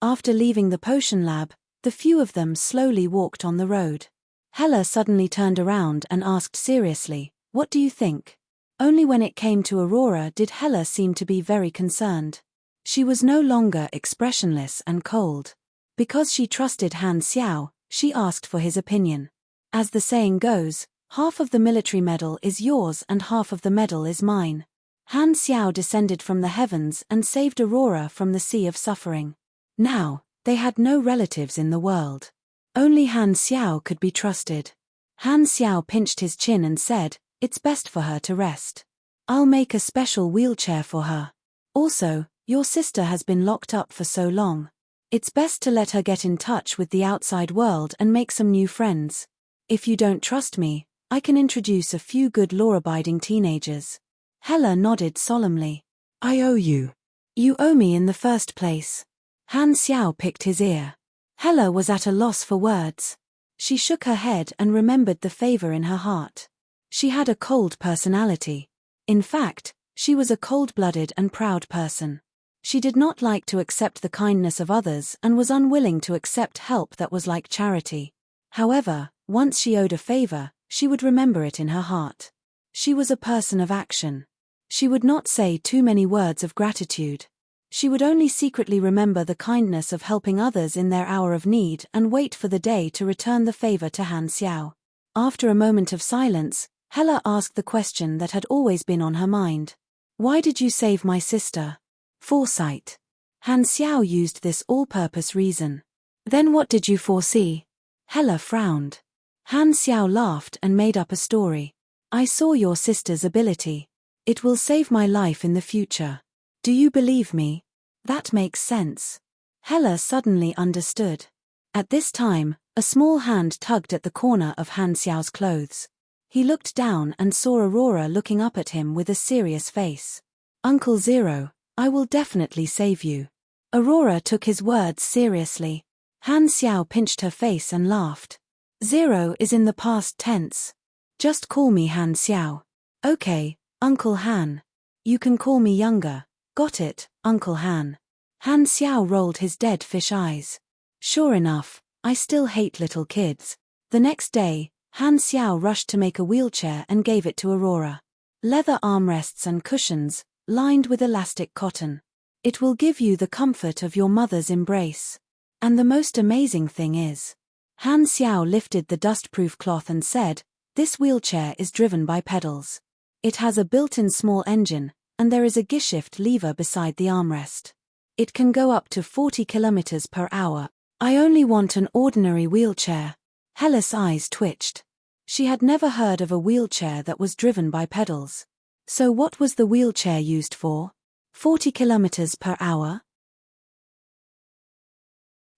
S1: After leaving the potion lab, the few of them slowly walked on the road. Hela suddenly turned around and asked seriously, "What do you think?" Only when it came to Aurora did Hela seem to be very concerned. She was no longer expressionless and cold. Because she trusted Han Xiao, she asked for his opinion. As the saying goes, half of the military medal is yours and half of the medal is mine. Han Xiao descended from the heavens and saved Aurora from the sea of suffering. Now, they had no relatives in the world. Only Han Xiao could be trusted. Han Xiao pinched his chin and said, "It's best for her to rest. I'll make a special wheelchair for her. Also, your sister has been locked up for so long. It's best to let her get in touch with the outside world and make some new friends. If you don't trust me, I can introduce a few good law-abiding teenagers." Hela nodded solemnly. "I owe you. You owe me in the first place." Han Xiao picked his ear. Hela was at a loss for words. She shook her head and remembered the favor in her heart. She had a cold personality. In fact, she was a cold-blooded and proud person. She did not like to accept the kindness of others and was unwilling to accept help that was like charity. However, once she owed a favor, she would remember it in her heart. She was a person of action. She would not say too many words of gratitude. She would only secretly remember the kindness of helping others in their hour of need and wait for the day to return the favor to Han Xiao. After a moment of silence, Hela asked the question that had always been on her mind. "Why did you save my sister?" "Foresight." Han Xiao used this all-purpose reason. "Then what did you foresee?" Hela frowned. Han Xiao laughed and made up a story. "I saw your sister's ability. It will save my life in the future. Do you believe me?" "That makes sense." Hela suddenly understood. At this time, a small hand tugged at the corner of Han Xiao's clothes. He looked down and saw Aurora looking up at him with a serious face. "Uncle Zero, I will definitely save you." Aurora took his words seriously. Han Xiao pinched her face and laughed. "Zero is in the past tense. Just call me Han Xiao." "Okay, Uncle Han. You can call me younger." "Got it, Uncle Han." Han Xiao rolled his dead fish eyes. "Sure enough, I still hate little kids." The next day, Han Xiao rushed to make a wheelchair and gave it to Aurora. Leather armrests and cushions, lined with elastic cotton. "It will give you the comfort of your mother's embrace. And the most amazing thing is..." Han Xiao lifted the dust-proof cloth and said, "This wheelchair is driven by pedals. It has a built-in small engine, and there is a gearshift lever beside the armrest. It can go up to 40 kilometers per hour. I only want an ordinary wheelchair." Hela's eyes twitched. She had never heard of a wheelchair that was driven by pedals. So what was the wheelchair used for? 40 kilometers per hour?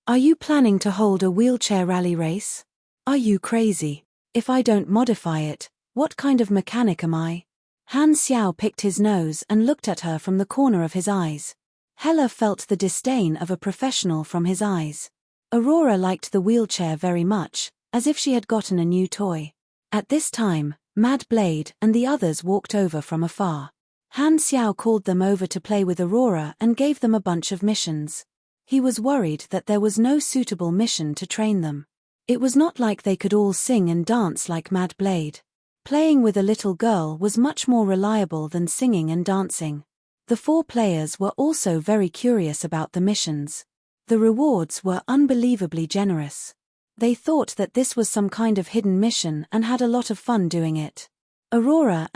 S1: Are you planning to hold a wheelchair rally race? Are you crazy? If I don't modify it, what kind of mechanic am I? Han Xiao picked his nose and looked at her from the corner of his eyes. Hella felt the disdain of a professional from his eyes. Aurora liked the wheelchair very much, as if she had gotten a new toy. At this time, Mad Blade and the others walked over from afar. Han Xiao called them over to play with Aurora and gave them a bunch of missions. He was worried that there was no suitable mission to train them. It was not like they could all sing and dance like Mad Blade. Playing with a little girl was much more reliable than singing and dancing. The 4 players were also very curious about the missions. The rewards were unbelievably generous. They thought that this was some kind of hidden mission and had a lot of fun doing it. Aurora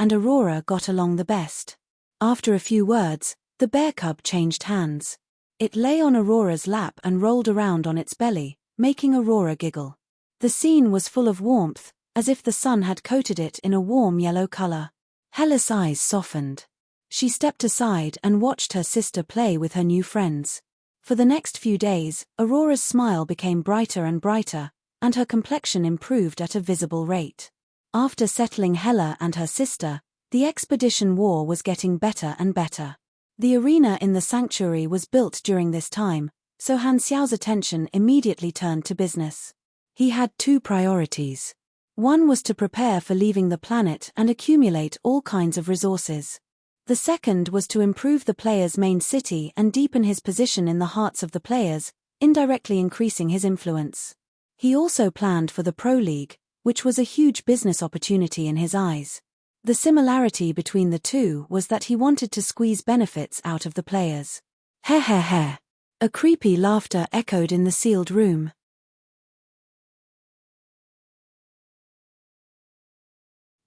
S1: got along the best. After a few words, the bear cub changed hands. It lay on Aurora's lap and rolled around on its belly, making Aurora giggle. The scene was full of warmth, as if the sun had coated it in a warm yellow color. Hella's eyes softened. She stepped aside and watched her sister play with her new friends. For the next few days, Aurora's smile became brighter and brighter, and her complexion improved at a visible rate. After settling Hella and her sister, the expedition war was getting better and better. The arena in the sanctuary was built during this time, so Han Xiao's attention immediately turned to business. He had 2 priorities. One was to prepare for leaving the planet and accumulate all kinds of resources. The second was to improve the player's main city and deepen his position in the hearts of the players, indirectly increasing his influence. He also planned for the Pro League, which was a huge business opportunity in his eyes. The similarity between the two was that he wanted to squeeze benefits out of the players. Heh heh heh. A creepy laughter echoed in the sealed room.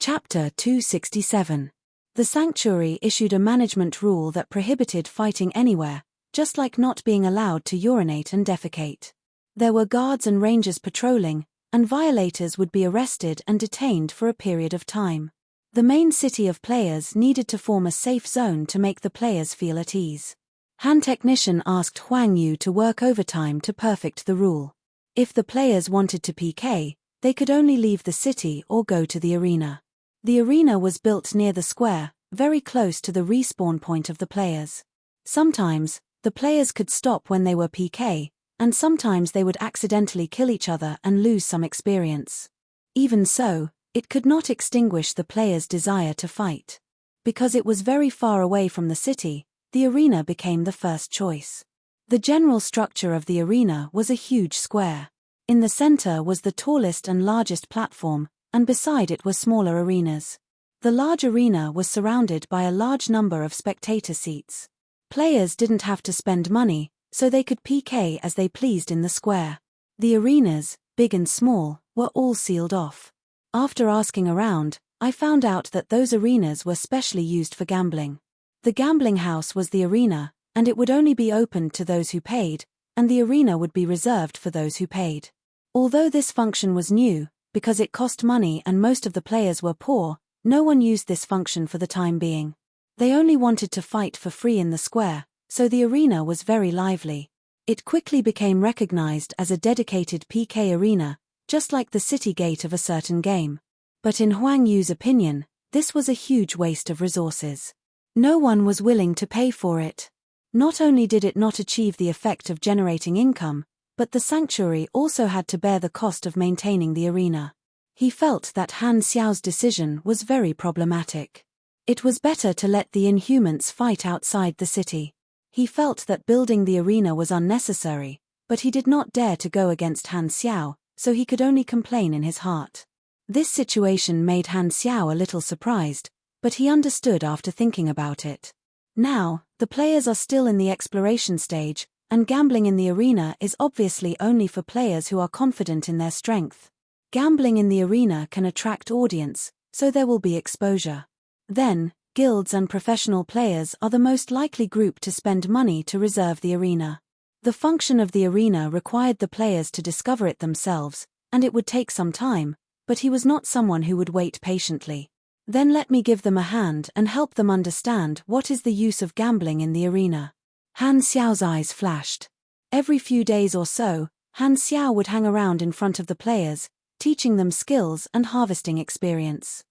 S1: Chapter 267. The Sanctuary issued a management rule that prohibited fighting anywhere, just like not being allowed to urinate and defecate. There were guards and rangers patrolling, and violators would be arrested and detained for a period of time. The main city of players needed to form a safe zone to make the players feel at ease. Han Technician asked Huang Yu to work overtime to perfect the rule. If the players wanted to PK, they could only leave the city or go to the arena. The arena was built near the square, very close to the respawn point of the players. Sometimes, the players could stop when they were PK, and sometimes they would accidentally kill each other and lose some experience. Even so, it could not extinguish the players' desire to fight. Because it was very far away from the city, the arena became the first choice. The general structure of the arena was a huge square. In the center was the tallest and largest platform, and beside it were smaller arenas. The large arena was surrounded by a large number of spectator seats. Players didn't have to spend money, so they could PK as they pleased in the square. The arenas, big and small, were all sealed off. After asking around, I found out that those arenas were specially used for gambling. The gambling house was the arena, and it would only be opened to those who paid, and the arena would be reserved for those who paid. Although this function was new, because it cost money and most of the players were poor, no one used this function for the time being. They only wanted to fight for free in the square, so the arena was very lively. It quickly became recognized as a dedicated PK arena, just like the city gate of a certain game. But in Huang Yu's opinion, this was a huge waste of resources. No one was willing to pay for it. Not only did it not achieve the effect of generating income, but the sanctuary also had to bear the cost of maintaining the arena. He felt that Han Xiao's decision was very problematic. It was better to let the Inhumans fight outside the city. He felt that building the arena was unnecessary, but he did not dare to go against Han Xiao, so he could only complain in his heart. This situation made Han Xiao a little surprised, but he understood after thinking about it. Now, the players are still in the exploration stage, and gambling in the arena is obviously only for players who are confident in their strength. Gambling in the arena can attract audience, so there will be exposure. Then, guilds and professional players are the most likely group to spend money to reserve the arena. The function of the arena required the players to discover it themselves, and it would take some time, but he was not someone who would wait patiently. Then let me give them a hand and help them understand what is the use of gambling in the arena. Han Xiao's eyes flashed. Every few days or so, Han Xiao would hang around in front of the players, teaching them skills and harvesting experience.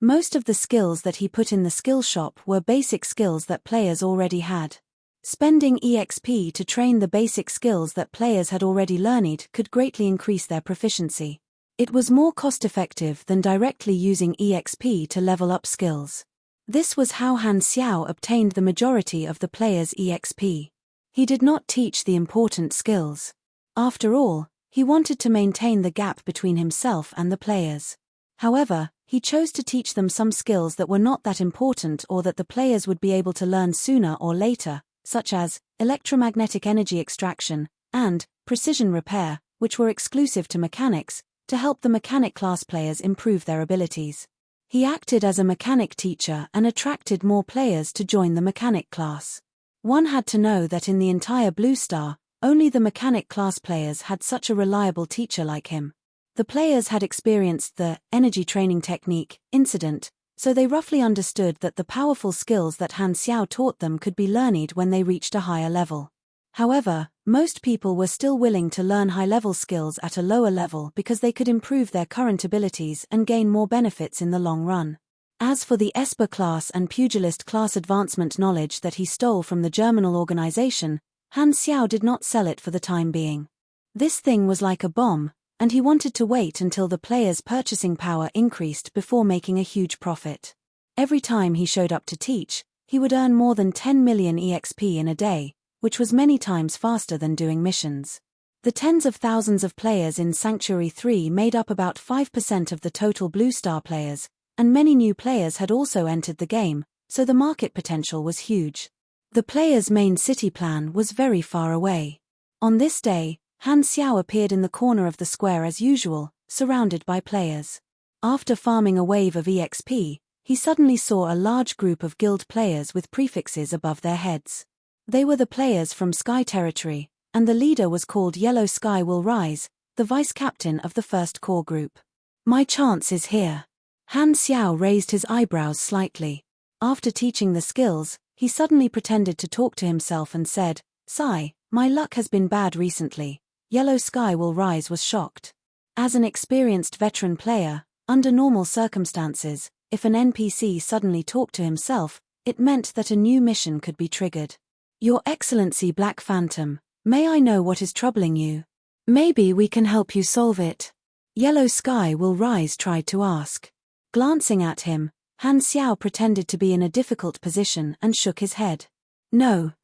S1: Most of the skills that he put in the skill shop were basic skills that players already had. Spending EXP to train the basic skills that players had already learned could greatly increase their proficiency. It was more cost-effective than directly using EXP to level up skills. This was how Han Xiao obtained the majority of the players' EXP. He did not teach the important skills. After all, he wanted to maintain the gap between himself and the players. However, he chose to teach them some skills that were not that important or that the players would be able to learn sooner or later, such as electromagnetic energy extraction and precision repair, which were exclusive to mechanics, to help the mechanic class players improve their abilities. He acted as a mechanic teacher and attracted more players to join the mechanic class. One had to know that in the entire Blue Star, only the mechanic class players had such a reliable teacher like him. The players had experienced the energy training technique incident, so they roughly understood that the powerful skills that Han Xiao taught them could be learned when they reached a higher level. However, most people were still willing to learn high-level skills at a lower level because they could improve their current abilities and gain more benefits in the long run. As for the Esper class and Pugilist class advancement knowledge that he stole from the Germinal organization, Han Xiao did not sell it for the time being. This thing was like a bomb, and he wanted to wait until the players' purchasing power increased before making a huge profit. Every time he showed up to teach, he would earn more than 10 million EXP in a day, which was many times faster than doing missions. The tens of thousands of players in Sanctuary 3 made up about 5% of the total Blue Star players, and many new players had also entered the game, so the market potential was huge. The players' main city plan was very far away. On this day, Han Xiao appeared in the corner of the square as usual, surrounded by players. After farming a wave of EXP, he suddenly saw a large group of guild players with prefixes above their heads. They were the players from Sky Territory, and the leader was called Yellow Sky Will Rise, the vice-captain of the first core group. My chance is here. Han Xiao raised his eyebrows slightly. After teaching the skills, he suddenly pretended to talk to himself and said, "Sigh, my luck has been bad recently." Yellow Sky Will Rise was shocked. As an experienced veteran player, under normal circumstances, if an NPC suddenly talked to himself, it meant that a new mission could be triggered. Your Excellency Black Phantom, may I know what is troubling you? Maybe we can help you solve it. Yellow Sky Will Rise tried to ask. Glancing at him, Han Xiao pretended to be in a difficult position and shook his head. No,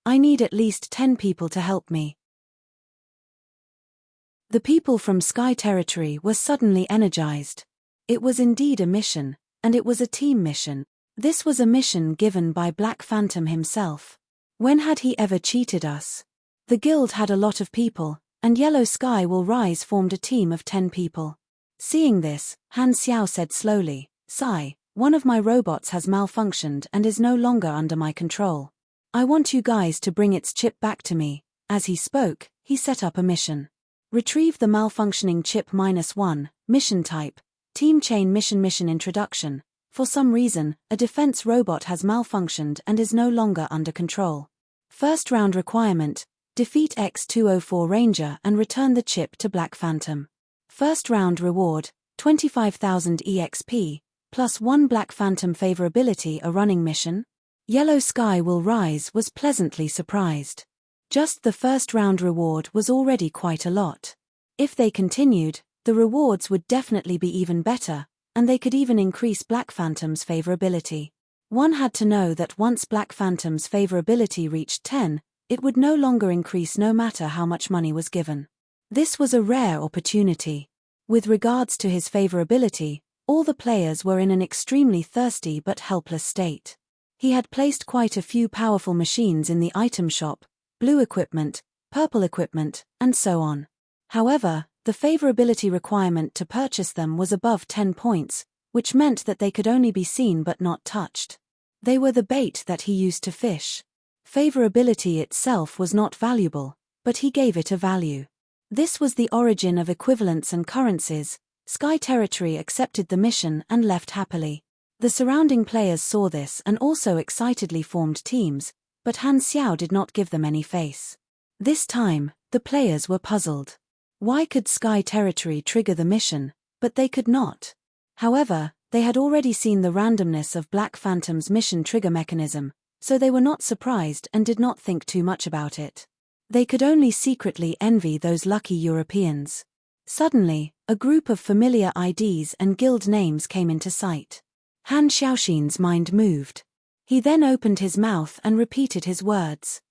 S1: I need at least 10 people to help me. The people from Sky Territory were suddenly energized. It was indeed a mission, and it was a team mission. This was a mission given by Black Phantom himself. When had he ever cheated us? The guild had a lot of people, and Yellow Sky Will Rise formed a team of 10 people. Seeing this, Han Xiao said slowly, "Sigh, one of my robots has malfunctioned and is no longer under my control. I want you guys to bring its chip back to me." As he spoke, he set up a mission. Retrieve the malfunctioning chip -1, mission type, team chain mission introduction. For some reason, a defense robot has malfunctioned and is no longer under control. First round requirement, defeat X-204 Ranger and return the chip to Black Phantom. First round reward, 25,000 EXP, plus 1 Black Phantom favorability. A running mission? Yellow Sky Will Rise was pleasantly surprised. Just the first round reward was already quite a lot. If they continued, the rewards would definitely be even better, and they could even increase Black Phantom's favorability. One had to know that once Black Phantom's favorability reached 10, it would no longer increase no matter how much money was given. This was a rare opportunity. With regards to his favorability, all the players were in an extremely thirsty but helpless state. He had placed quite a few powerful machines in the item shop, blue equipment, purple equipment, and so on. However, the favorability requirement to purchase them was above 10 points, which meant that they could only be seen but not touched. They were the bait that he used to fish. Favorability itself was not valuable, but he gave it a value. This was the origin of equivalents and currencies, Sky Territory accepted the mission and left happily. The surrounding players saw this and also excitedly formed teams, but Han Xiao did not give them any face. This time, the players were puzzled. Why could Sky Territory trigger the mission, but they could not? However, they had already seen the randomness of Black Phantom's mission trigger mechanism, so they were not surprised and did not think too much about it. They could only secretly envy those lucky Europeans. Suddenly, a group of familiar IDs and guild names came into sight. Han Xiaoxin's mind moved. He then opened his mouth and repeated his words.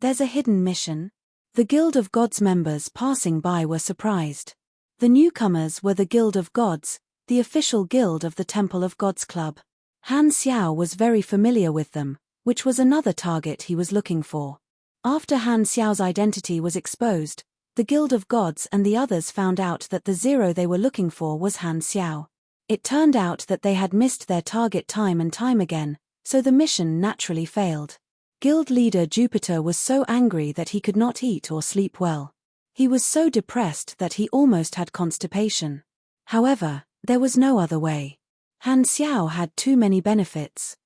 S1: There's a hidden mission? The Guild of Gods members passing by were surprised. The newcomers were the Guild of Gods, the official guild of the Temple of Gods Club. Han Xiao was very familiar with them, which was another target he was looking for. After Han Xiao's identity was exposed, the Guild of Gods and the others found out that the zero they were looking for was Han Xiao. It turned out that they had missed their target time and time again, so the mission naturally failed. Guild leader Jupiter was so angry that he could not eat or sleep well. He was so depressed that he almost had constipation. However, there was no other way. Han Xiao had too many benefits.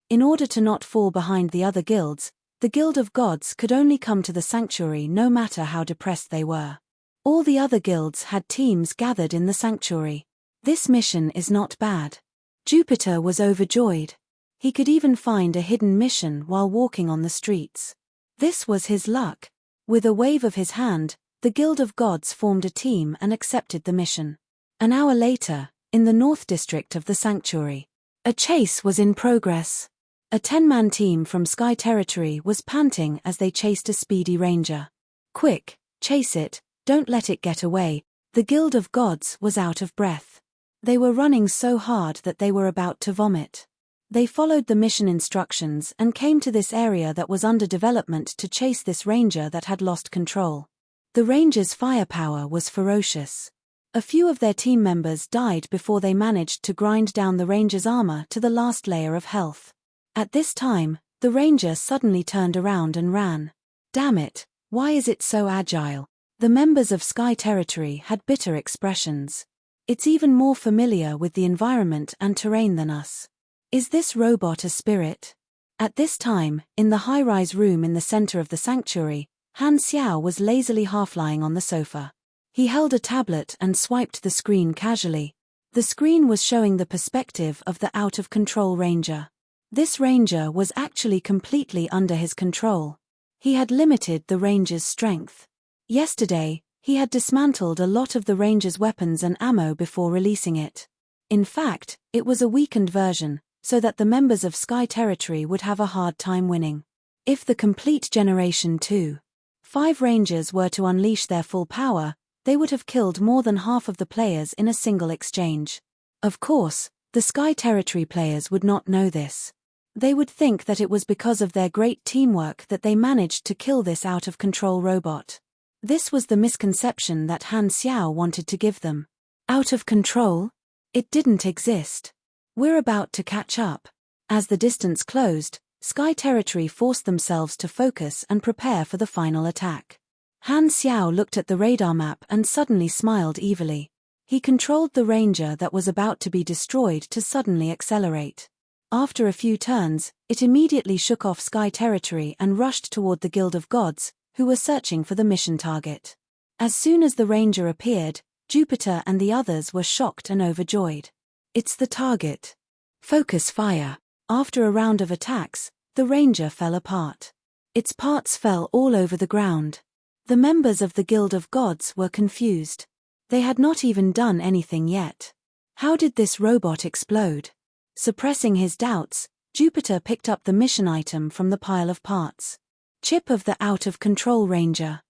S1: In order to not fall behind the other guilds, the Guild of Gods could only come to the sanctuary no matter how depressed they were. All the other guilds had teams gathered in the sanctuary. This mission is not bad. Jupiter was overjoyed. He could even find a hidden mission while walking on the streets. This was his luck. With a wave of his hand, the Guild of Gods formed a team and accepted the mission. An hour later, in the North District of the sanctuary, a chase was in progress. A 10-man team from Sky Territory was panting as they chased a speedy ranger. Quick, chase it, don't let it get away. The Guild of Gods was out of breath. They were running so hard that they were about to vomit. They followed the mission instructions and came to this area that was under development to chase this ranger that had lost control. The ranger's firepower was ferocious. A few of their team members died before they managed to grind down the ranger's armor to the last layer of health. At this time, the ranger suddenly turned around and ran. Damn it, why is it so agile? The members of Sky Territory had bitter expressions. It's even more familiar with the environment and terrain than us. Is this robot a spirit? At this time, in the high-rise room in the center of the sanctuary, Han Xiao was lazily half-lying on the sofa. He held a tablet and swiped the screen casually. The screen was showing the perspective of the out-of-control ranger. This ranger was actually completely under his control. He had limited the ranger's strength. Yesterday, he had dismantled a lot of the ranger's weapons and ammo before releasing it. In fact, it was a weakened version, so that the members of Sky Territory would have a hard time winning. If the complete Generation 2.5 Rangers were to unleash their full power, they would have killed more than half of the players in a single exchange. Of course, the Sky Territory players would not know this. They would think that it was because of their great teamwork that they managed to kill this out-of-control robot. This was the misconception that Han Xiao wanted to give them. Out of control? It didn't exist. We're about to catch up. As the distance closed, Sky Territory forced themselves to focus and prepare for the final attack. Han Xiao looked at the radar map and suddenly smiled evilly. He controlled the ranger that was about to be destroyed to suddenly accelerate. After a few turns, it immediately shook off Sky Territory and rushed toward the Guild of Gods, who were searching for the mission target. As soon as the ranger appeared, Jupiter and the others were shocked and overjoyed. It's the target. Focus fire. After a round of attacks, the ranger fell apart. Its parts fell all over the ground. The members of the Guild of Gods were confused. They had not even done anything yet. How did this robot explode? Suppressing his doubts, Jupiter picked up the mission item from the pile of parts. Chip of the out-of-control ranger.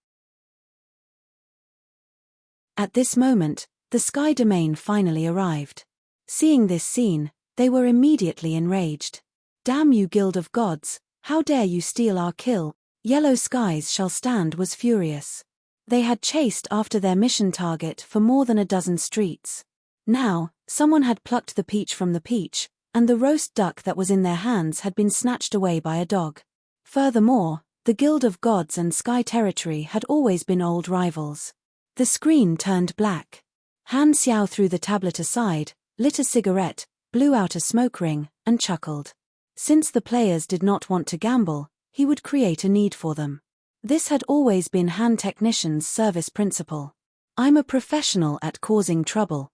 S1: At this moment, the Sky Domain finally arrived. Seeing this scene, they were immediately enraged. Damn you Guild of Gods, how dare you steal our kill? Yellow Skies Shall Stand was furious. They had chased after their mission target for more than a dozen streets. Now, someone had plucked the peach from the peach, and the roast duck that was in their hands had been snatched away by a dog. Furthermore, the Guild of Gods and Sky Territory had always been old rivals. The screen turned black. Han Xiao threw the tablet aside, lit a cigarette, blew out a smoke ring, and chuckled. Since the players did not want to gamble, he would create a need for them. This had always been Han Technician's service principle. I'm a professional at causing trouble.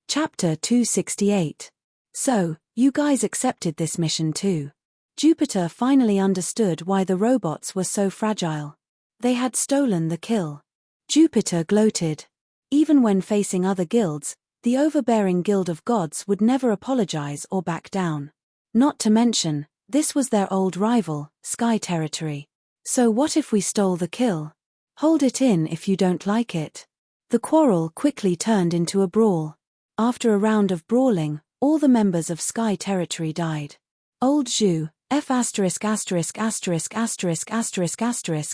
S1: Chapter 268. So, you guys accepted this mission too. Jupiter finally understood why the robots were so fragile. They had stolen the kill. Jupiter gloated. Even when facing other guilds, the overbearing Guild of Gods would never apologize or back down. Not to mention, this was their old rival, Sky Territory. So what if we stole the kill? Hold it in if you don't like it. The quarrel quickly turned into a brawl. After a round of brawling, all the members of Sky Territory died. Old Zhu, F**************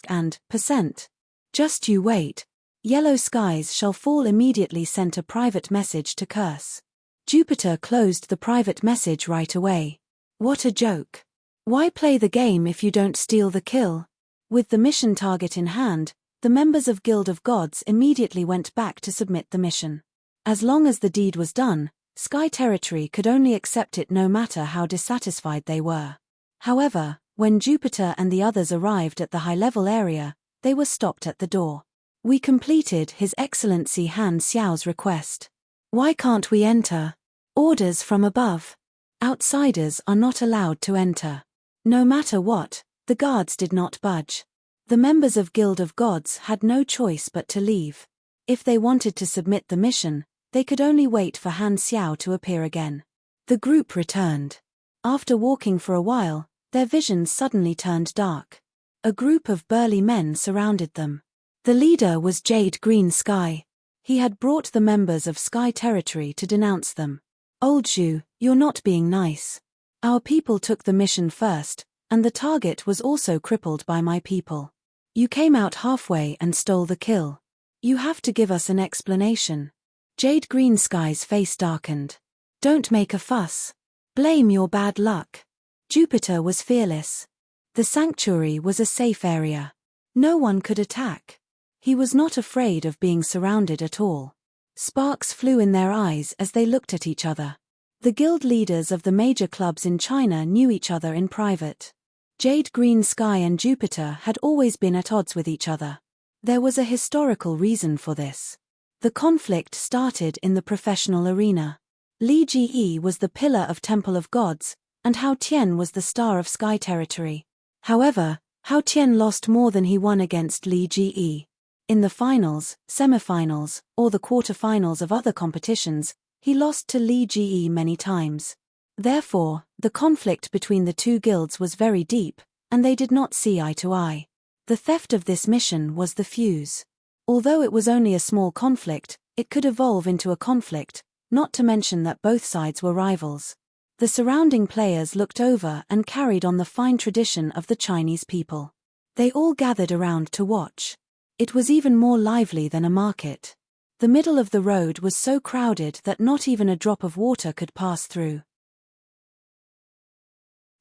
S1: and %. Just you wait. Yellow skies shall fall immediately sent a private message to curse. Jupiter closed the private message right away. What a joke. Why play the game if you don't steal the kill? With the mission target in hand, the members of Guild of Gods immediately went back to submit the mission. As long as the deed was done, Sky Territory could only accept it no matter how dissatisfied they were. However, when Jupiter and the others arrived at the high-level area, they were stopped at the door. We completed His Excellency Han Xiao's request. Why can't we enter? Orders from above. Outsiders are not allowed to enter. No matter what, the guards did not budge. The members of Guild of Gods had no choice but to leave. If they wanted to submit the mission, they could only wait for Han Xiao to appear again. The group returned. After walking for a while, their visions suddenly turned dark. A group of burly men surrounded them. The leader was Jade Green Sky. He had brought the members of Sky Territory to denounce them. Old Zhu, you're not being nice. Our people took the mission first, and the target was also crippled by my people. You came out halfway and stole the kill. You have to give us an explanation. Jade Green Sky's face darkened. Don't make a fuss. Blame your bad luck. Jupiter was fearless. The sanctuary was a safe area. No one could attack. He was not afraid of being surrounded at all. Sparks flew in their eyes as they looked at each other. The guild leaders of the major clubs in China knew each other in private. Jade Green Sky and Jupiter had always been at odds with each other. There was a historical reason for this. The conflict started in the professional arena. Li Ji was the pillar of Temple of Gods, and Hao Tian was the star of Sky Territory. However, Hao Tian lost more than he won against Li Ji. In the finals, semifinals, or the quarterfinals of other competitions, he lost to Li Ji many times. Therefore, the conflict between the two guilds was very deep, and they did not see eye to eye. The theft of this mission was the fuse. Although it was only a small conflict, it could evolve into a conflict, not to mention that both sides were rivals. The surrounding players looked over and carried on the fine tradition of the Chinese people. They all gathered around to watch. It was even more lively than a market. The middle of the road was so crowded that not even a drop of water could pass through.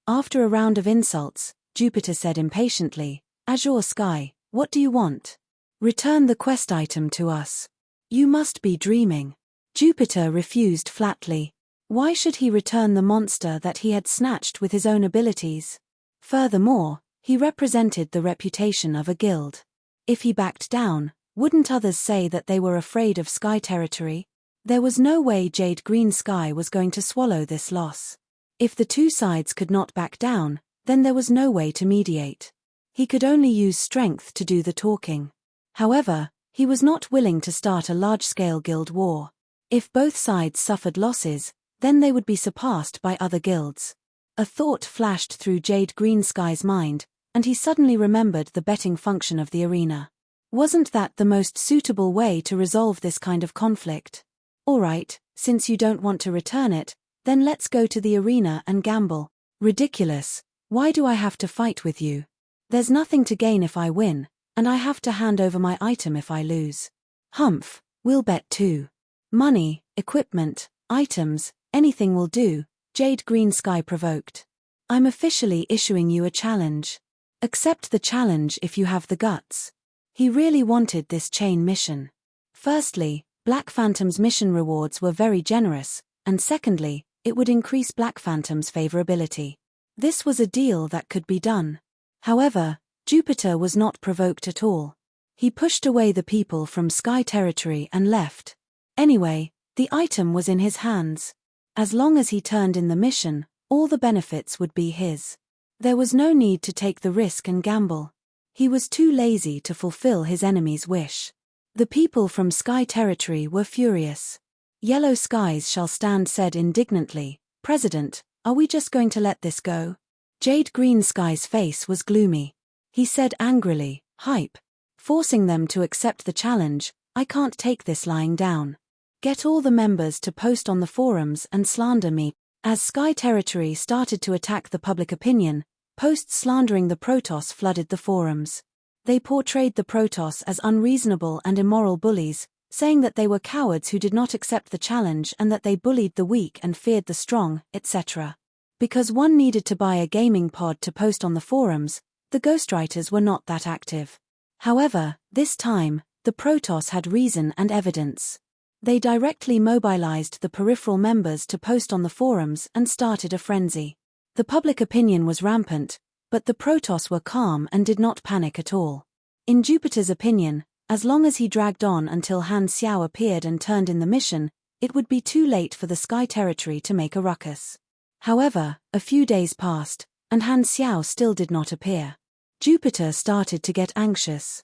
S1: After a round of insults, Jupiter said impatiently, "Azure Sky, what do you want? Return the quest item to us. You must be dreaming." Jupiter refused flatly. Why should he return the monster that he had snatched with his own abilities? Furthermore, he represented the reputation of a guild. If he backed down, wouldn't others say that they were afraid of Sky Territory? There was no way Jade Green Sky was going to swallow this loss. If the two sides could not back down, then there was no way to mediate. He could only use strength to do the talking. However, he was not willing to start a large-scale guild war. If both sides suffered losses, then they would be surpassed by other guilds. A thought flashed through Jade Green Sky's mind, and he suddenly remembered the betting function of the arena. Wasn't that the most suitable way to resolve this kind of conflict? Alright, since you don't want to return it, then let's go to the arena and gamble. Ridiculous. Why do I have to fight with you? There's nothing to gain if I win, and I have to hand over my item if I lose. Humph, we'll bet too. Money, equipment, items, anything will do, Jade Green Sky provoked. I'm officially issuing you a challenge. Accept the challenge if you have the guts. He really wanted this chain mission. Firstly, Black Phantom's mission rewards were very generous, and secondly, it would increase Black Phantom's favorability. This was a deal that could be done. However, Jupiter was not provoked at all. He pushed away the people from Sky Territory and left. Anyway, the item was in his hands. As long as he turned in the mission, all the benefits would be his. There was no need to take the risk and gamble. He was too lazy to fulfill his enemy's wish. The people from Sky Territory were furious. Yellow Skies Shall Stand said indignantly, "President, are we just going to let this go?" Jade Green Sky's face was gloomy. He said angrily, "Hype. Forcing them to accept the challenge, I can't take this lying down. Get all the members to post on the forums and slander me." As Sky Territory started to attack the public opinion, posts slandering the Protoss flooded the forums. They portrayed the Protoss as unreasonable and immoral bullies, saying that they were cowards who did not accept the challenge and that they bullied the weak and feared the strong, etc. Because one needed to buy a gaming pod to post on the forums, the ghostwriters were not that active. However, this time, the Protoss had reason and evidence. They directly mobilized the peripheral members to post on the forums and started a frenzy. The public opinion was rampant, but the Protoss were calm and did not panic at all. In Jupiter's opinion, as long as he dragged on until Han Xiao appeared and turned in the mission, it would be too late for the Sky Territory to make a ruckus. However, a few days passed, and Han Xiao still did not appear. Jupiter started to get anxious.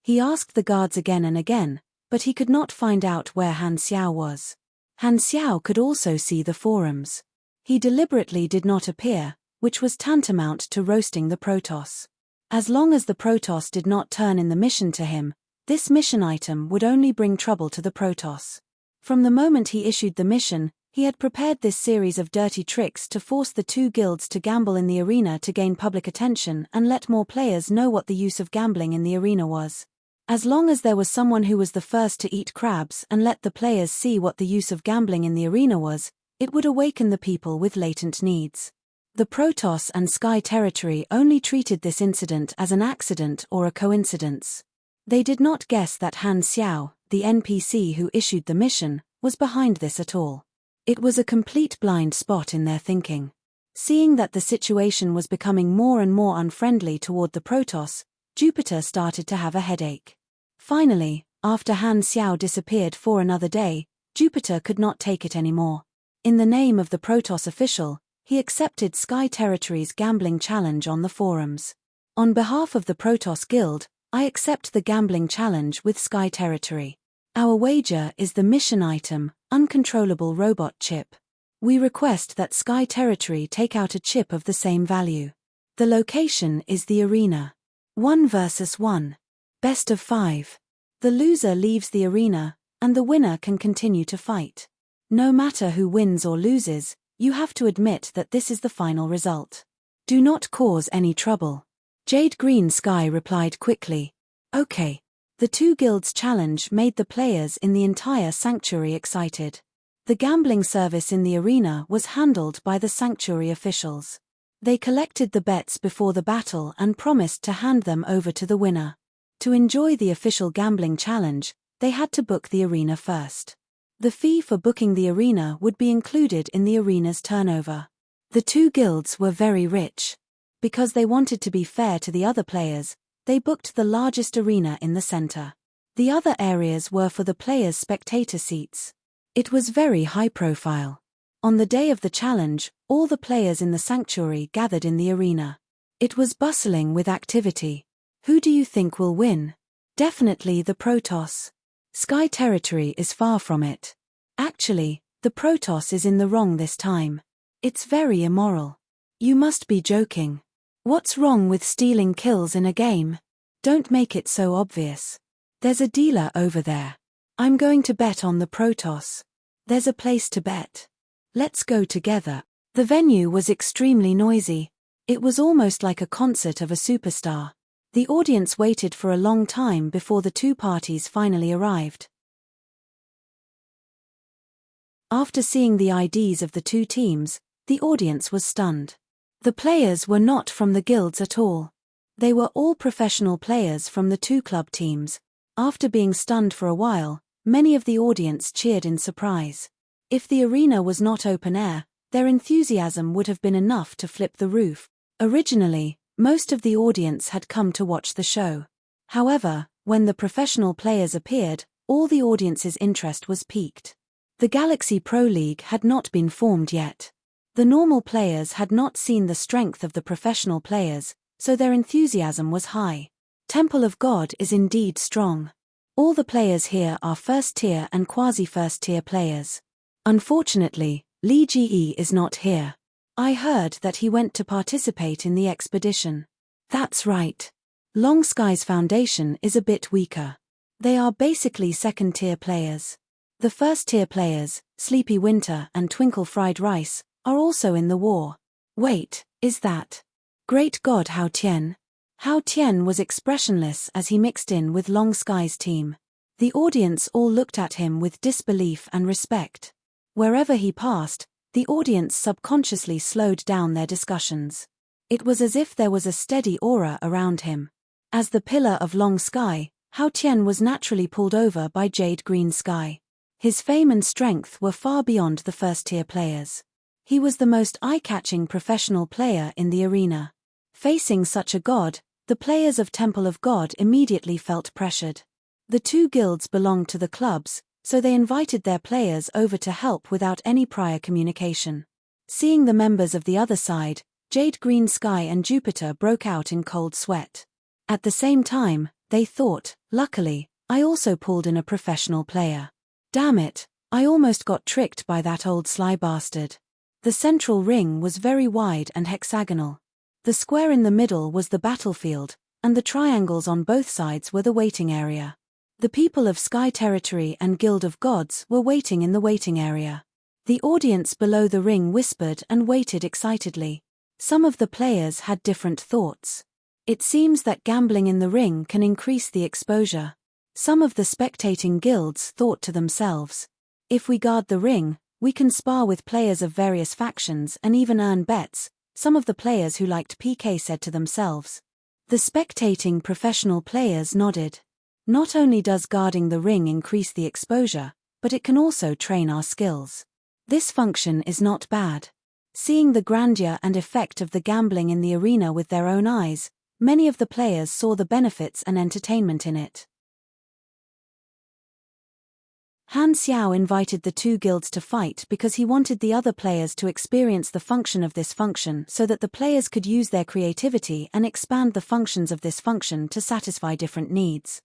S1: He asked the guards again and again, but he could not find out where Han Xiao was. Han Xiao could also see the forums. He deliberately did not appear, which was tantamount to roasting the Protoss. As long as the Protoss did not turn in the mission to him, this mission item would only bring trouble to the Protoss. From the moment he issued the mission, he had prepared this series of dirty tricks to force the two guilds to gamble in the arena to gain public attention and let more players know what the use of gambling in the arena was. As long as there was someone who was the first to eat crabs and let the players see what the use of gambling in the arena was, it would awaken the people with latent needs. The Protoss and Sky Territory only treated this incident as an accident or a coincidence. They did not guess that Han Xiao, the NPC who issued the mission, was behind this at all. It was a complete blind spot in their thinking. Seeing that the situation was becoming more and more unfriendly toward the Protoss, Jupiter started to have a headache. Finally, after Han Xiao disappeared for another day, Jupiter could not take it anymore. In the name of the Protoss official, he accepted Sky Territory's gambling challenge on the forums. On behalf of the Protoss Guild, I accept the gambling challenge with Sky Territory. Our wager is the mission item, Uncontrollable Robot Chip. We request that Sky Territory take out a chip of the same value. The location is the arena. 1 versus 1. Best of 5. The loser leaves the arena, and the winner can continue to fight. No matter who wins or loses, you have to admit that this is the final result. Do not cause any trouble. Jade Green Sky replied quickly. Okay. The two guilds' challenge made the players in the entire sanctuary excited. The gambling service in the arena was handled by the sanctuary officials. They collected the bets before the battle and promised to hand them over to the winner. To enjoy the official gambling challenge, they had to book the arena first. The fee for booking the arena would be included in the arena's turnover. The two guilds were very rich. Because they wanted to be fair to the other players, they booked the largest arena in the center. The other areas were for the players' spectator seats. It was very high profile. On the day of the challenge, all the players in the sanctuary gathered in the arena. It was bustling with activity. Who do you think will win? Definitely the Protoss. Sky Territory is far from it. Actually, the Protoss is in the wrong this time. It's very immoral. You must be joking. What's wrong with stealing kills in a game? Don't make it so obvious. There's a dealer over there. I'm going to bet on the Protoss. There's a place to bet. Let's go together. The venue was extremely noisy. It was almost like a concert of a superstar. The audience waited for a long time before the two parties finally arrived. After seeing the IDs of the two teams, the audience was stunned. The players were not from the guilds at all. They were all professional players from the two club teams. After being stunned for a while, many of the audience cheered in surprise. If the arena was not open air, their enthusiasm would have been enough to flip the roof. Originally, most of the audience had come to watch the show. However, when the professional players appeared, all the audience's interest was piqued. The Galaxy Pro League had not been formed yet. The normal players had not seen the strength of the professional players, so their enthusiasm was high. Temple of God is indeed strong. All the players here are first-tier and quasi-first-tier players. Unfortunately, Lee Ge is not here. I heard that he went to participate in the expedition. That's right. Long Sky's foundation is a bit weaker. They are basically second-tier players. The first-tier players, Sleepy Winter and Twinkle Fried Rice, are also in the war. Wait, is that? Great God, Hao Tian. Hao Tian was expressionless as he mixed in with Long Sky's team. The audience all looked at him with disbelief and respect. Wherever he passed, the audience subconsciously slowed down their discussions. It was as if there was a steady aura around him. As the pillar of Long Sky, Hao Tian was naturally pulled over by Jade Green Sky. His fame and strength were far beyond the first-tier players. He was the most eye-catching professional player in the arena. Facing such a god, the players of Temple of God immediately felt pressured. The two guilds belonged to the clubs, so they invited their players over to help without any prior communication. Seeing the members of the other side, Jade Green Sky and Jupiter broke out in cold sweat. At the same time, they thought, luckily, I also pulled in a professional player. Damn it, I almost got tricked by that old sly bastard. The central ring was very wide and hexagonal. The square in the middle was the battlefield, and the triangles on both sides were the waiting area. The people of Sky Territory and Guild of Gods were waiting in the waiting area. The audience below the ring whispered and waited excitedly. Some of the players had different thoughts. It seems that gambling in the ring can increase the exposure. Some of the spectating guilds thought to themselves, if we guard the ring, we can spar with players of various factions and even earn bets, some of the players who liked PK said to themselves. The spectating professional players nodded. Not only does guarding the ring increase the exposure, but it can also train our skills. This function is not bad. Seeing the grandeur and effect of the gambling in the arena with their own eyes, many of the players saw the benefits and entertainment in it. Han Xiao invited the two guilds to fight because he wanted the other players to experience the function of this function so that the players could use their creativity and expand the functions of this function to satisfy different needs.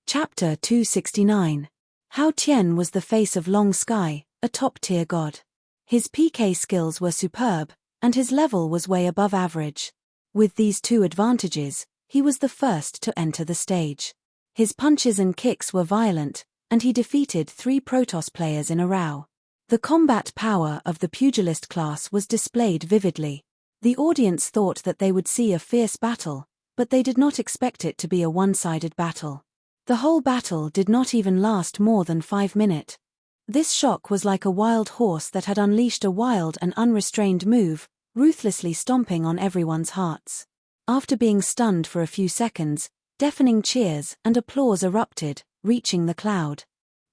S1: Chapter 269. Hao Tian was the face of Long Sky, a top-tier god. His PK skills were superb, and his level was way above average. With these two advantages, he was the first to enter the stage. His punches and kicks were violent, and he defeated 3 Protoss players in a row. The combat power of the pugilist class was displayed vividly. The audience thought that they would see a fierce battle, but they did not expect it to be a one-sided battle. The whole battle did not even last more than 5 minutes. This shock was like a wild horse that had unleashed a wild and unrestrained move, ruthlessly stomping on everyone's hearts. After being stunned for a few seconds, deafening cheers and applause erupted, reaching the cloud.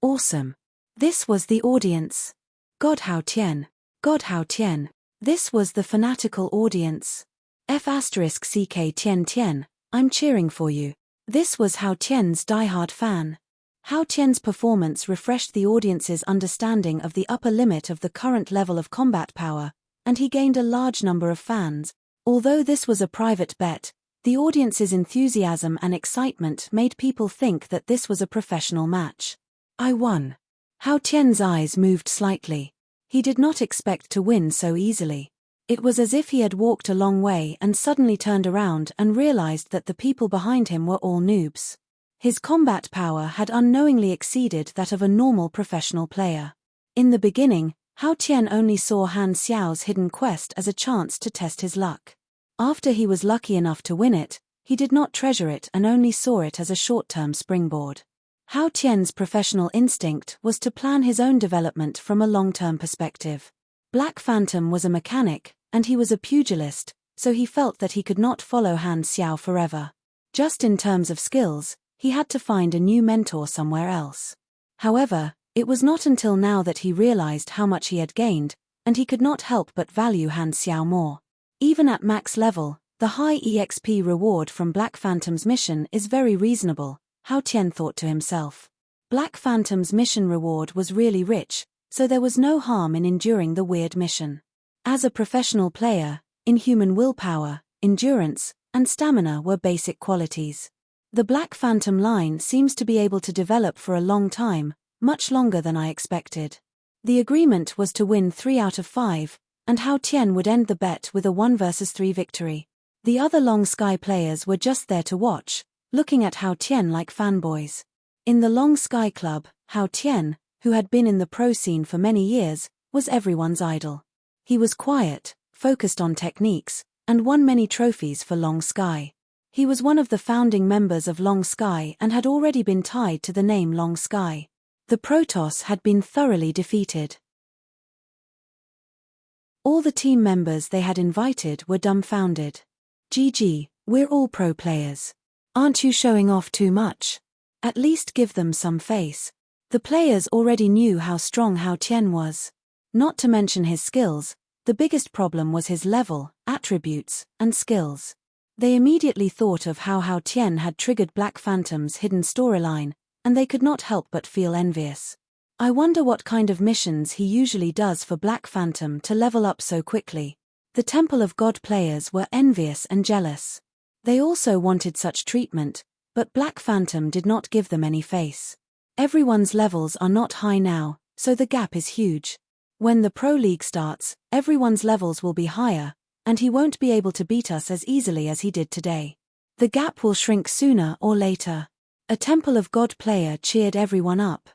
S1: Awesome. This was the audience. God Hao Tian. God Hao Tian. This was the fanatical audience. F***CK Tian Tian, I'm cheering for you. This was Hao Tian's diehard fan. Hao Tian's performance refreshed the audience's understanding of the upper limit of the current level of combat power, and he gained a large number of fans. Although this was a private bet, the audience's enthusiasm and excitement made people think that this was a professional match. I won. Hao Tian's eyes moved slightly. He did not expect to win so easily. It was as if he had walked a long way and suddenly turned around and realized that the people behind him were all noobs. His combat power had unknowingly exceeded that of a normal professional player. In the beginning, Hao Tian only saw Han Xiao's hidden quest as a chance to test his luck. After he was lucky enough to win it, he did not treasure it and only saw it as a short-term springboard. Hao Tian's professional instinct was to plan his own development from a long-term perspective. Black Phantom was a mechanic, and he was a pugilist, so he felt that he could not follow Han Xiao forever. Just in terms of skills, he had to find a new mentor somewhere else. However, it was not until now that he realized how much he had gained, and he could not help but value Han Xiao more. Even at max level, the high EXP reward from Black Phantom's mission is very reasonable, Hao Tian thought to himself. Black Phantom's mission reward was really rich, so there was no harm in enduring the weird mission. As a professional player, inhuman willpower, endurance, and stamina were basic qualities. The Black Phantom line seems to be able to develop for a long time, much longer than I expected. The agreement was to win 3 out of 5, and Hao Tian would end the bet with a 1 versus 3 victory. The other Long Sky players were just there to watch, looking at Hao Tian like fanboys. In the Long Sky Club, Hao Tian, who had been in the pro scene for many years, was everyone's idol. He was quiet, focused on techniques, and won many trophies for Long Sky. He was one of the founding members of Long Sky and had already been tied to the name Long Sky. The Protoss had been thoroughly defeated. All the team members they had invited were dumbfounded. GG, we're all pro players. Aren't you showing off too much? At least give them some face. The players already knew how strong Hao Tian was. Not to mention his skills, the biggest problem was his level, attributes, and skills. They immediately thought of how Hao Tian had triggered Black Phantom's hidden storyline, and they could not help but feel envious. I wonder what kind of missions he usually does for Black Phantom to level up so quickly. The Temple of God players were envious and jealous. They also wanted such treatment, but Black Phantom did not give them any face. Everyone's levels are not high now, so the gap is huge. When the Pro League starts, everyone's levels will be higher, and he won't be able to beat us as easily as he did today. The gap will shrink sooner or later. A Temple of God player cheered everyone up.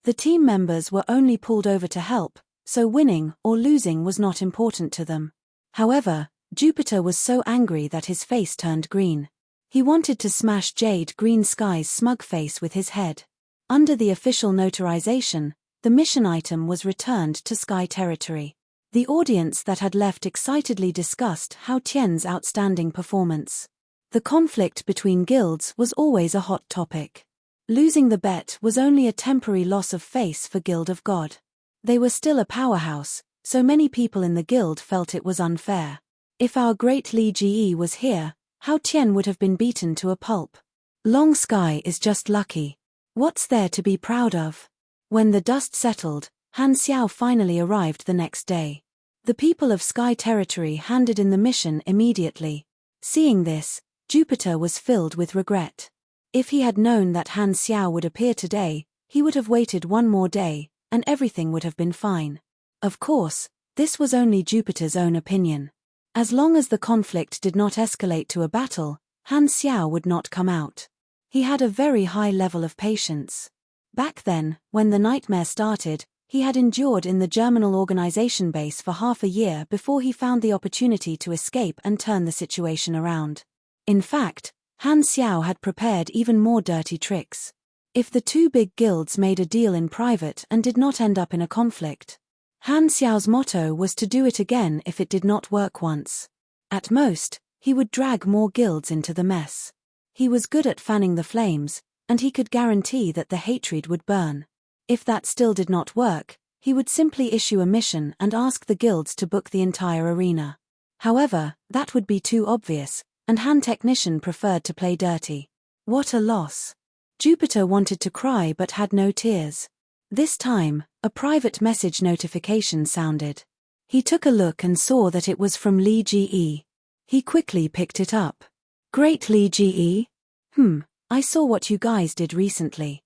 S1: The team members were only pulled over to help, so winning or losing was not important to them. However, Jupiter was so angry that his face turned green. He wanted to smash Jade Green Sky's smug face with his head. Under the official notarization, the mission item was returned to Sky territory. The audience that had left excitedly discussed Hao Tian's outstanding performance. The conflict between guilds was always a hot topic. Losing the bet was only a temporary loss of face for Guild of God. They were still a powerhouse, so many people in the guild felt it was unfair. If our great Li Ge was here, Hao Tian would have been beaten to a pulp. Long Sky is just lucky. What's there to be proud of? When the dust settled, Han Xiao finally arrived the next day. The people of Sky territory handed in the mission immediately. Seeing this, Jupiter was filled with regret. If he had known that Han Xiao would appear today, he would have waited one more day, and everything would have been fine. Of course, this was only Jupiter's own opinion. As long as the conflict did not escalate to a battle, Han Xiao would not come out. He had a very high level of patience. Back then, when the nightmare started, he had endured in the Germinal organization base for half a year before he found the opportunity to escape and turn the situation around. In fact, Han Xiao had prepared even more dirty tricks. If the two big guilds made a deal in private and did not end up in a conflict, Han Xiao's motto was to do it again if it did not work once. At most, he would drag more guilds into the mess. He was good at fanning the flames, and he could guarantee that the hatred would burn. If that still did not work, he would simply issue a mission and ask the guilds to book the entire arena. However, that would be too obvious, and Han Technician preferred to play dirty. What a loss. Jupiter wanted to cry but had no tears. This time, a private message notification sounded. He took a look and saw that it was from Li Ge. He quickly picked it up. Great Li Ge. I saw what you guys did recently.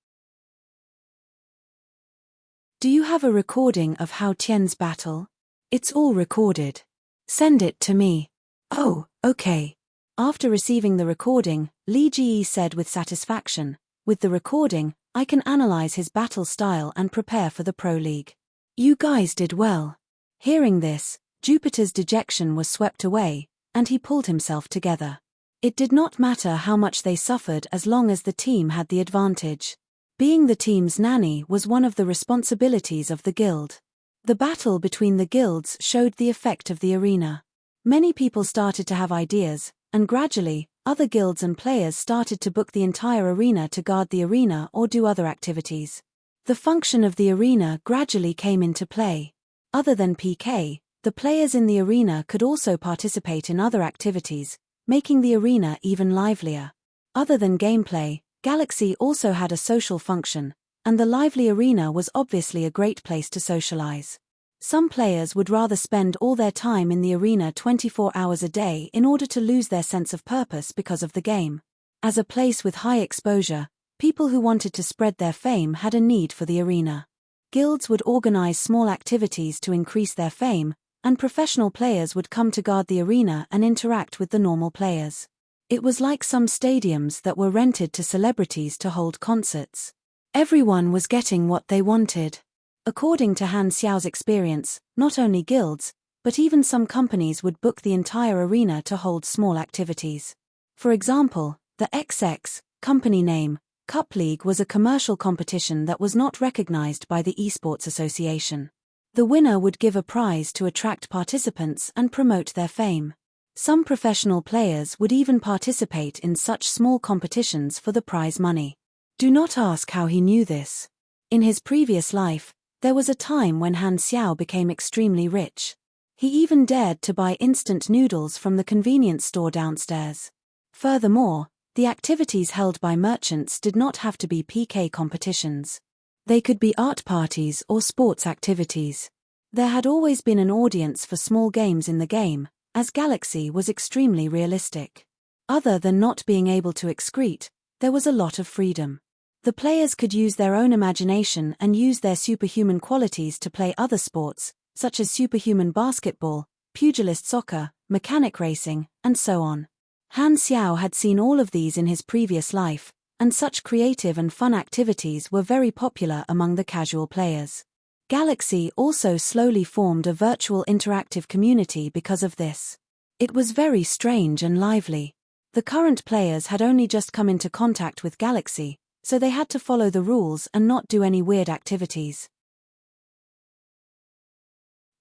S1: Do you have a recording of Hao Tian's battle? It's all recorded. Send it to me. Oh, okay. After receiving the recording, Li Ge said with satisfaction, with the recording, I can analyze his battle style and prepare for the Pro League. You guys did well. Hearing this, Jupiter's dejection was swept away, and he pulled himself together. It did not matter how much they suffered as long as the team had the advantage. Being the team's nanny was one of the responsibilities of the guild. The battle between the guilds showed the effect of the arena. Many people started to have ideas, and gradually, other guilds and players started to book the entire arena to guard the arena or do other activities. The function of the arena gradually came into play. Other than PK, the players in the arena could also participate in other activities, making the arena even livelier. Other than gameplay, Galaxy also had a social function, and the lively arena was obviously a great place to socialize. Some players would rather spend all their time in the arena 24 hours a day in order to lose their sense of purpose because of the game. As a place with high exposure, people who wanted to spread their fame had a need for the arena. Guilds would organize small activities to increase their fame, and professional players would come to guard the arena and interact with the normal players. It was like some stadiums that were rented to celebrities to hold concerts. Everyone was getting what they wanted. According to Han Xiao's experience, not only guilds, but even some companies would book the entire arena to hold small activities. For example, the XX, company name, Cup League was a commercial competition that was not recognized by the Esports Association. The winner would give a prize to attract participants and promote their fame. Some professional players would even participate in such small competitions for the prize money. Do not ask how he knew this. In his previous life, there was a time when Han Xiao became extremely rich. He even dared to buy instant noodles from the convenience store downstairs. Furthermore, the activities held by merchants did not have to be PK competitions. They could be art parties or sports activities. There had always been an audience for small games in the game, as Galaxy was extremely realistic. Other than not being able to excrete, there was a lot of freedom. The players could use their own imagination and use their superhuman qualities to play other sports, such as superhuman basketball, pugilist soccer, mechanic racing, and so on. Han Xiao had seen all of these in his previous life, and such creative and fun activities were very popular among the casual players. Galaxy also slowly formed a virtual interactive community because of this. It was very strange and lively. The current players had only just come into contact with Galaxy, so they had to follow the rules and not do any weird activities.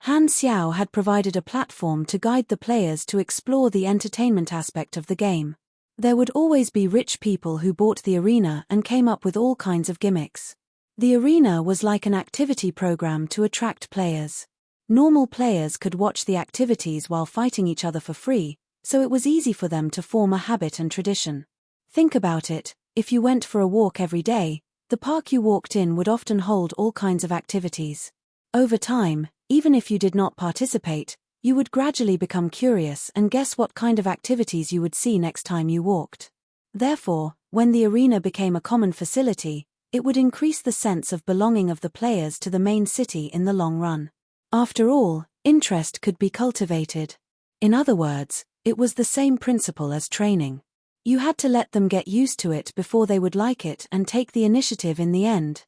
S1: Han Xiao had provided a platform to guide the players to explore the entertainment aspect of the game. There would always be rich people who bought the arena and came up with all kinds of gimmicks. The arena was like an activity program to attract players. Normal players could watch the activities while fighting each other for free, so it was easy for them to form a habit and tradition. Think about it. If you went for a walk every day, the park you walked in would often hold all kinds of activities. Over time, even if you did not participate, you would gradually become curious and guess what kind of activities you would see next time you walked. Therefore, when the arena became a common facility, it would increase the sense of belonging of the players to the main city in the long run. After all, interest could be cultivated. In other words, it was the same principle as training. You had to let them get used to it before they would like it and take the initiative in the end.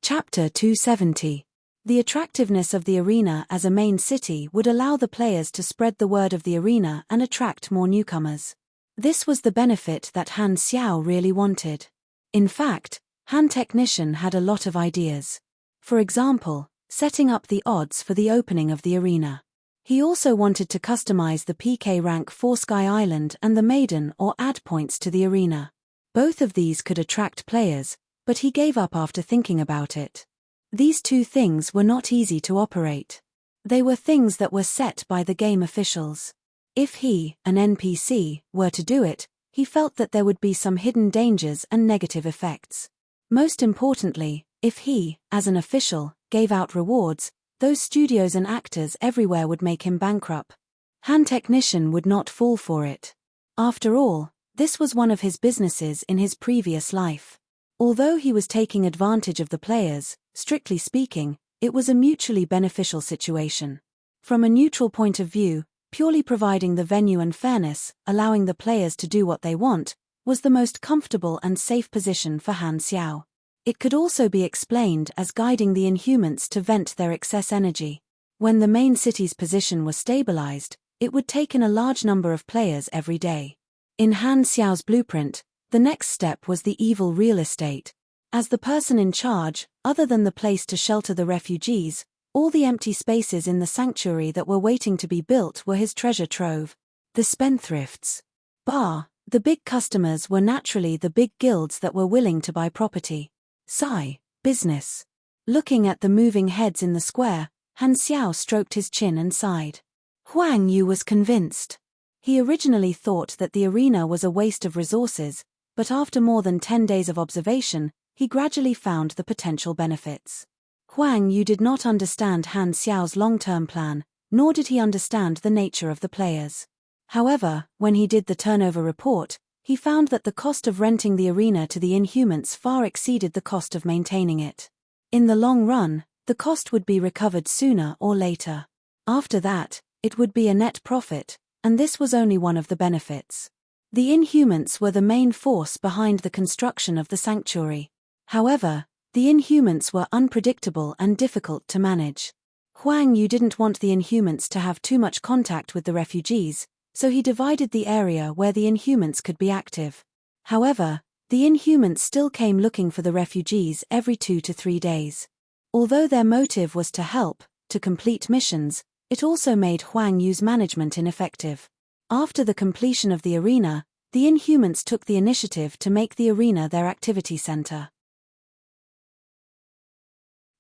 S1: Chapter 270. The attractiveness of the arena as a main city would allow the players to spread the word of the arena and attract more newcomers. This was the benefit that Han Xiao really wanted. In fact, Han Technician had a lot of ideas. For example, setting up the odds for the opening of the arena. He also wanted to customize the PK rank for Sky Island and the Maiden or add points to the arena. Both of these could attract players, but he gave up after thinking about it. These two things were not easy to operate. They were things that were set by the game officials. If he, an NPC, were to do it, he felt that there would be some hidden dangers and negative effects. Most importantly, if he, as an official, gave out rewards, those studios and actors everywhere would make him bankrupt. Han Technician would not fall for it. After all, this was one of his businesses in his previous life. Although he was taking advantage of the players, strictly speaking, it was a mutually beneficial situation. From a neutral point of view, purely providing the venue and fairness, allowing the players to do what they want, was the most comfortable and safe position for Han Xiao. It could also be explained as guiding the Inhumans to vent their excess energy. When the main city's position was stabilized, It would take in a large number of players every day. In Han Xiao's blueprint, the next step was the evil real estate. As the person in charge, other than the place to shelter the refugees, all the empty spaces in the sanctuary that were waiting to be built were his treasure trove. The spendthrifts. The big customers were naturally the big guilds that were willing to buy property. Business. Looking at the moving heads in the square, Han Xiao stroked his chin and sighed. Huang Yu was convinced. He originally thought that the arena was a waste of resources, but after more than 10 days of observation, he gradually found the potential benefits. Huang Yu did not understand Han Xiao's long-term plan, nor did he understand the nature of the players. However, when he did the turnover report, he found that the cost of renting the arena to the Inhumans far exceeded the cost of maintaining it. In the long run, the cost would be recovered sooner or later. After that, it would be a net profit, and this was only one of the benefits. The Inhumans were the main force behind the construction of the sanctuary. However, the Inhumans were unpredictable and difficult to manage. Huang Yu didn't want the Inhumans to have too much contact with the refugees, so he divided the area where the Inhumans could be active. However, the Inhumans still came looking for the refugees every 2 to 3 days. Although their motive was to help, to complete missions, it also made Huang Yu's management ineffective. After the completion of the arena, the Inhumans took the initiative to make the arena their activity center.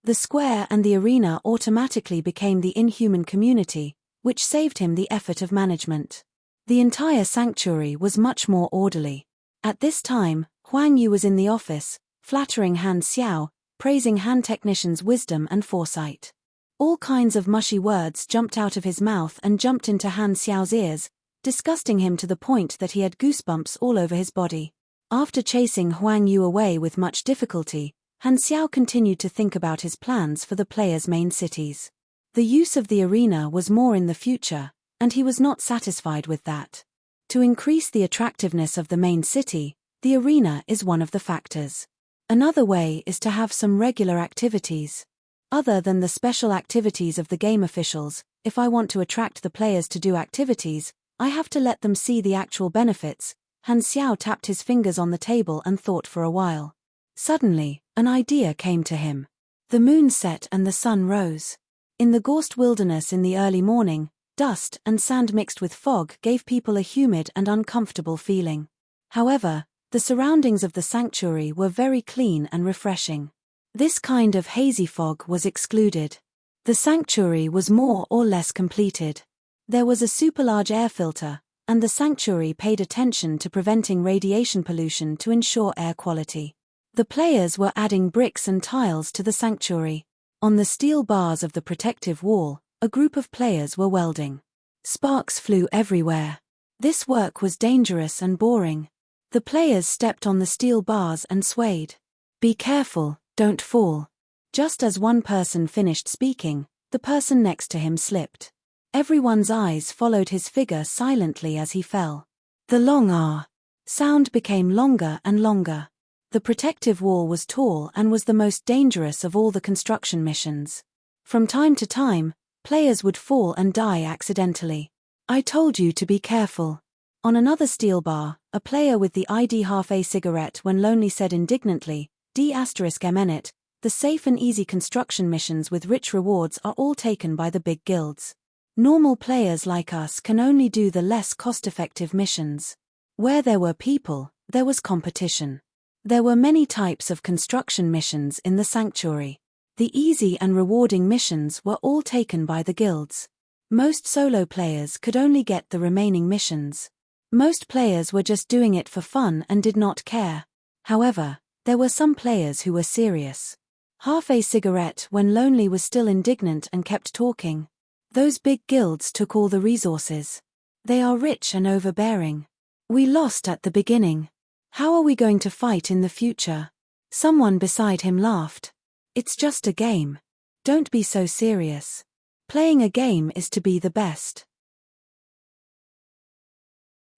S1: The square and the arena automatically became the Inhuman community, which saved him the effort of management. The entire sanctuary was much more orderly. At this time, Huang Yu was in the office, flattering Han Xiao, praising Han technician's wisdom and foresight. All kinds of mushy words jumped out of his mouth and jumped into Han Xiao's ears, disgusting him to the point that he had goosebumps all over his body. After chasing Huang Yu away with much difficulty, Han Xiao continued to think about his plans for the players' main cities. The use of the arena was more in the future, and he was not satisfied with that. To increase the attractiveness of the main city, the arena is one of the factors. Another way is to have some regular activities. Other than the special activities of the game officials, if I want to attract the players to do activities, I have to let them see the actual benefits. Han Xiao tapped his fingers on the table and thought for a while. Suddenly, an idea came to him. The moon set and the sun rose. In the Gorst wilderness in the early morning, dust and sand mixed with fog gave people a humid and uncomfortable feeling. However, the surroundings of the sanctuary were very clean and refreshing. This kind of hazy fog was excluded. The sanctuary was more or less completed. There was a super large air filter, and the sanctuary paid attention to preventing radiation pollution to ensure air quality. The players were adding bricks and tiles to the sanctuary. On the steel bars of the protective wall, a group of players were welding. Sparks flew everywhere. This work was dangerous and boring. The players stepped on the steel bars and swayed. Be careful, don't fall. Just as one person finished speaking, the person next to him slipped. Everyone's eyes followed his figure silently as he fell. The long R sound became longer and longer. The protective wall was tall and was the most dangerous of all the construction missions. From time to time, players would fall and die accidentally. I told you to be careful. On another steel bar, a player with the ID half-a cigarette when lonely said indignantly, D***MNit, the safe and easy construction missions with rich rewards are all taken by the big guilds. Normal players like us can only do the less cost-effective missions. Where there were people, there was competition. There were many types of construction missions in the sanctuary. The easy and rewarding missions were all taken by the guilds. Most solo players could only get the remaining missions. Most players were just doing it for fun and did not care. However, there were some players who were serious. Half-a cigarette when lonely was still indignant and kept talking. Those big guilds took all the resources. They are rich and overbearing. We lost at the beginning. How are we going to fight in the future? Someone beside him laughed. It's just a game. Don't be so serious. Playing a game is to be the best.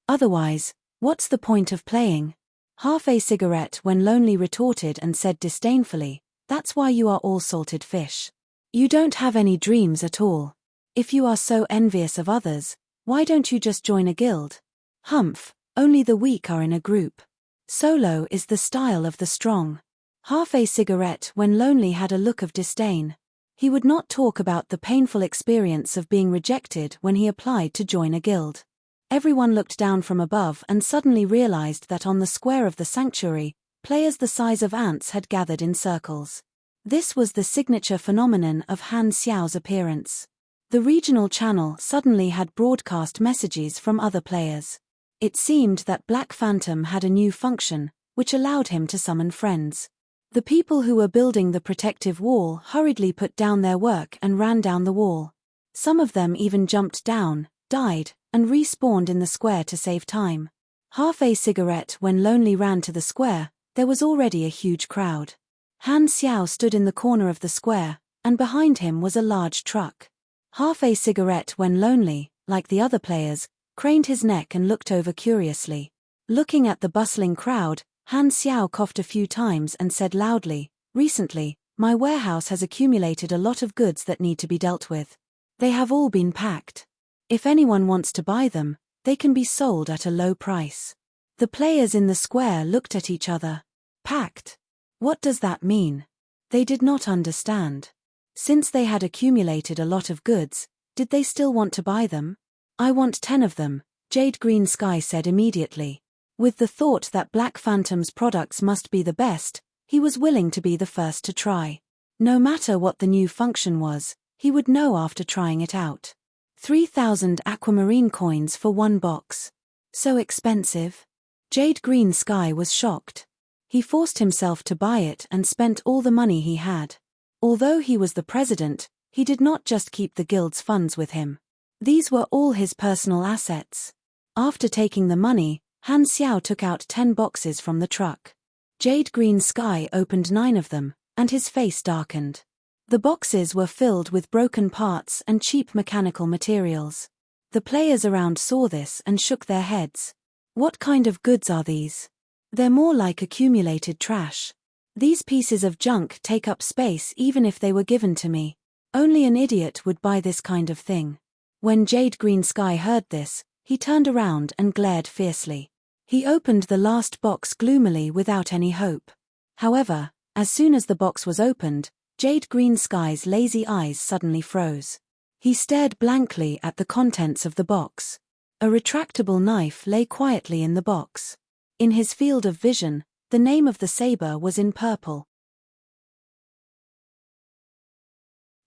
S1: Otherwise, what's the point of playing? Half-a cigarette when lonely retorted and said disdainfully, that's why you are all salted fish. You don't have any dreams at all. If you are so envious of others, Why don't you just join a guild? Humph, only the weak are in a group. Solo is the style of the strong. Half a cigarette when lonely had a look of disdain. He would not talk about the painful experience of being rejected when he applied to join a guild. Everyone looked down from above and suddenly realized that on the square of the sanctuary, players the size of ants had gathered in circles. This was the signature phenomenon of Han Xiao's appearance. The regional channel suddenly had broadcast messages from other players. It seemed that Black Phantom had a new function, which allowed him to summon friends. The people who were building the protective wall hurriedly put down their work and ran down the wall. Some of them even jumped down, died, and respawned in the square to save time. Half a cigarette when Lonely ran to the square, there was already a huge crowd. Han Xiao stood in the corner of the square, and behind him was a large truck. Half a cigarette when Lonely, like the other players, craned his neck and looked over curiously. Looking at the bustling crowd, Han Xiao coughed a few times and said loudly, "Recently, my warehouse has accumulated a lot of goods that need to be dealt with. They have all been packed. If anyone wants to buy them, they can be sold at a low price." The players in the square looked at each other. Packed? What does that mean? They did not understand. Since they had accumulated a lot of goods, did they still want to buy them? "I want 10 of them," Jade Green Sky said immediately. With the thought that Black Phantom's products must be the best, he was willing to be the first to try. No matter what the new function was, he would know after trying it out. 3,000 aquamarine coins for one box. So expensive? Jade Green Sky was shocked. He forced himself to buy it and spent all the money he had. Although he was the president, he did not just keep the guild's funds with him. These were all his personal assets. After taking the money, Han Xiao took out 10 boxes from the truck. Jade Green Sky opened 9 of them, and his face darkened. The boxes were filled with broken parts and cheap mechanical materials. The players around saw this and shook their heads. What kind of goods are these? They're more like accumulated trash. These pieces of junk take up space even if they were given to me. Only an idiot would buy this kind of thing. When Jade Green Sky heard this, he turned around and glared fiercely. He opened the last box gloomily without any hope. However, as soon as the box was opened, Jade Green Sky's lazy eyes suddenly froze. He stared blankly at the contents of the box. A retractable knife lay quietly in the box. In his field of vision, the name of the saber was in purple.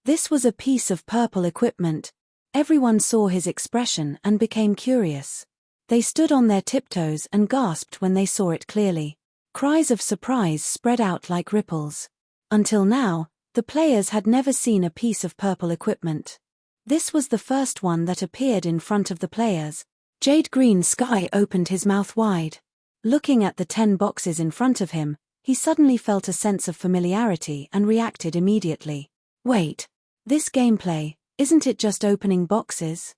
S1: This was a piece of purple equipment. Everyone saw his expression and became curious. They stood on their tiptoes and gasped when they saw it clearly. Cries of surprise spread out like ripples. Until now, the players had never seen a piece of purple equipment. This was the first one that appeared in front of the players. Jade Green Sky opened his mouth wide. Looking at the 10 boxes in front of him, he suddenly felt a sense of familiarity and reacted immediately. Wait, this gameplay, isn't it just opening boxes?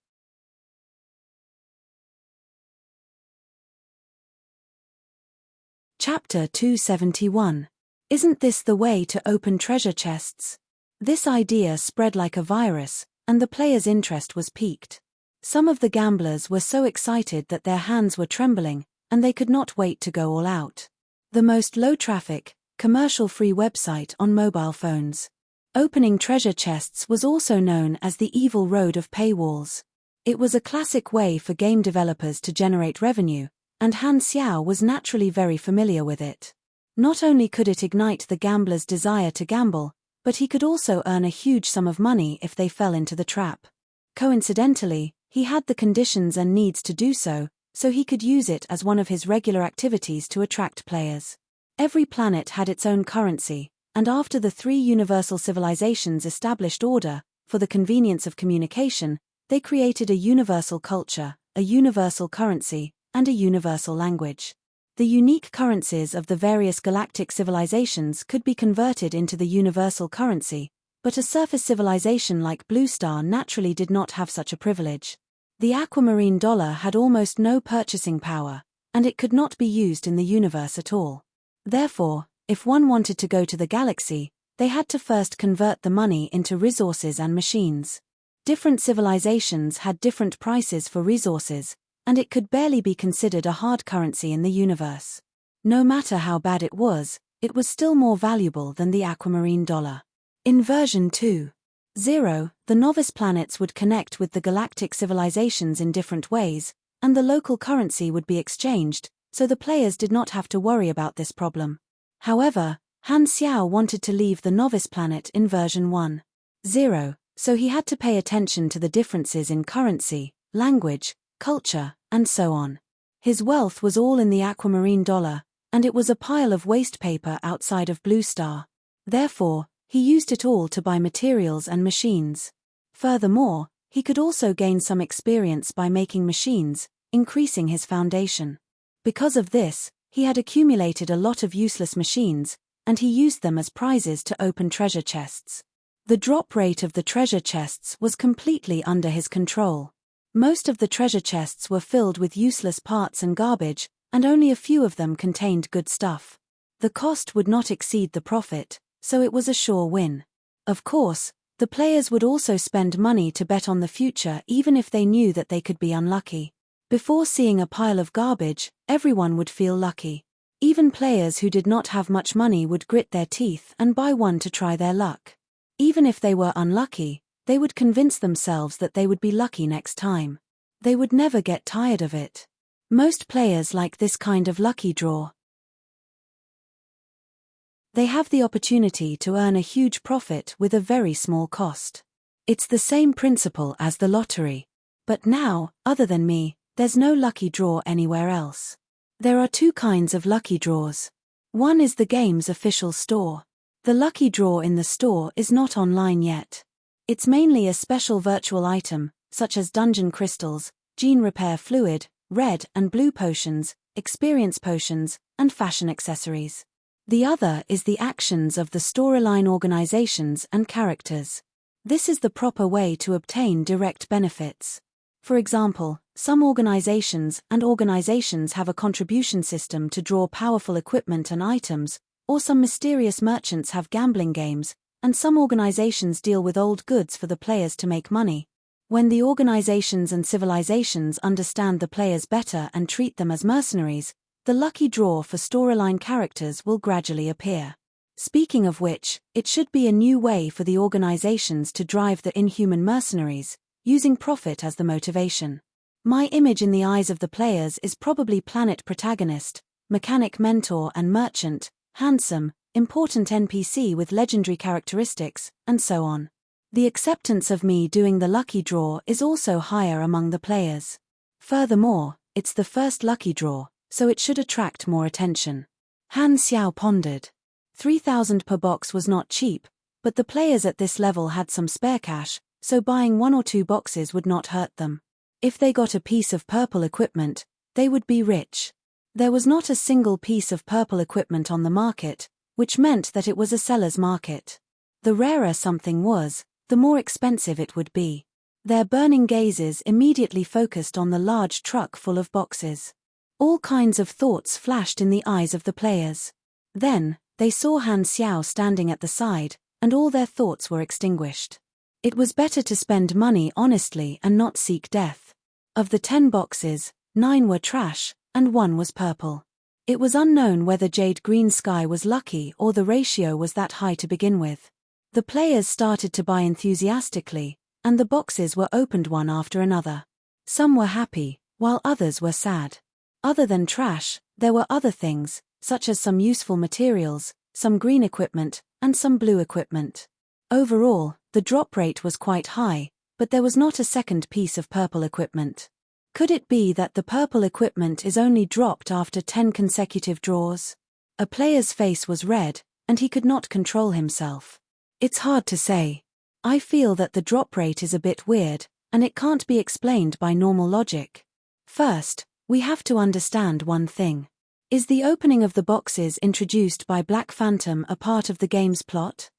S1: Chapter 271. Isn't this the way to open treasure chests? This idea spread like a virus, and the players' interest was piqued. Some of the gamblers were so excited that their hands were trembling, and they could not wait to go all out. The most low-traffic, commercial-free website on mobile phones. Opening treasure chests was also known as the evil road of paywalls. It was a classic way for game developers to generate revenue, and Han Xiao was naturally very familiar with it. Not only could it ignite the gambler's desire to gamble, but he could also earn a huge sum of money if they fell into the trap. Coincidentally, he had the conditions and needs to do so he could use it as one of his regular activities to attract players. Every planet had its own currency, and after the 3 universal civilizations established order, for the convenience of communication, they created a universal culture, a universal currency, and a universal language. The unique currencies of the various galactic civilizations could be converted into the universal currency, but a surface civilization like Blue Star naturally did not have such a privilege. The aquamarine dollar had almost no purchasing power, and it could not be used in the universe at all. Therefore, if one wanted to go to the galaxy, they had to first convert the money into resources and machines. Different civilizations had different prices for resources, and it could barely be considered a hard currency in the universe. No matter how bad it was still more valuable than the aquamarine dollar. In version 2.0, the novice planets would connect with the galactic civilizations in different ways, and the local currency would be exchanged, so the players did not have to worry about this problem. However, Han Xiao wanted to leave the novice planet in version 1.0, so he had to pay attention to the differences in currency, language, culture, and so on. His wealth was all in the aquamarine dollar, and it was a pile of waste paper outside of Blue Star. Therefore, he used it all to buy materials and machines. Furthermore, he could also gain some experience by making machines, increasing his foundation. Because of this, he had accumulated a lot of useless machines, and he used them as prizes to open treasure chests. The drop rate of the treasure chests was completely under his control. Most of the treasure chests were filled with useless parts and garbage, and only a few of them contained good stuff. The cost would not exceed the profit, so it was a sure win. Of course, the players would also spend money to bet on the future even if they knew that they could be unlucky. Before seeing a pile of garbage, everyone would feel lucky. Even players who did not have much money would grit their teeth and buy one to try their luck. Even if they were unlucky, they would convince themselves that they would be lucky next time. They would never get tired of it. Most players like this kind of lucky draw. They have the opportunity to earn a huge profit with a very small cost. It's the same principle as the lottery. But now, other than me, there's no lucky draw anywhere else. There are two kinds of lucky draws. One is the game's official store. The lucky draw in the store is not online yet. It's mainly a special virtual item, such as dungeon crystals, gene repair fluid, red and blue potions, experience potions, and fashion accessories. The other is the actions of the storyline organizations and characters. This is the proper way to obtain direct benefits. For example, some organizations have a contribution system to draw powerful equipment and items, or some mysterious merchants have gambling games, and some organizations deal with old goods for the players to make money. When the organizations and civilizations understand the players better and treat them as mercenaries, the lucky draw for storyline characters will gradually appear. Speaking of which, it should be a new way for the organizations to drive the inhuman mercenaries, using profit as the motivation. My image in the eyes of the players is probably planet protagonist, mechanic mentor and merchant, handsome, important NPC with legendary characteristics, and so on. The acceptance of me doing the lucky draw is also higher among the players. Furthermore, it's the first lucky draw, so it should attract more attention. Han Xiao pondered. 3,000 per box was not cheap, but the players at this level had some spare cash, so buying 1 or 2 boxes would not hurt them. If they got a piece of purple equipment, they would be rich. There was not a single piece of purple equipment on the market, which meant that it was a seller's market. The rarer something was, the more expensive it would be. Their burning gazes immediately focused on the large truck full of boxes. All kinds of thoughts flashed in the eyes of the players. Then, they saw Han Xiao standing at the side, and all their thoughts were extinguished. It was better to spend money honestly and not seek death. Of the 10 boxes, 9 were trash, and 1 was purple. It was unknown whether Jade Green Sky was lucky or the ratio was that high to begin with. The players started to buy enthusiastically, and the boxes were opened one after another. Some were happy, while others were sad. Other than trash, there were other things, such as some useful materials, some green equipment, and some blue equipment. Overall, the drop rate was quite high, but there was not a second piece of purple equipment. Could it be that the purple equipment is only dropped after 10 consecutive draws? A player's face was red, and he could not control himself. It's hard to say. I feel that the drop rate is a bit weird, and it can't be explained by normal logic. First, we have to understand one thing. Is the opening of the boxes introduced by Black Phantom a part of the game's plot?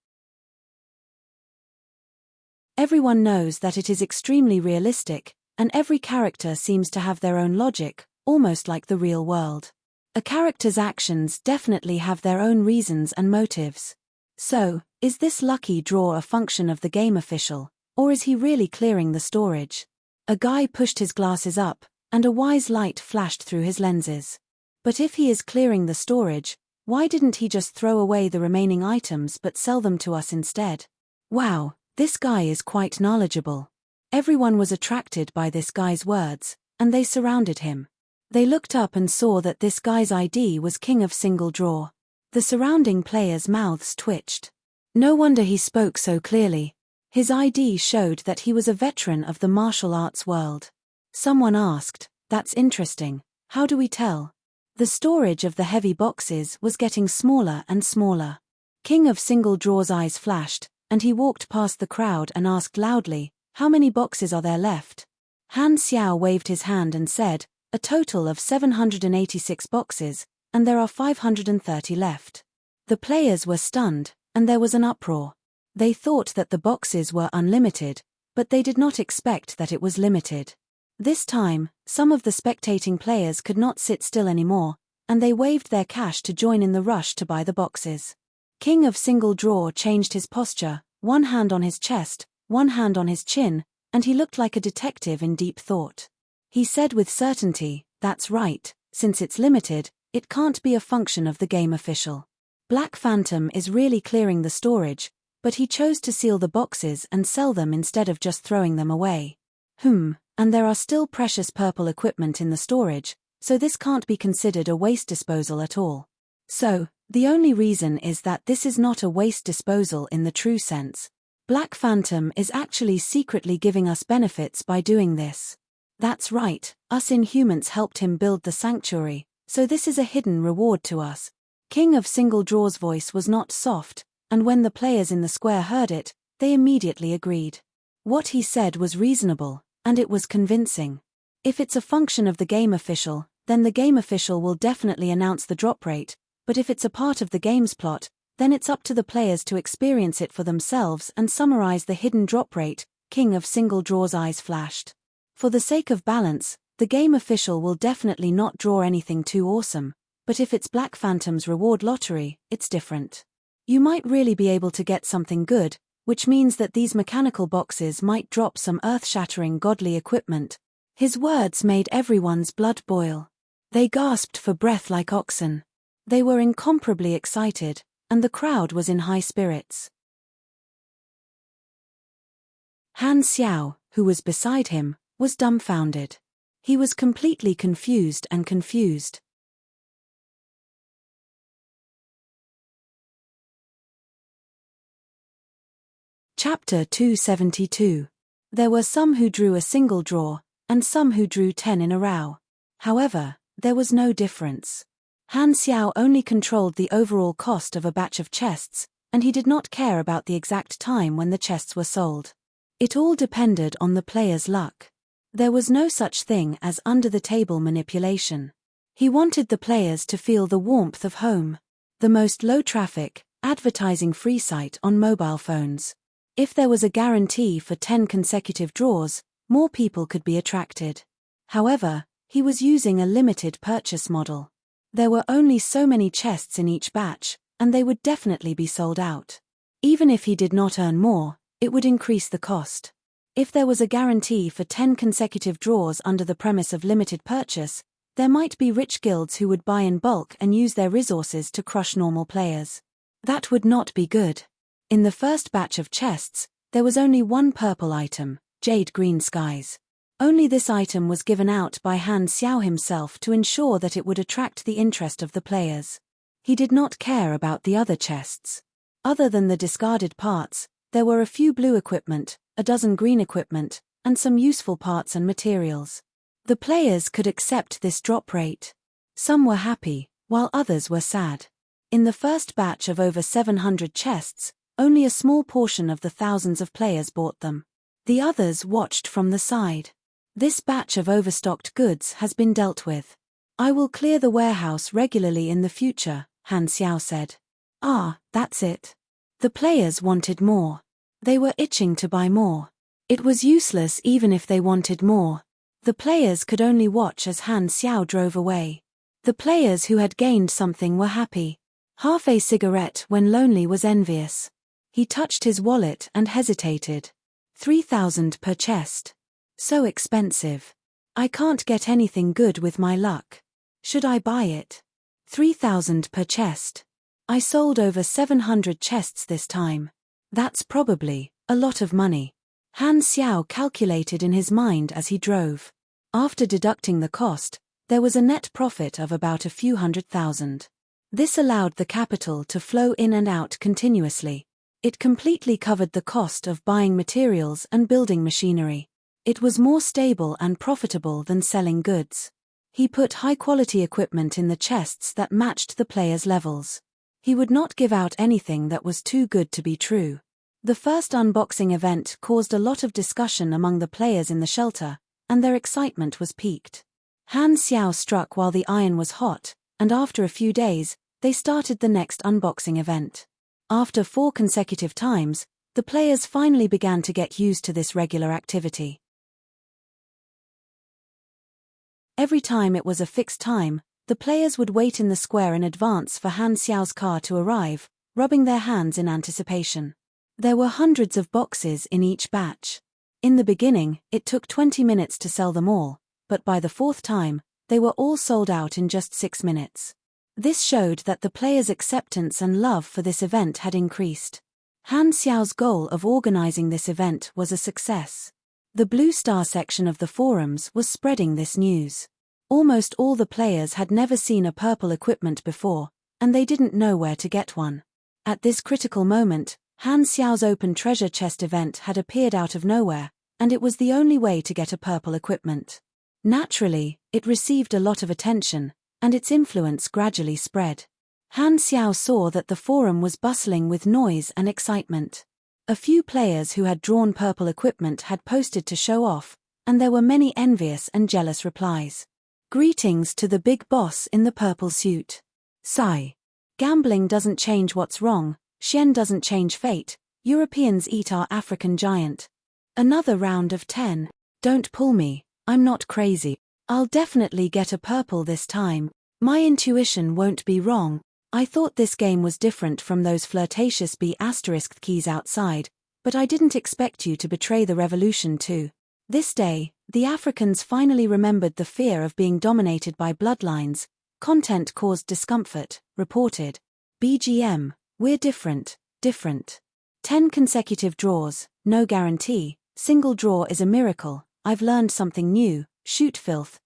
S1: Everyone knows that it is extremely realistic, and every character seems to have their own logic, almost like the real world. A character's actions definitely have their own reasons and motives. So, is this lucky draw a function of the game official, Or is he really clearing the storage? A guy pushed his glasses up, and a wise light flashed through his lenses. But if he is clearing the storage, why didn't he just throw away the remaining items but sell them to us instead? Wow, this guy is quite knowledgeable. Everyone was attracted by this guy's words, and they surrounded him. They looked up and saw that this guy's ID was King of Single Draw. The surrounding players' mouths twitched. No wonder he spoke so clearly. His ID showed that he was a veteran of the martial arts world. Someone asked, "That's interesting, how do we tell?" The storage of the heavy boxes was getting smaller and smaller. King of Single Draw's eyes flashed, and he walked past the crowd and asked loudly, "How many boxes are there left?" Han Xiao waved his hand and said, "A total of 786 boxes, and there are 530 left." The players were stunned, and there was an uproar. They thought that the boxes were unlimited, but they did not expect that it was limited. This time, some of the spectating players could not sit still anymore, and they waved their cash to join in the rush to buy the boxes. King of Single Draw changed his posture, one hand on his chest, one hand on his chin, and he looked like a detective in deep thought. He said with certainty, "That's right, since it's limited, it can't be a function of the game official. Black Phantom is really clearing the storage, but he chose to seal the boxes and sell them instead of just throwing them away. And there are still precious purple equipment in the storage, so this can't be considered a waste disposal at all. So, the only reason is that this is not a waste disposal in the true sense. Black Phantom is actually secretly giving us benefits by doing this. That's right, us Inhumans helped him build the sanctuary, so this is a hidden reward to us." King of Single Draw's voice was not soft, and when the players in the square heard it, they immediately agreed. What he said was reasonable, and it was convincing. If it's a function of the game official, then the game official will definitely announce the drop rate, but if it's a part of the game's plot, then it's up to the players to experience it for themselves and summarize the hidden drop rate. King of Single Draw's eyes flashed. For the sake of balance, the game official will definitely not draw anything too awesome, but if it's Black Phantom's reward lottery, it's different. You might really be able to get something good, which means that these mechanical boxes might drop some earth-shattering godly equipment. His words made everyone's blood boil. They gasped for breath like oxen. They were incomparably excited, and the crowd was in high spirits. Han Xiao, who was beside him, was dumbfounded. He was completely confused and confused. Chapter 272. There were some who drew a single draw, and some who drew 10 in a row. However, there was no difference. Han Xiao only controlled the overall cost of a batch of chests, and he did not care about the exact time when the chests were sold. It all depended on the player's luck. There was no such thing as under-the-table manipulation. He wanted the players to feel the warmth of home. The most low-traffic, advertising-free site on mobile phones. If there was a guarantee for 10 consecutive draws, more people could be attracted. However, he was using a limited purchase model. There were only so many chests in each batch, and they would definitely be sold out. Even if he did not earn more, it would increase the cost. If there was a guarantee for 10 consecutive draws under the premise of limited purchase, there might be rich guilds who would buy in bulk and use their resources to crush normal players. That would not be good. In the first batch of chests, there was only one purple item, Jade Green Skies. Only this item was given out by Han Xiao himself to ensure that it would attract the interest of the players. He did not care about the other chests. Other than the discarded parts, there were a few blue equipment, a dozen green equipment, and some useful parts and materials. The players could accept this drop rate. Some were happy, while others were sad. In the first batch of over 700 chests, only a small portion of the thousands of players bought them. The others watched from the side. This batch of overstocked goods has been dealt with. I will clear the warehouse regularly in the future, Han Xiao said. Ah, that's it. The players wanted more. They were itching to buy more. It was useless even if they wanted more. The players could only watch as Han Xiao drove away. The players who had gained something were happy. Half a cigarette when lonely was envious. He touched his wallet and hesitated. 3,000 per chest. So expensive. I can't get anything good with my luck. Should I buy it? 3,000 per chest. I sold over 700 chests this time. That's probably a lot of money. Han Xiao calculated in his mind as he drove. After deducting the cost, there was a net profit of about a few $100,000. This allowed the capital to flow in and out continuously. It completely covered the cost of buying materials and building machinery. It was more stable and profitable than selling goods. He put high-quality equipment in the chests that matched the players' levels. He would not give out anything that was too good to be true. The first unboxing event caused a lot of discussion among the players in the shelter, and their excitement was piqued. Han Xiao struck while the iron was hot, and after a few days, they started the next unboxing event. After 4 consecutive times, the players finally began to get used to this regular activity. Every time it was a fixed time, the players would wait in the square in advance for Han Xiao's car to arrive, rubbing their hands in anticipation. There were hundreds of boxes in each batch. In the beginning, it took 20 minutes to sell them all, but by the 4th time, they were all sold out in just 6 minutes. This showed that the players' acceptance and love for this event had increased. Han Xiao's goal of organizing this event was a success. The Blue Star section of the forums was spreading this news. Almost all the players had never seen a purple equipment before, and they didn't know where to get one. At this critical moment, Han Xiao's open treasure chest event had appeared out of nowhere, and it was the only way to get a purple equipment. Naturally, it received a lot of attention, and its influence gradually spread. Han Xiao saw that the forum was bustling with noise and excitement. A few players who had drawn purple equipment had posted to show off, and there were many envious and jealous replies. Greetings to the big boss in the purple suit. Sigh. Gambling doesn't change what's wrong, Shen doesn't change fate, Europeans eat our African giant. Another round of 10. Don't pull me, I'm not crazy. I'll definitely get a purple this time. My intuition won't be wrong. I thought this game was different from those flirtatious B** keys outside, but I didn't expect you to betray the revolution too. This day, the Africans finally remembered the fear of being dominated by bloodlines. Content caused discomfort, reported. BGM, we're different. 10 consecutive draws, no guarantee, single draw is a miracle, I've learned something new, shoot filth,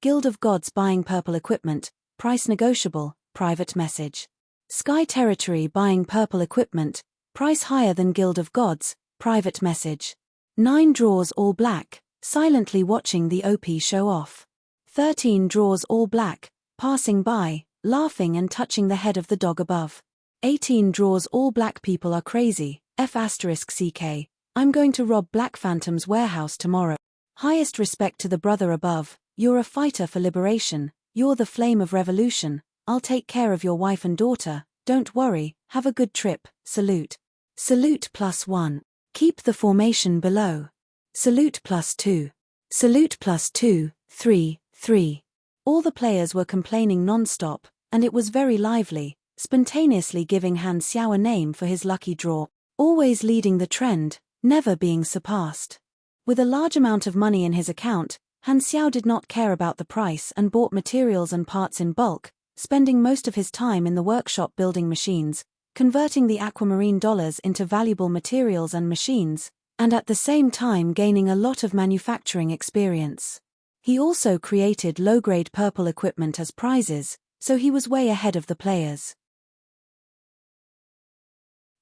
S1: Guild of Gods buying purple equipment, price negotiable, private message. Sky Territory buying purple equipment, price higher than Guild of Gods, private message. 9 draws all black, silently watching the OP show off. 13 draws all black, passing by, laughing and touching the head of the dog above. 18 draws all black people are crazy, F***CK, I'm going to rob Black Phantom's warehouse tomorrow. Highest respect to the brother above, you're a fighter for liberation, you're the flame of revolution, I'll take care of your wife and daughter, don't worry, have a good trip, salute. Salute +1. Keep the formation below. Salute +2. Salute +2, 3. All the players were complaining non-stop, and it was very lively, spontaneously giving Han Xiao a name for his lucky draw, always leading the trend, never being surpassed. With a large amount of money in his account, Han Xiao did not care about the price and bought materials and parts in bulk, spending most of his time in the workshop building machines, converting the aquamarine dollars into valuable materials and machines, and at the same time gaining a lot of manufacturing experience. He also created low-grade purple equipment as prizes, so he was way ahead of the players.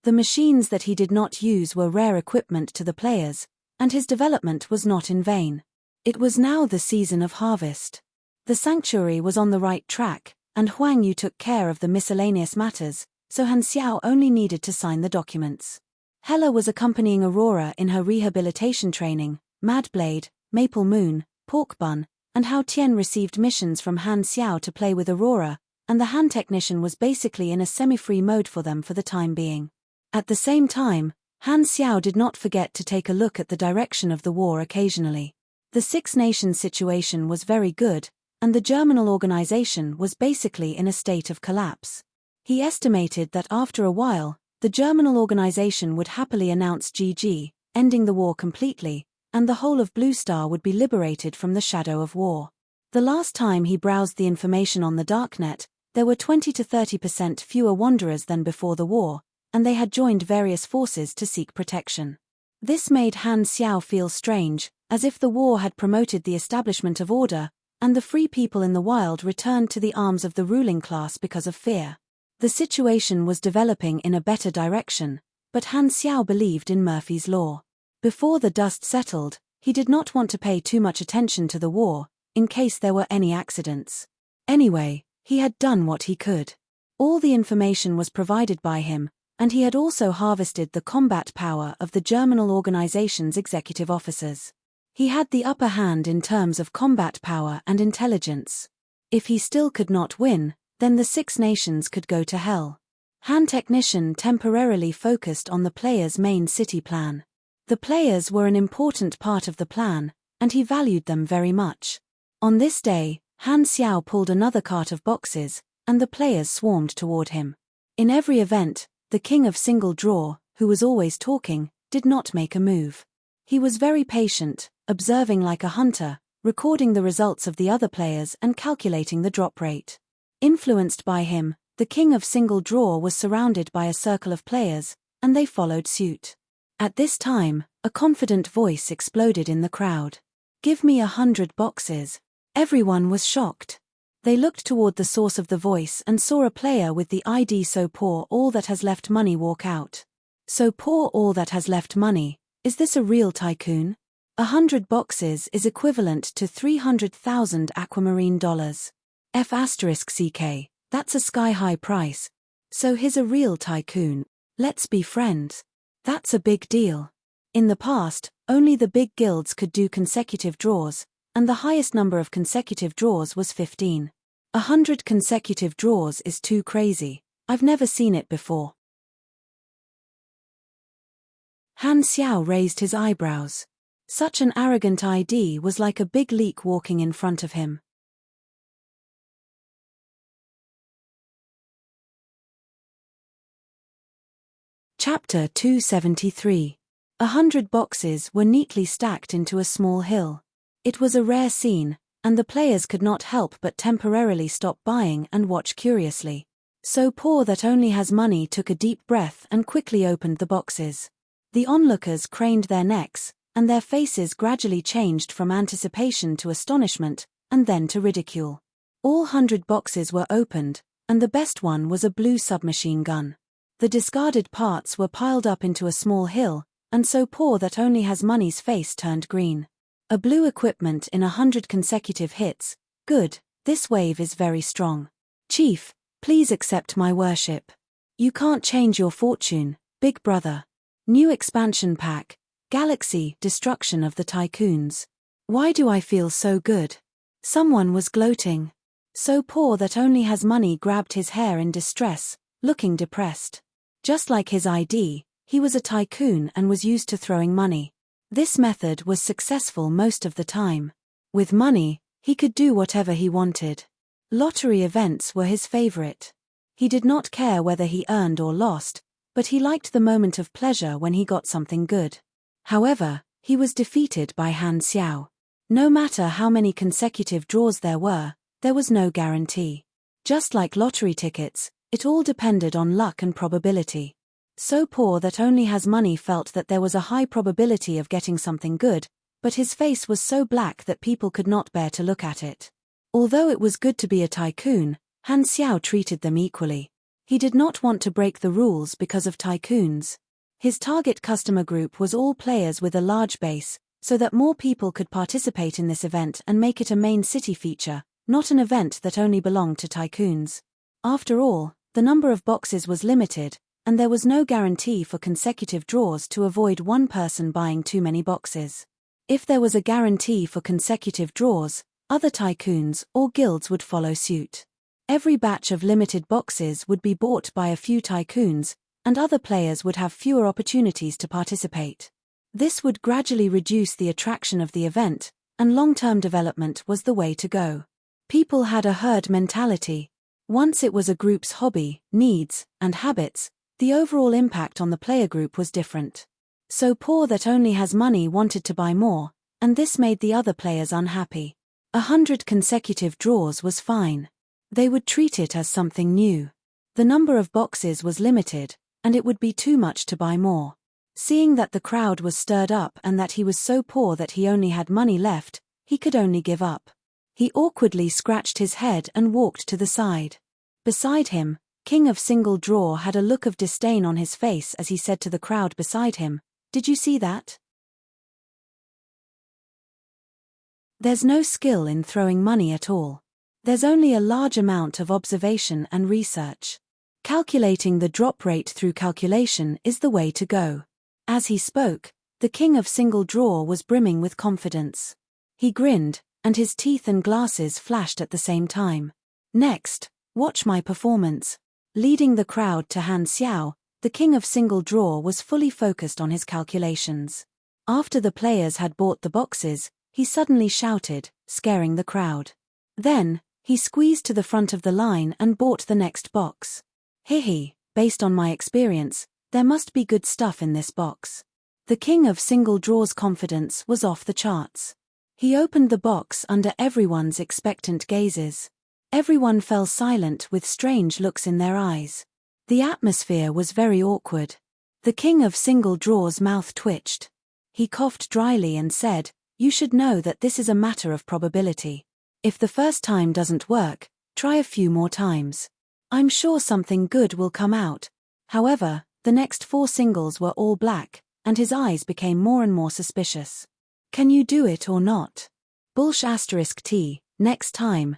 S1: The machines that he did not use were rare equipment to the players, and his development was not in vain. It was now the season of harvest. The sanctuary was on the right track, and Huang Yu took care of the miscellaneous matters, so Han Xiao only needed to sign the documents. Hella was accompanying Aurora in her rehabilitation training, Mad Blade, Maple Moon, Pork Bun, and Hao Tian received missions from Han Xiao to play with Aurora, and the Han technician was basically in a semi-free mode for them for the time being. At the same time, Han Xiao did not forget to take a look at the direction of the war occasionally. The Six Nations situation was very good, and the Germinal organization was basically in a state of collapse. He estimated that after a while, the Germinal organization would happily announce GG, ending the war completely, and the whole of Blue Star would be liberated from the shadow of war. The last time he browsed the information on the darknet, there were 20 to 30% fewer wanderers than before the war, and they had joined various forces to seek protection. This made Han Xiao feel strange, as if the war had promoted the establishment of order, and the free people in the wild returned to the arms of the ruling class because of fear. The situation was developing in a better direction, but Han Xiao believed in Murphy's Law. Before the dust settled, he did not want to pay too much attention to the war, in case there were any accidents. Anyway, he had done what he could. All the information was provided by him, and he had also harvested the combat power of the Germinal Organization's executive officers. He had the upper hand in terms of combat power and intelligence. If he still could not win, then the Six Nations could go to hell. Han Technician temporarily focused on the players' main city plan. The players were an important part of the plan, and he valued them very much. On this day, Han Xiao pulled another cart of boxes, and the players swarmed toward him. In every event, the king of single draw, who was always talking, did not make a move. He was very patient, observing like a hunter, recording the results of the other players and calculating the drop rate. Influenced by him, the king of single draw was surrounded by a circle of players, and they followed suit. At this time, a confident voice exploded in the crowd. "Give me 100 boxes." Everyone was shocked. They looked toward the source of the voice and saw a player with the ID "So poor all that has left money" walk out. "So poor all that has left money, is this a real tycoon? 100 boxes is equivalent to 300,000 aquamarine dollars. F***CK, that's a sky-high price. So he's a real tycoon. Let's be friends. That's a big deal." In the past, only the big guilds could do consecutive draws, and the highest number of consecutive draws was 15. 100 consecutive draws is too crazy. I've never seen it before. Han Xiao raised his eyebrows. Such an arrogant ID was like a big leak walking in front of him. Chapter 273. 100 boxes were neatly stacked into a small hill. It was a rare scene, and the players could not help but temporarily stop buying and watch curiously. So poor that only has money took a deep breath and quickly opened the boxes. The onlookers craned their necks, and their faces gradually changed from anticipation to astonishment, and then to ridicule. All 100 boxes were opened, and the best one was a blue submachine gun. The discarded parts were piled up into a small hill, and so poor that only has money's face turned green. A blue equipment in 100 consecutive hits. Good, this wave is very strong. Chief, please accept my worship. You can't change your fortune, big brother. New expansion pack, Galaxy, Destruction of the Tycoons. Why do I feel so good? Someone was gloating. So poor that only has money grabbed his hair in distress, looking depressed. Just like his ID, he was a tycoon and was used to throwing money. This method was successful most of the time. With money, he could do whatever he wanted. Lottery events were his favorite. He did not care whether he earned or lost, but he liked the moment of pleasure when he got something good. However, he was defeated by Han Xiao. No matter how many consecutive draws there was no guarantee. Just like lottery tickets, it all depended on luck and probability. So poor that only has money felt that there was a high probability of getting something good, but his face was so black that people could not bear to look at it. Although it was good to be a tycoon, Han Xiao treated them equally. He did not want to break the rules because of tycoons. His target customer group was all players with a large base, so that more people could participate in this event and make it a main city feature, not an event that only belonged to tycoons. After all, the number of boxes was limited, and there was no guarantee for consecutive draws to avoid one person buying too many boxes. If there was a guarantee for consecutive draws, other tycoons or guilds would follow suit. Every batch of limited boxes would be bought by a few tycoons, and other players would have fewer opportunities to participate. This would gradually reduce the attraction of the event, and long-term development was the way to go. People had a herd mentality. Once it was a group's hobby, needs, and habits, the overall impact on the player group was different. So poor that only has money wanted to buy more, and this made the other players unhappy. 100 consecutive draws was fine. They would treat it as something new. The number of boxes was limited, and it would be too much to buy more. Seeing that the crowd was stirred up and that he was so poor that he only had money left, he could only give up. He awkwardly scratched his head and walked to the side. Beside him, King of Single Draw had a look of disdain on his face as he said to the crowd beside him, "Did you see that? There's no skill in throwing money at all. There's only a large amount of observation and research. Calculating the drop rate through calculation is the way to go." As he spoke, the King of Single Draw was brimming with confidence. He grinned, and his teeth and glasses flashed at the same time. "Next, watch my performance." Leading the crowd to Han Xiao, the King of Single Draw was fully focused on his calculations. After the players had bought the boxes, he suddenly shouted, scaring the crowd. Then, he squeezed to the front of the line and bought the next box. "Hehe, based on my experience, there must be good stuff in this box." The King of Single Draw's confidence was off the charts. He opened the box under everyone's expectant gazes. Everyone fell silent with strange looks in their eyes. The atmosphere was very awkward. The King of Single Draw's mouth twitched. He coughed dryly and said, "You should know that this is a matter of probability. If the first time doesn't work, try a few more times. I'm sure something good will come out." However, the next 4 singles were all black, and his eyes became more and more suspicious. "Can you do it or not? Bullsh *T, next time,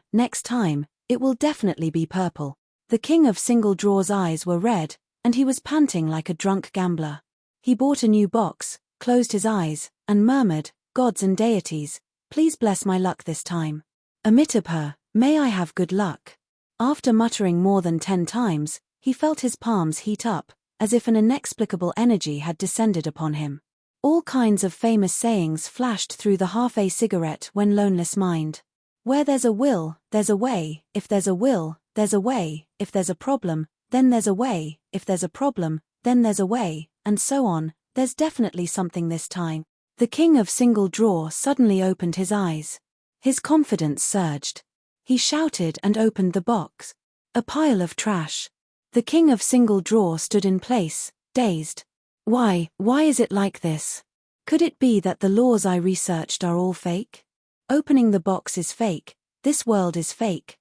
S1: it will definitely be purple." The King of Single Draw's eyes were red, and he was panting like a drunk gambler. He bought a new box, closed his eyes, and murmured, "Gods and deities, please bless my luck this time. Amitabha, may I have good luck." After muttering more than 10 times, he felt his palms heat up, as if an inexplicable energy had descended upon him. All kinds of famous sayings flashed through the half-a cigarette when loneless mind. Where there's a will, there's a way. If there's a will, there's a way. If there's a problem, then there's a way. If there's a problem, then there's a way, and so on. There's definitely something this time. The King of Single Draw suddenly opened his eyes. His confidence surged. He shouted and opened the box. A pile of trash. The King of Single Draw stood in place, dazed. Why is it like this? Could it be that the laws I researched are all fake? Opening the box is fake. This world is fake,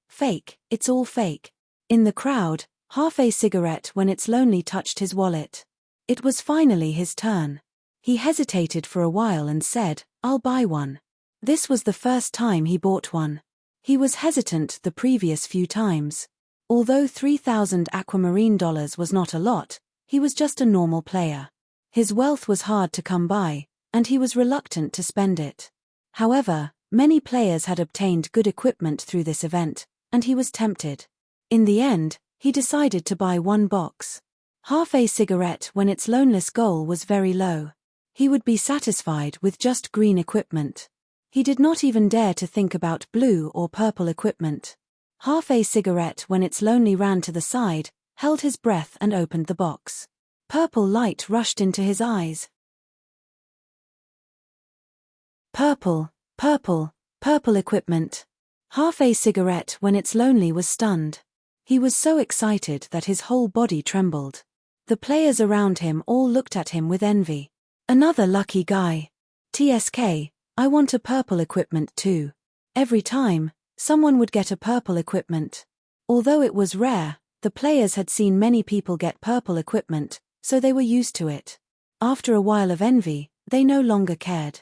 S1: it's all fake. In the crowd, half-a cigarette when it's lonely touched his wallet. It was finally his turn. He hesitated for a while and said, "I'll buy one." This was the first time he bought one. He was hesitant the previous few times. Although $3,000 aquamarine dollars was not a lot, he was just a normal player. His wealth was hard to come by, and he was reluctant to spend it. However, many players had obtained good equipment through this event, and he was tempted. In the end, he decided to buy one box. Half-a cigarette when its loneless goal was very low. He would be satisfied with just green equipment. He did not even dare to think about blue or purple equipment. Half-a cigarette when its lonely ran to the side, held his breath and opened the box. Purple light rushed into his eyes. Purple equipment. Half-a cigarette when it's lonely was stunned. He was so excited that his whole body trembled. The players around him all looked at him with envy. Another lucky guy. TSK, I want a purple equipment too. Every time, someone would get a purple equipment. Although it was rare, the players had seen many people get purple equipment, so they were used to it. After a while of envy, they no longer cared.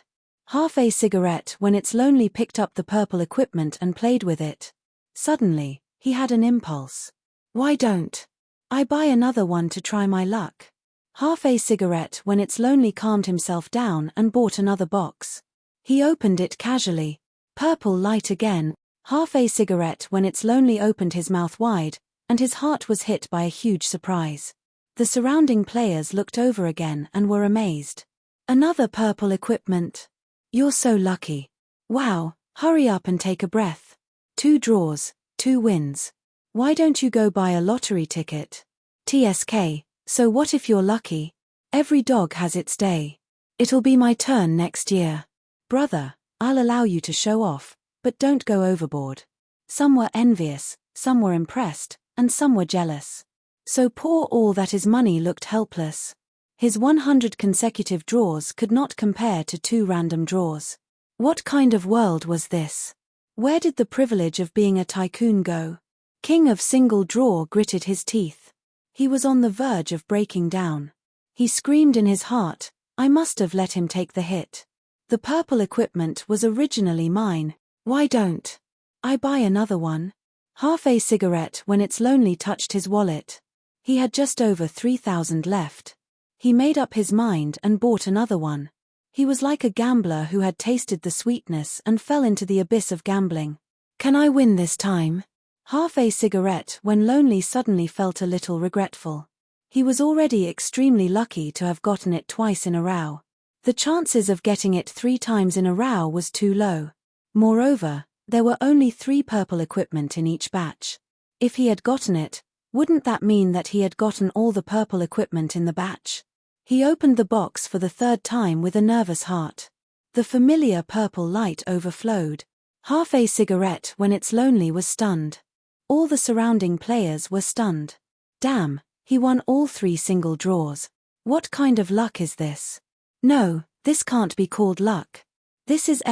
S1: Half-a cigarette when it's lonely picked up the purple equipment and played with it. Suddenly, he had an impulse. Why don't I buy another one to try my luck? Half-a cigarette when it's lonely calmed himself down and bought another box. He opened it casually. Purple light again. Half-a cigarette when it's lonely opened his mouth wide, and his heart was hit by a huge surprise. The surrounding players looked over again and were amazed. Another purple equipment. You're so lucky. Wow, hurry up and take a breath. 2 draws, 2 wins. Why don't you go buy a lottery ticket? TSK, so what if you're lucky? Every dog has its day. It'll be my turn next year. Brother, I'll allow you to show off, but don't go overboard. Some were envious, some were impressed, and some were jealous. So poor All That Is Money looked helpless. His 100 consecutive draws could not compare to 2 random draws. What kind of world was this? Where did the privilege of being a tycoon go? King of Single Draw gritted his teeth. He was on the verge of breaking down. He screamed in his heart, I must have let him take the hit. The purple equipment was originally mine. Why don't I buy another one? Half a cigarette when it's lonely touched his wallet. He had just over 3,000 left. He made up his mind and bought another one. He was like a gambler who had tasted the sweetness and fell into the abyss of gambling. Can I win this time? Half a cigarette when lonely suddenly felt a little regretful. He was already extremely lucky to have gotten it twice in a row. The chances of getting it 3 times in a row was too low. Moreover, there were only 3 purple equipment in each batch. If he had gotten it, wouldn't that mean that he had gotten all the purple equipment in the batch? He opened the box for the 3rd time with a nervous heart. The familiar purple light overflowed. Half a cigarette when it's lonely was stunned. All the surrounding players were stunned. Damn, he won all 3 single draws. What kind of luck is this? No, this can't be called luck. This is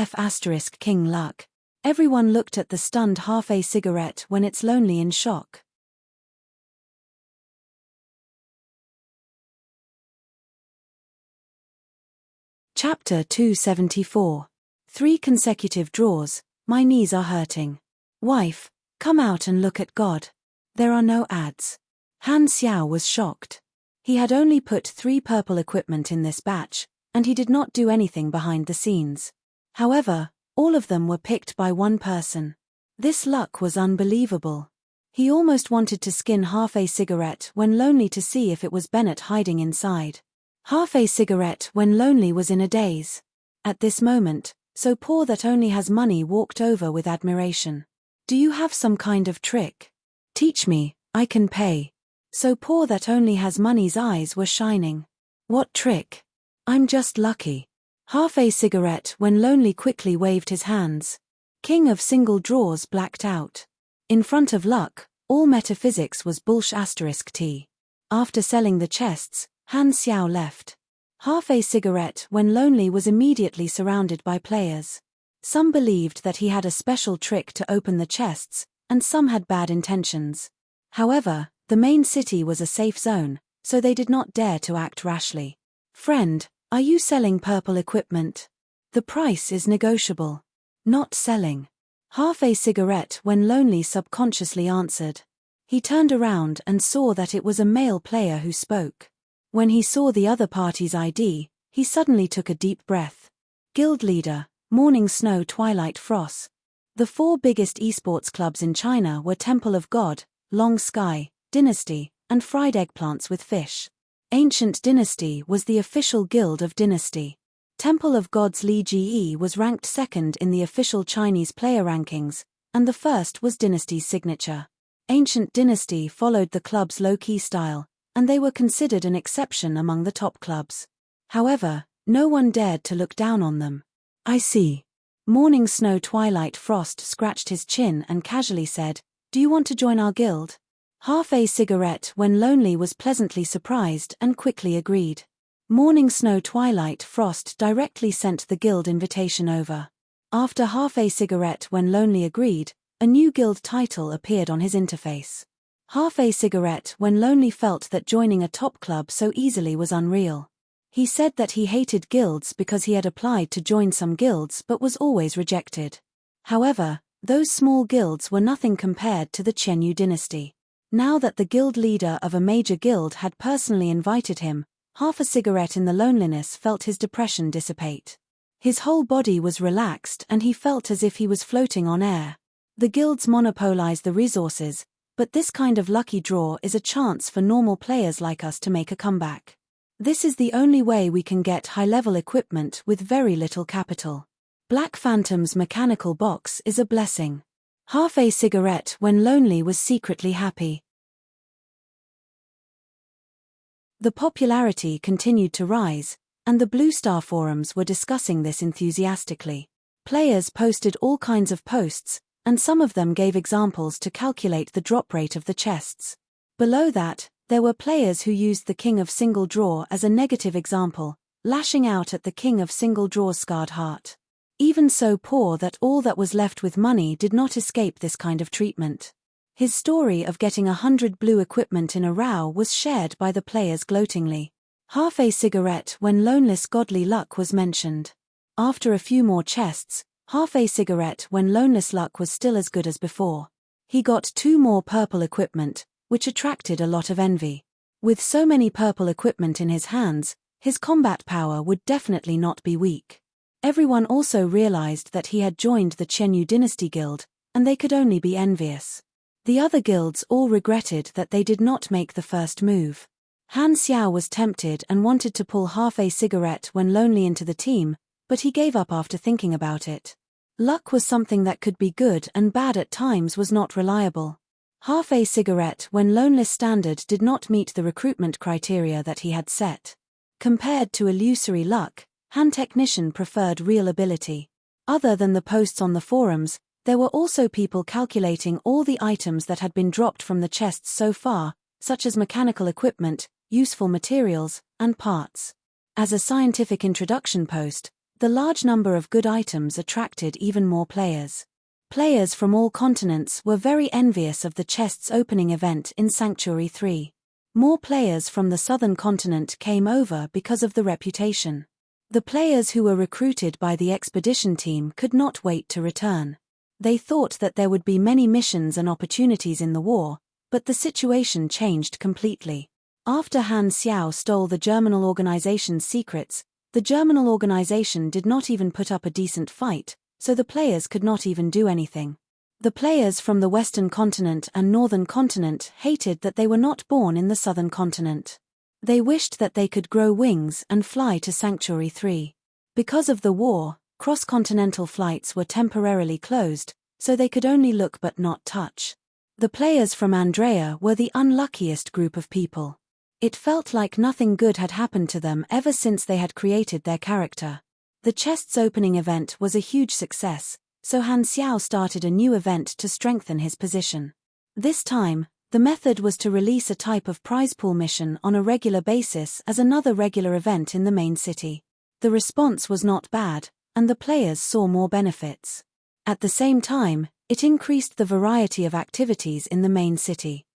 S1: King luck. Everyone looked at the stunned half a cigarette when it's lonely in shock. Chapter 274. 3 consecutive draws, my knees are hurting. Wife, come out and look at God. There are no ads. Han Xiao was shocked. He had only put 3 purple equipment in this batch, and he did not do anything behind the scenes. However, all of them were picked by one person. This luck was unbelievable. He almost wanted to skin half a cigarette when lonely to see if it was Bennett hiding inside. Half a cigarette when lonely was in a daze. At this moment, So Poor That Only Has Money walked over with admiration. Do you have some kind of trick? Teach me, I can pay. So Poor That Only Has Money's eyes were shining. What trick? I'm just lucky. Half a cigarette when lonely quickly waved his hands. King of Single Draws blacked out. In front of luck, all metaphysics was **T. After selling the chests, Han Xiao left. Half a cigarette when lonely was immediately surrounded by players. Some believed that he had a special trick to open the chests, and some had bad intentions. However, the main city was a safe zone, so they did not dare to act rashly. Friend, are you selling purple equipment? The price is negotiable. Not selling. Half a cigarette when lonely subconsciously answered. He turned around and saw that it was a male player who spoke. When he saw the other party's ID, he suddenly took a deep breath. Guild leader, Morning Snow Twilight Frost. The 4 biggest esports clubs in China were Temple of God, Long Sky, Dynasty, and Fried Eggplants with Fish. Ancient Dynasty was the official guild of Dynasty. Temple of God's Li Ge was ranked 2nd in the official Chinese player rankings, and the first was Dynasty's signature. Ancient Dynasty followed the club's low-key style, and they were considered an exception among the top clubs. However, no one dared to look down on them. I see. Morning Snow Twilight Frost scratched his chin and casually said, Do you want to join our guild? Half a cigarette when lonely was pleasantly surprised and quickly agreed. Morning Snow Twilight Frost directly sent the guild invitation over. After half a cigarette when lonely agreed, a new guild title appeared on his interface. Half a cigarette when lonely felt that joining a top club so easily was unreal. He said that he hated guilds because he had applied to join some guilds but was always rejected. However, those small guilds were nothing compared to the Chenyu dynasty. Now that the guild leader of a major guild had personally invited him, half a cigarette in the loneliness felt his depression dissipate. His whole body was relaxed and he felt as if he was floating on air. The guilds monopolize the resources, but this kind of lucky draw is a chance for normal players like us to make a comeback. This is the only way we can get high-level equipment with very little capital. Black Phantom's mechanical box is a blessing. Half a cigarette when lonely was secretly happy. The popularity continued to rise, and the Blue Star forums were discussing this enthusiastically. Players posted all kinds of posts, and some of them gave examples to calculate the drop rate of the chests. Below that, there were players who used the King of Single Draw as a negative example, lashing out at the King of Single Draw's scarred heart. Even so poor that all that was left with money did not escape this kind of treatment. His story of getting 100 blue equipment in a row was shared by the players gloatingly. Half a cigarette when loneless godly luck was mentioned. After a few more chests, half a cigarette when loneless luck was still as good as before. He got 2 more purple equipment, which attracted a lot of envy. With so many purple equipment in his hands, his combat power would definitely not be weak. Everyone also realized that he had joined the Qianyu Dynasty Guild, and they could only be envious. The other guilds all regretted that they did not make the first move. Han Xiao was tempted and wanted to pull half a cigarette when lonely into the team, but he gave up after thinking about it. Luck was something that could be good and bad at times was not reliable. Half a cigarette when loneless standard did not meet the recruitment criteria that he had set. Compared to illusory luck, Han Technician preferred real ability. Other than the posts on the forums, there were also people calculating all the items that had been dropped from the chests so far, such as mechanical equipment, useful materials, and parts. As a scientific introduction post, the large number of good items attracted even more players. Players from all continents were very envious of the chest's opening event in Sanctuary 3. More players from the southern continent came over because of the reputation. The players who were recruited by the expedition team could not wait to return. They thought that there would be many missions and opportunities in the war, but the situation changed completely. After Han Xiao stole the Germinal organization's secrets, the Germinal organization did not even put up a decent fight, so the players could not even do anything. The players from the Western continent and Northern continent hated that they were not born in the Southern continent. They wished that they could grow wings and fly to Sanctuary 3. Because of the war, cross-continental flights were temporarily closed, so they could only look but not touch. The players from Andrea were the unluckiest group of people. It felt like nothing good had happened to them ever since they had created their character. The chest's opening event was a huge success, so Han Xiao started a new event to strengthen his position. This time, the method was to release a type of prize pool mission on a regular basis as another regular event in the main city. The response was not bad, and the players saw more benefits. At the same time, it increased the variety of activities in the main city.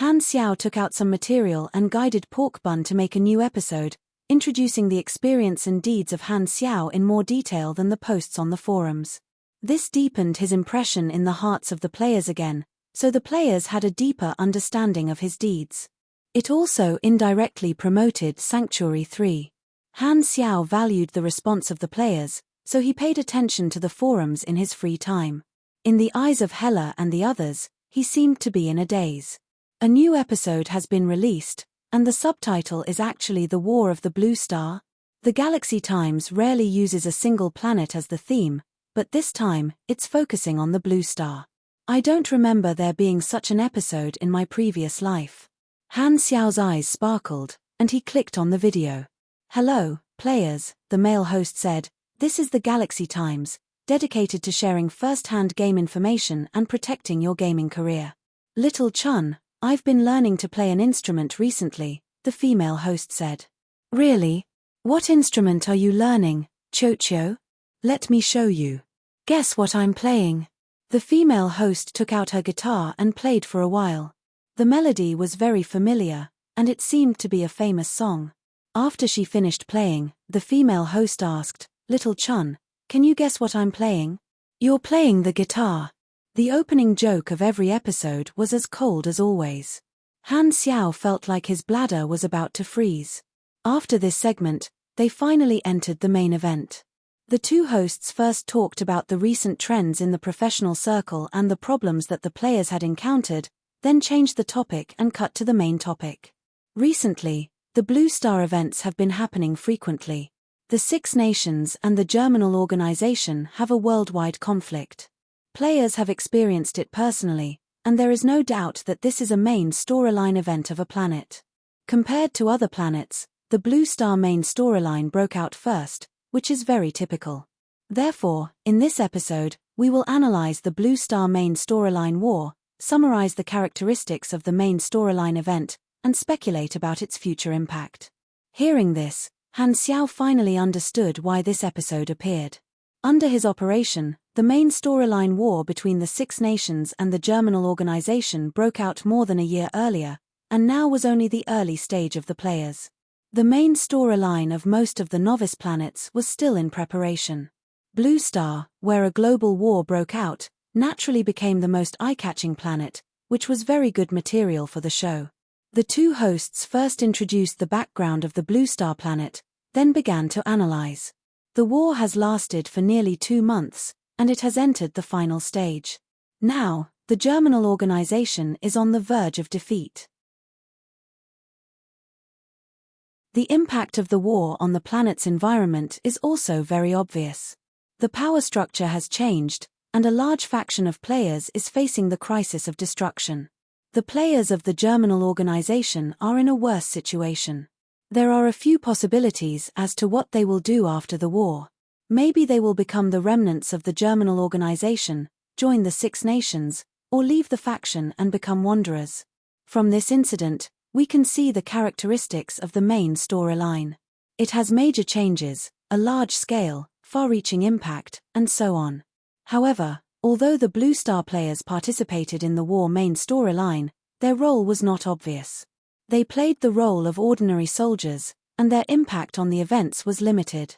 S1: Han Xiao took out some material and guided Pork Bun to make a new episode, introducing the experience and deeds of Han Xiao in more detail than the posts on the forums. This deepened his impression in the hearts of the players again, so the players had a deeper understanding of his deeds. It also indirectly promoted Sanctuary 3. Han Xiao valued the response of the players, so he paid attention to the forums in his free time. In the eyes of Hella and the others, he seemed to be in a daze. A new episode has been released, and the subtitle is actually The War of the Blue Star. The Galaxy Times rarely uses a single planet as the theme, but this time, it's focusing on the Blue Star. I don't remember there being such an episode in my previous life. Han Xiao's eyes sparkled, and he clicked on the video. Hello, players, the male host said, this is the Galaxy Times, dedicated to sharing first-hand game information and protecting your gaming career. Little Chun, I've been learning to play an instrument recently, the female host said. Really? What instrument are you learning, Chocho? Let me show you. Guess what I'm playing? The female host took out her guitar and played for a while. The melody was very familiar, and it seemed to be a famous song. After she finished playing, the female host asked, Little Chun, can you guess what I'm playing? You're playing the guitar. The opening joke of every episode was as cold as always. Han Xiao felt like his bladder was about to freeze. After this segment, they finally entered the main event. The two hosts first talked about the recent trends in the professional circle and the problems that the players had encountered, then changed the topic and cut to the main topic. Recently, the Blue Star events have been happening frequently. The Six Nations and the Germinal organization have a worldwide conflict. Players have experienced it personally, and there is no doubt that this is a main storyline event of a planet. Compared to other planets, The Blue Star main storyline broke out first, which is very typical. Therefore, in this episode, we will analyze the Blue Star main storyline war, summarize the characteristics of the main storyline event, and speculate about its future impact. Hearing this, Han Xiao finally understood why this episode appeared. Under his operation, the main storyline war between the Six Nations and the Germinal Organization broke out more than a year earlier, and now was only the early stage of the players. The main storyline of most of the novice planets was still in preparation. Blue Star, where a global war broke out, naturally became the most eye-catching planet, which was very good material for the show. The two hosts first introduced the background of the Blue Star planet, then began to analyze. The war has lasted for nearly 2 months, and it has entered the final stage. Now, the Germinal Organization is on the verge of defeat. The impact of the war on the planet's environment is also very obvious. The power structure has changed, and a large faction of players is facing the crisis of destruction. The players of the Germinal Organization are in a worse situation. There are a few possibilities as to what they will do after the war. Maybe they will become the remnants of the Germinal Organization, join the Six Nations, or leave the faction and become wanderers. From this incident, we can see the characteristics of the main storyline. It has major changes, a large scale, far-reaching impact, and so on. However, although the Blue Star players participated in the war main storyline, their role was not obvious. They played the role of ordinary soldiers, and their impact on the events was limited.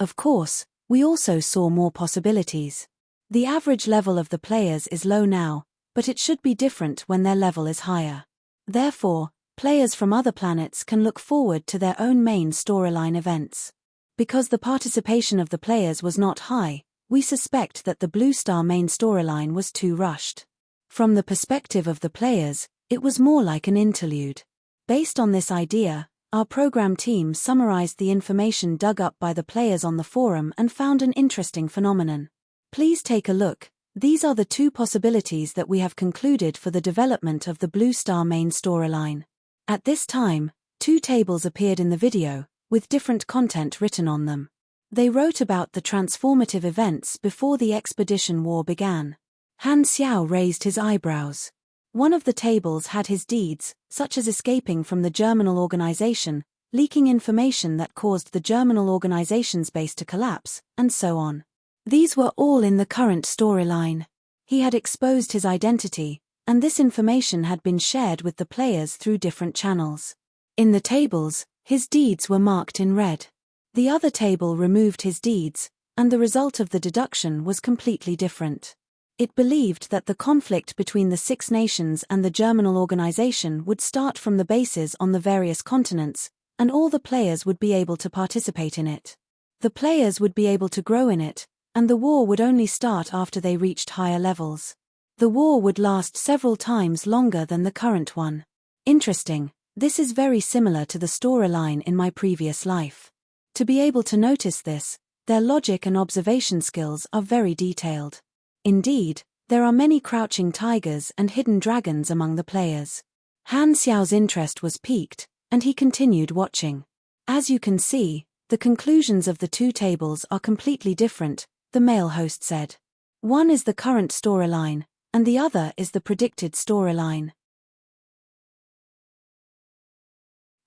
S1: Of course, we also saw more possibilities. The average level of the players is low now, but it should be different when their level is higher. Therefore, players from other planets can look forward to their own main storyline events. Because the participation of the players was not high, we suspect that the Blue Star main storyline was too rushed. From the perspective of the players, it was more like an interlude. Based on this idea, our program team summarized the information dug up by the players on the forum and found an interesting phenomenon. Please take a look. These are the two possibilities that we have concluded for the development of the Blue Star main storyline. At this time, 2 tables appeared in the video, with different content written on them. They wrote about the transformative events before the expedition war began. Han Xiao raised his eyebrows. One of the tables had his deeds, such as escaping from the Germinal Organization, leaking information that caused the Germinal Organization's base to collapse, and so on. These were all in the current storyline. He had exposed his identity, and this information had been shared with the players through different channels. In the tables, his deeds were marked in red. The other table removed his deeds, and the result of the deduction was completely different. It believed that the conflict between the Six Nations and the Germinal Organization would start from the bases on the various continents, and all the players would be able to participate in it. The players would be able to grow in it, and the war would only start after they reached higher levels. The war would last several times longer than the current one. Interesting, this is very similar to the storyline in my previous life. To be able to notice this, their logic and observation skills are very detailed. Indeed, there are many crouching tigers and hidden dragons among the players. Han Xiao's interest was piqued, and he continued watching. As you can see, the conclusions of the 2 tables are completely different, the male host said. One is the current storyline, and the other is the predicted storyline.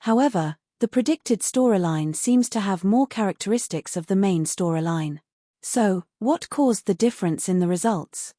S1: However, the predicted storyline seems to have more characteristics of the main storyline. So, what caused the difference in the results?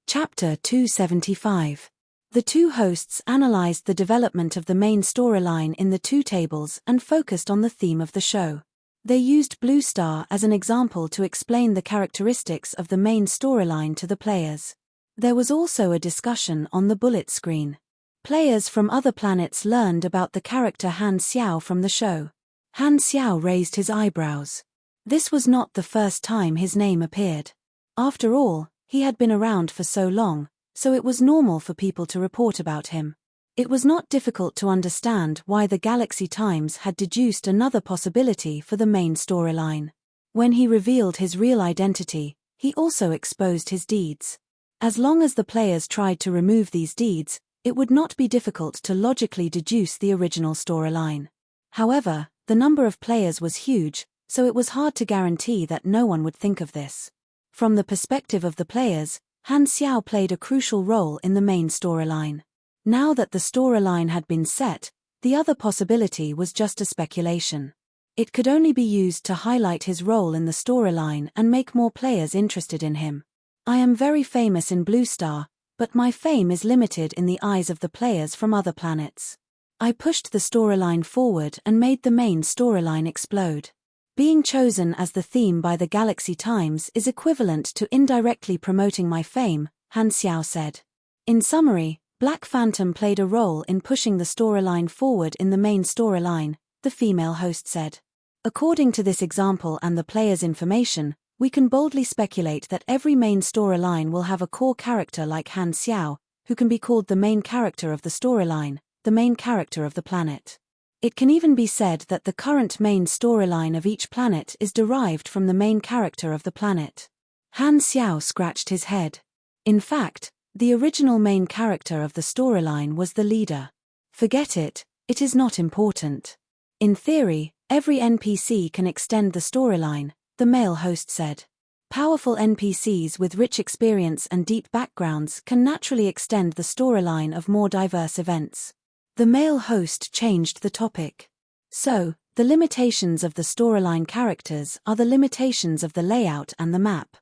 S1: Chapter 275. The 2 hosts analyzed the development of the main storyline in the 2 tables and focused on the theme of the show. They used Blue Star as an example to explain the characteristics of the main storyline to the players. There was also a discussion on the bullet screen. Players from other planets learned about the character Han Xiao from the show. Han Xiao raised his eyebrows. This was not the first time his name appeared. After all, he had been around for so long, so it was normal for people to report about him. It was not difficult to understand why the Galaxy Times had deduced another possibility for the main storyline. When he revealed his real identity, he also exposed his deeds. As long as the players tried to remove these deeds, it would not be difficult to logically deduce the original storyline. However, the number of players was huge, so it was hard to guarantee that no one would think of this. From the perspective of the players, Han Xiao played a crucial role in the main storyline. Now that the storyline had been set, the other possibility was just a speculation. It could only be used to highlight his role in the storyline and make more players interested in him. I am very famous in Blue Star, but my fame is limited in the eyes of the players from other planets. I pushed the storyline forward and made the main storyline explode. Being chosen as the theme by the Galaxy Times is equivalent to indirectly promoting my fame, Han Xiao said. In summary, Black Phantom played a role in pushing the storyline forward in the main storyline, the female host said. According to this example and the player's information, we can boldly speculate that every main storyline will have a core character like Han Xiao, who can be called the main character of the storyline, the main character of the planet. It can even be said that the current main storyline of each planet is derived from the main character of the planet. Han Xiao scratched his head. In fact, the original main character of the storyline was the leader. Forget it, it is not important. In theory, every NPC can extend the storyline, the male host said. Powerful NPCs with rich experience and deep backgrounds can naturally extend the storyline of more diverse events. The male host changed the topic. So, the limitations of the storyline characters are the limitations of the layout and the map.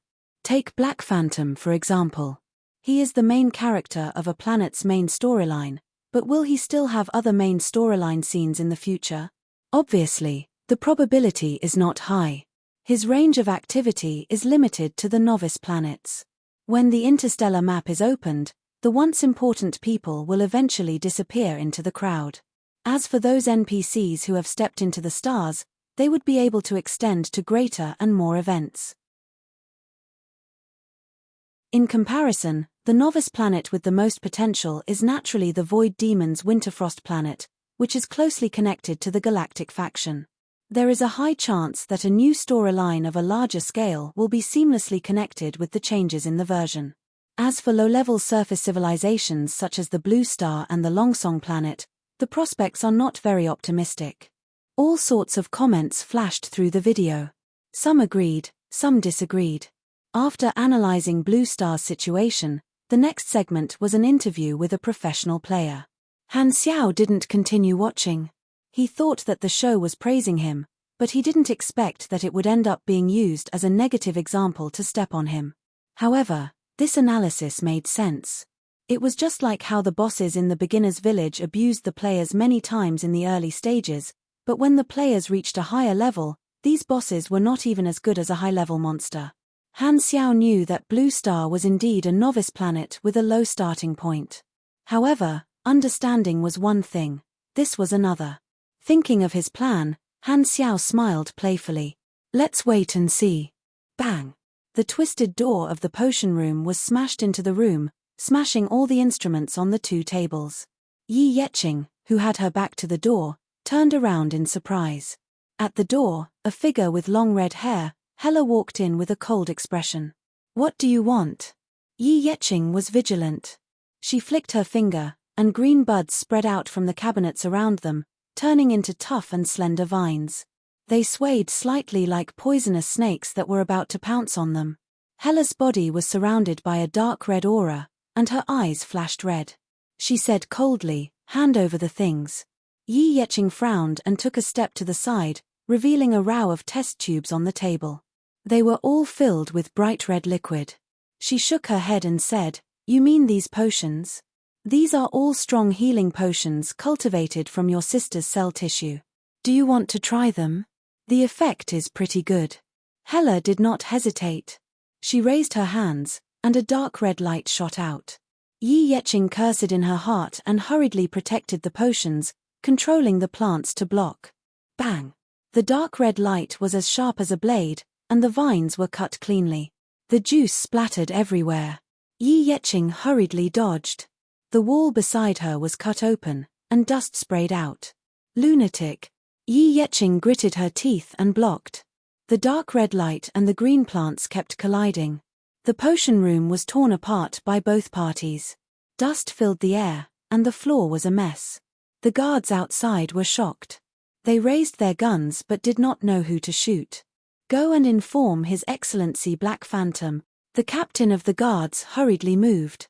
S1: Take Black Phantom for example. He is the main character of a planet's main storyline, but will he still have other main storyline scenes in the future? Obviously, the probability is not high. His range of activity is limited to the novice planets. When the interstellar map is opened, the once important people will eventually disappear into the crowd. As for those NPCs who have stepped into the stars, they would be able to extend to greater and more events. In comparison, the novice planet with the most potential is naturally the Void Demon's Winterfrost planet, which is closely connected to the galactic faction. There is a high chance that a new storyline of a larger scale will be seamlessly connected with the changes in the version. As for low-level surface civilizations such as the Blue Star and the Longsong planet, the prospects are not very optimistic. All sorts of comments flashed through the video. Some agreed, some disagreed. After analyzing Blue Star's situation, the next segment was an interview with a professional player. Han Xiao didn't continue watching. He thought that the show was praising him, but he didn't expect that it would end up being used as a negative example to step on him. However, this analysis made sense. It was just like how the bosses in the beginner's village abused the players many times in the early stages, but when the players reached a higher level, these bosses were not even as good as a high-level monster. Han Xiao knew that Blue Star was indeed a novice planet with a low starting point. However, understanding was one thing, this was another. Thinking of his plan, Han Xiao smiled playfully. Let's wait and see. Bang! The twisted door of the potion room was smashed into the room, smashing all the instruments on the two tables. Yi Yeqing, who had her back to the door, turned around in surprise. At the door, a figure with long red hair, Hela walked in with a cold expression. What do you want? Yi Yeqing was vigilant. She flicked her finger, and green buds spread out from the cabinets around them, turning into tough and slender vines. They swayed slightly like poisonous snakes that were about to pounce on them. Hela's body was surrounded by a dark red aura, and her eyes flashed red. She said coldly, "Hand over the things." Yi Yeqing frowned and took a step to the side, revealing a row of test tubes on the table. They were all filled with bright red liquid. She shook her head and said, "You mean these potions? These are all strong healing potions cultivated from your sister's cell tissue. Do you want to try them? The effect is pretty good." Hela did not hesitate. She raised her hands, and a dark red light shot out. Yi Yeqing cursed in her heart and hurriedly protected the potions, controlling the plants to block. Bang! The dark red light was as sharp as a blade, and the vines were cut cleanly. The juice splattered everywhere. Yi Yeqing hurriedly dodged. The wall beside her was cut open, and dust sprayed out. Lunatic! Yi Yeqing gritted her teeth and blocked. The dark red light and the green plants kept colliding. The potion room was torn apart by both parties. Dust filled the air, and the floor was a mess. The guards outside were shocked. They raised their guns but did not know who to shoot. "Go and inform His Excellency Black Phantom," the captain of the guards hurriedly moved.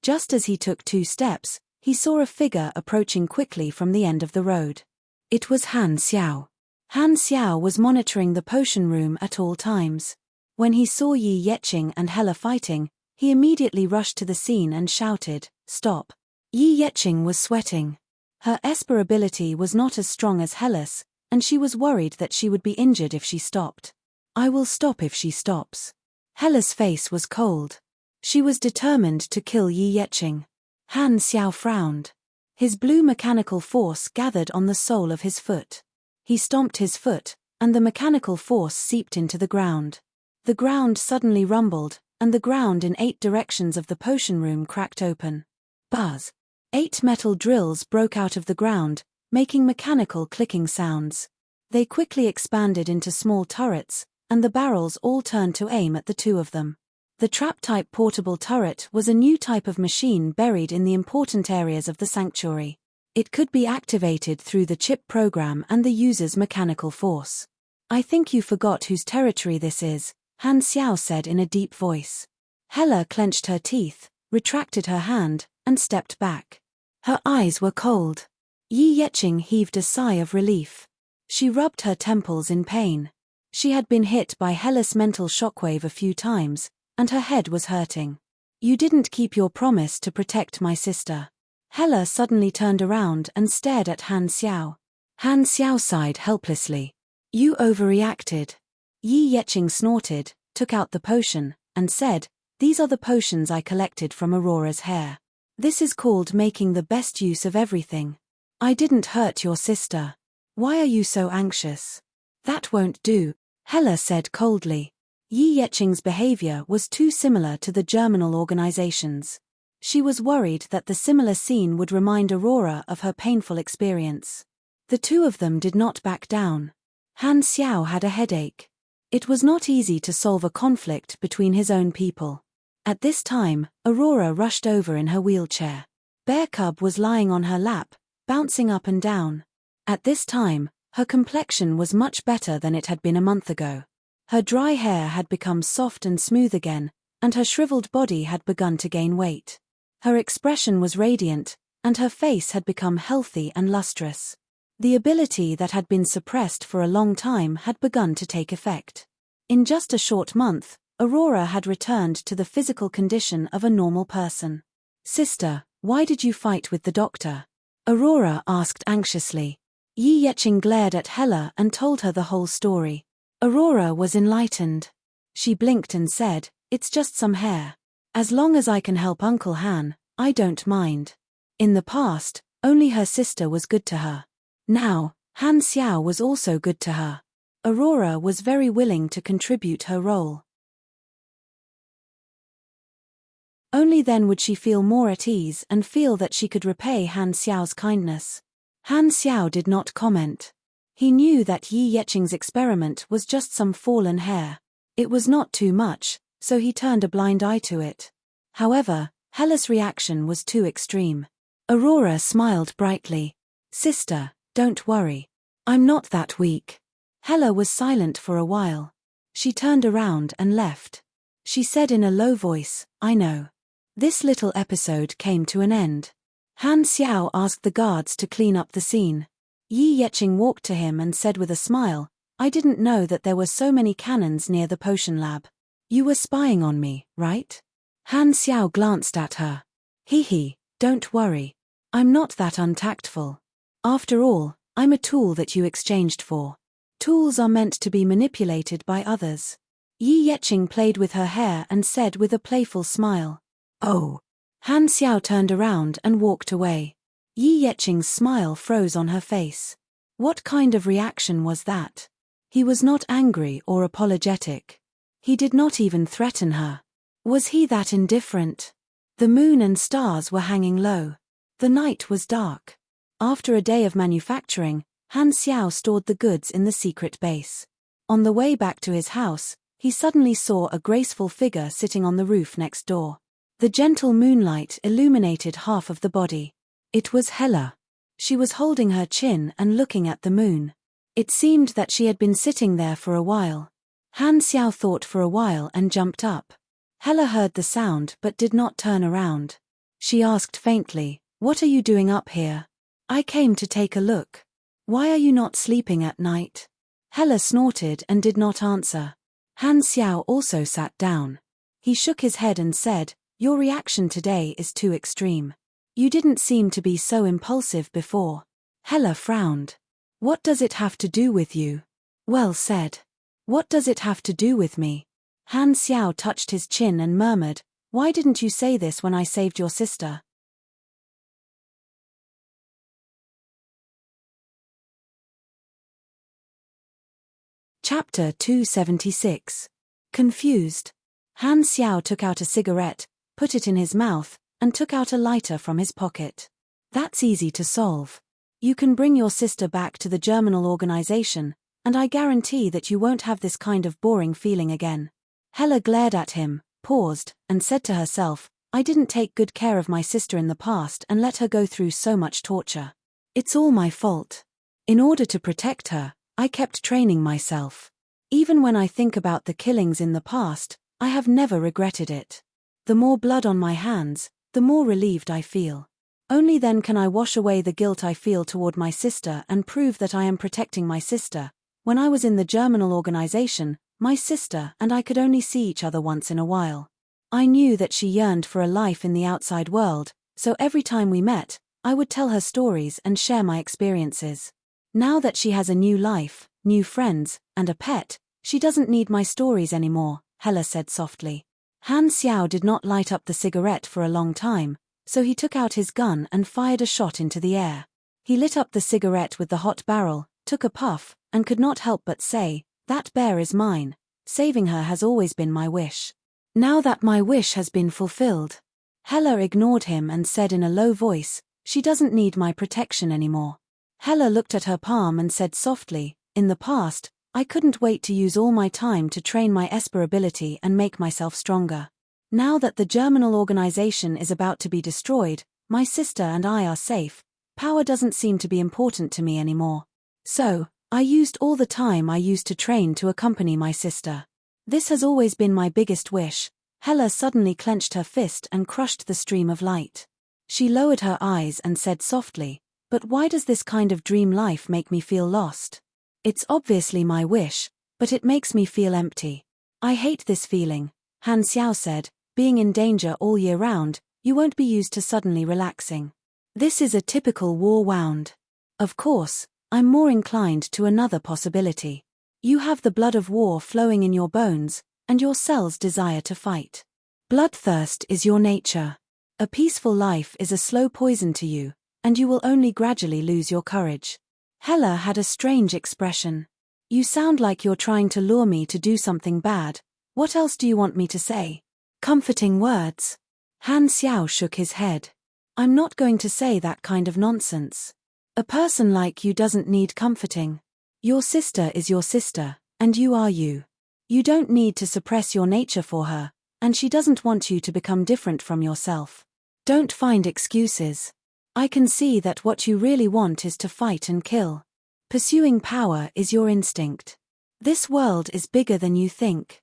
S1: Just as he took 2 steps, he saw a figure approaching quickly from the end of the road. It was Han Xiao. Han Xiao was monitoring the potion room at all times. When he saw Yi Yeqing and Hela fighting, he immediately rushed to the scene and shouted, "Stop!" Yi Yeqing was sweating. Her esper ability was not as strong as Hela's, and she was worried that she would be injured if she stopped. "I will stop if she stops." Hela's face was cold. She was determined to kill Yi Yeqing. Han Xiao frowned. His blue mechanical force gathered on the sole of his foot. He stomped his foot, and the mechanical force seeped into the ground. The ground suddenly rumbled, and the ground in 8 directions of the potion room cracked open. Buzz! 8 metal drills broke out of the ground, making mechanical clicking sounds. They quickly expanded into small turrets, and the barrels all turned to aim at the 2 of them. The trap-type portable turret was a new type of machine buried in the important areas of the sanctuary. It could be activated through the chip program and the user's mechanical force. "I think you forgot whose territory this is," Han Xiao said in a deep voice. Hela clenched her teeth, retracted her hand, and stepped back. Her eyes were cold. Yi Yeqing heaved a sigh of relief. She rubbed her temples in pain. She had been hit by Hela's mental shockwave a few times, and her head was hurting. "You didn't keep your promise to protect my sister." Hela suddenly turned around and stared at Han Xiao. Han Xiao sighed helplessly. "You overreacted." Yi Yeqing snorted, took out the potion, and said, "These are the potions I collected from Aurora's hair. This is called making the best use of everything. I didn't hurt your sister. Why are you so anxious?" "That won't do," Hela said coldly. Yi Yeqing's behavior was too similar to the germinal organization's. She was worried that the similar scene would remind Aurora of her painful experience. The 2 of them did not back down. Han Xiao had a headache. It was not easy to solve a conflict between his own people. At this time, Aurora rushed over in her wheelchair. Bear Cub was lying on her lap, bouncing up and down. At this time, her complexion was much better than it had been a month ago. Her dry hair had become soft and smooth again, and her shriveled body had begun to gain weight. Her expression was radiant, and her face had become healthy and lustrous. The ability that had been suppressed for a long time had begun to take effect. In just a short month, Aurora had returned to the physical condition of a normal person. "Sister, why did you fight with the doctor?" Aurora asked anxiously. Yi Yeqing glared at Hela and told her the whole story. Aurora was enlightened. She blinked and said, "It's just some hair. As long as I can help Uncle Han, I don't mind." In the past, only her sister was good to her. Now, Han Xiao was also good to her. Aurora was very willing to contribute her role. Only then would she feel more at ease and feel that she could repay Han Xiao's kindness. Han Xiao did not comment. He knew that Yi Yeqing's experiment was just some fallen hair. It was not too much, so he turned a blind eye to it. However, Hela's reaction was too extreme. Aurora smiled brightly. "Sister, don't worry. I'm not that weak." Hela was silent for a while. She turned around and left. She said in a low voice, "I know." This little episode came to an end. Han Xiao asked the guards to clean up the scene. Yi Yeqing walked to him and said with a smile, "I didn't know that there were so many cannons near the potion lab. You were spying on me, right?" Han Xiao glanced at her. "Hee, don't worry. I'm not that untactful. After all, I'm a tool that you exchanged for. Tools are meant to be manipulated by others." Yi Yeqing played with her hair and said with a playful smile, "Oh." Han Xiao turned around and walked away. Yi Yeqing's smile froze on her face. What kind of reaction was that? He was not angry or apologetic. He did not even threaten her. Was he that indifferent? The moon and stars were hanging low. The night was dark. After a day of manufacturing, Han Xiao stored the goods in the secret base. On the way back to his house, he suddenly saw a graceful figure sitting on the roof next door. The gentle moonlight illuminated half of the body. It was Hela. She was holding her chin and looking at the moon. It seemed that she had been sitting there for a while. Han Xiao thought for a while and jumped up. Hela heard the sound but did not turn around. She asked faintly, "What are you doing up here?" "I came to take a look." "Why are you not sleeping at night?" Hela snorted and did not answer. Han Xiao also sat down. He shook his head and said, "Your reaction today is too extreme. You didn't seem to be so impulsive before." Hela frowned. "What does it have to do with you?" "Well said. What does it have to do with me?" Han Xiao touched his chin and murmured, "Why didn't you say this when I saved your sister?" Chapter 276. Confused. Han Xiao took out a cigarette, put it in his mouth, and took out a lighter from his pocket. "That's easy to solve. You can bring your sister back to the germinal organization, and I guarantee that you won't have this kind of boring feeling again." Hela glared at him, paused, and said to herself, "I didn't take good care of my sister in the past and let her go through so much torture. It's all my fault. In order to protect her, I kept training myself. Even when I think about the killings in the past, I have never regretted it. The more blood on my hands, the more relieved I feel. Only then can I wash away the guilt I feel toward my sister and prove that I am protecting my sister. When I was in the germinal organization, my sister and I could only see each other once in a while. I knew that she yearned for a life in the outside world, so every time we met, I would tell her stories and share my experiences. Now that she has a new life, new friends, and a pet, she doesn't need my stories anymore," Hela said softly. Han Xiao did not light up the cigarette for a long time, so he took out his gun and fired a shot into the air. He lit up the cigarette with the hot barrel, took a puff, and could not help but say, "That bear is mine. Saving her has always been my wish. Now that my wish has been fulfilled." Hela ignored him and said in a low voice, "She doesn't need my protection anymore." Hela looked at her palm and said softly, "In the past, I couldn't wait to use all my time to train my Esper ability and make myself stronger. Now that the germinal organization is about to be destroyed, my sister and I are safe, power doesn't seem to be important to me anymore. So, I used all the time I used to train to accompany my sister. This has always been my biggest wish." Hela suddenly clenched her fist and crushed the stream of light. She lowered her eyes and said softly, "But why does this kind of dream life make me feel lost? It's obviously my wish, but it makes me feel empty. I hate this feeling," Han Xiao said. "Being in danger all year round, you won't be used to suddenly relaxing. This is a typical war wound. Of course, I'm more inclined to another possibility. You have the blood of war flowing in your bones, and your cells desire to fight. Bloodthirst is your nature. A peaceful life is a slow poison to you, and you will only gradually lose your courage." Hela had a strange expression. "You sound like you're trying to lure me to do something bad. What else do you want me to say?" "Comforting words." Han Xiao shook his head. "I'm not going to say that kind of nonsense. A person like you doesn't need comforting. Your sister is your sister, and you are you. You don't need to suppress your nature for her, and she doesn't want you to become different from yourself. Don't find excuses. I can see that what you really want is to fight and kill. Pursuing power is your instinct. This world is bigger than you think.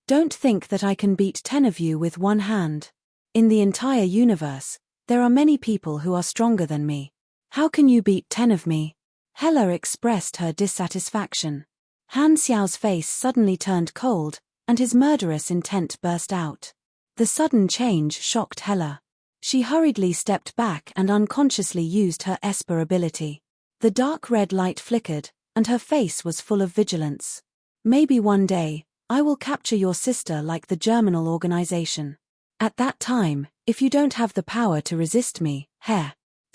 S1: Don't think that I can beat 10 of you with one hand. In the entire universe, there are many people who are stronger than me. How can you beat 10 of me?" Hela expressed her dissatisfaction. Han Xiao's face suddenly turned cold, and his murderous intent burst out. The sudden change shocked Hela. She hurriedly stepped back and unconsciously used her Esper ability. The dark red light flickered, and her face was full of vigilance. "Maybe one day, I will capture your sister like the germinal organization. At that time, if you don't have the power to resist me,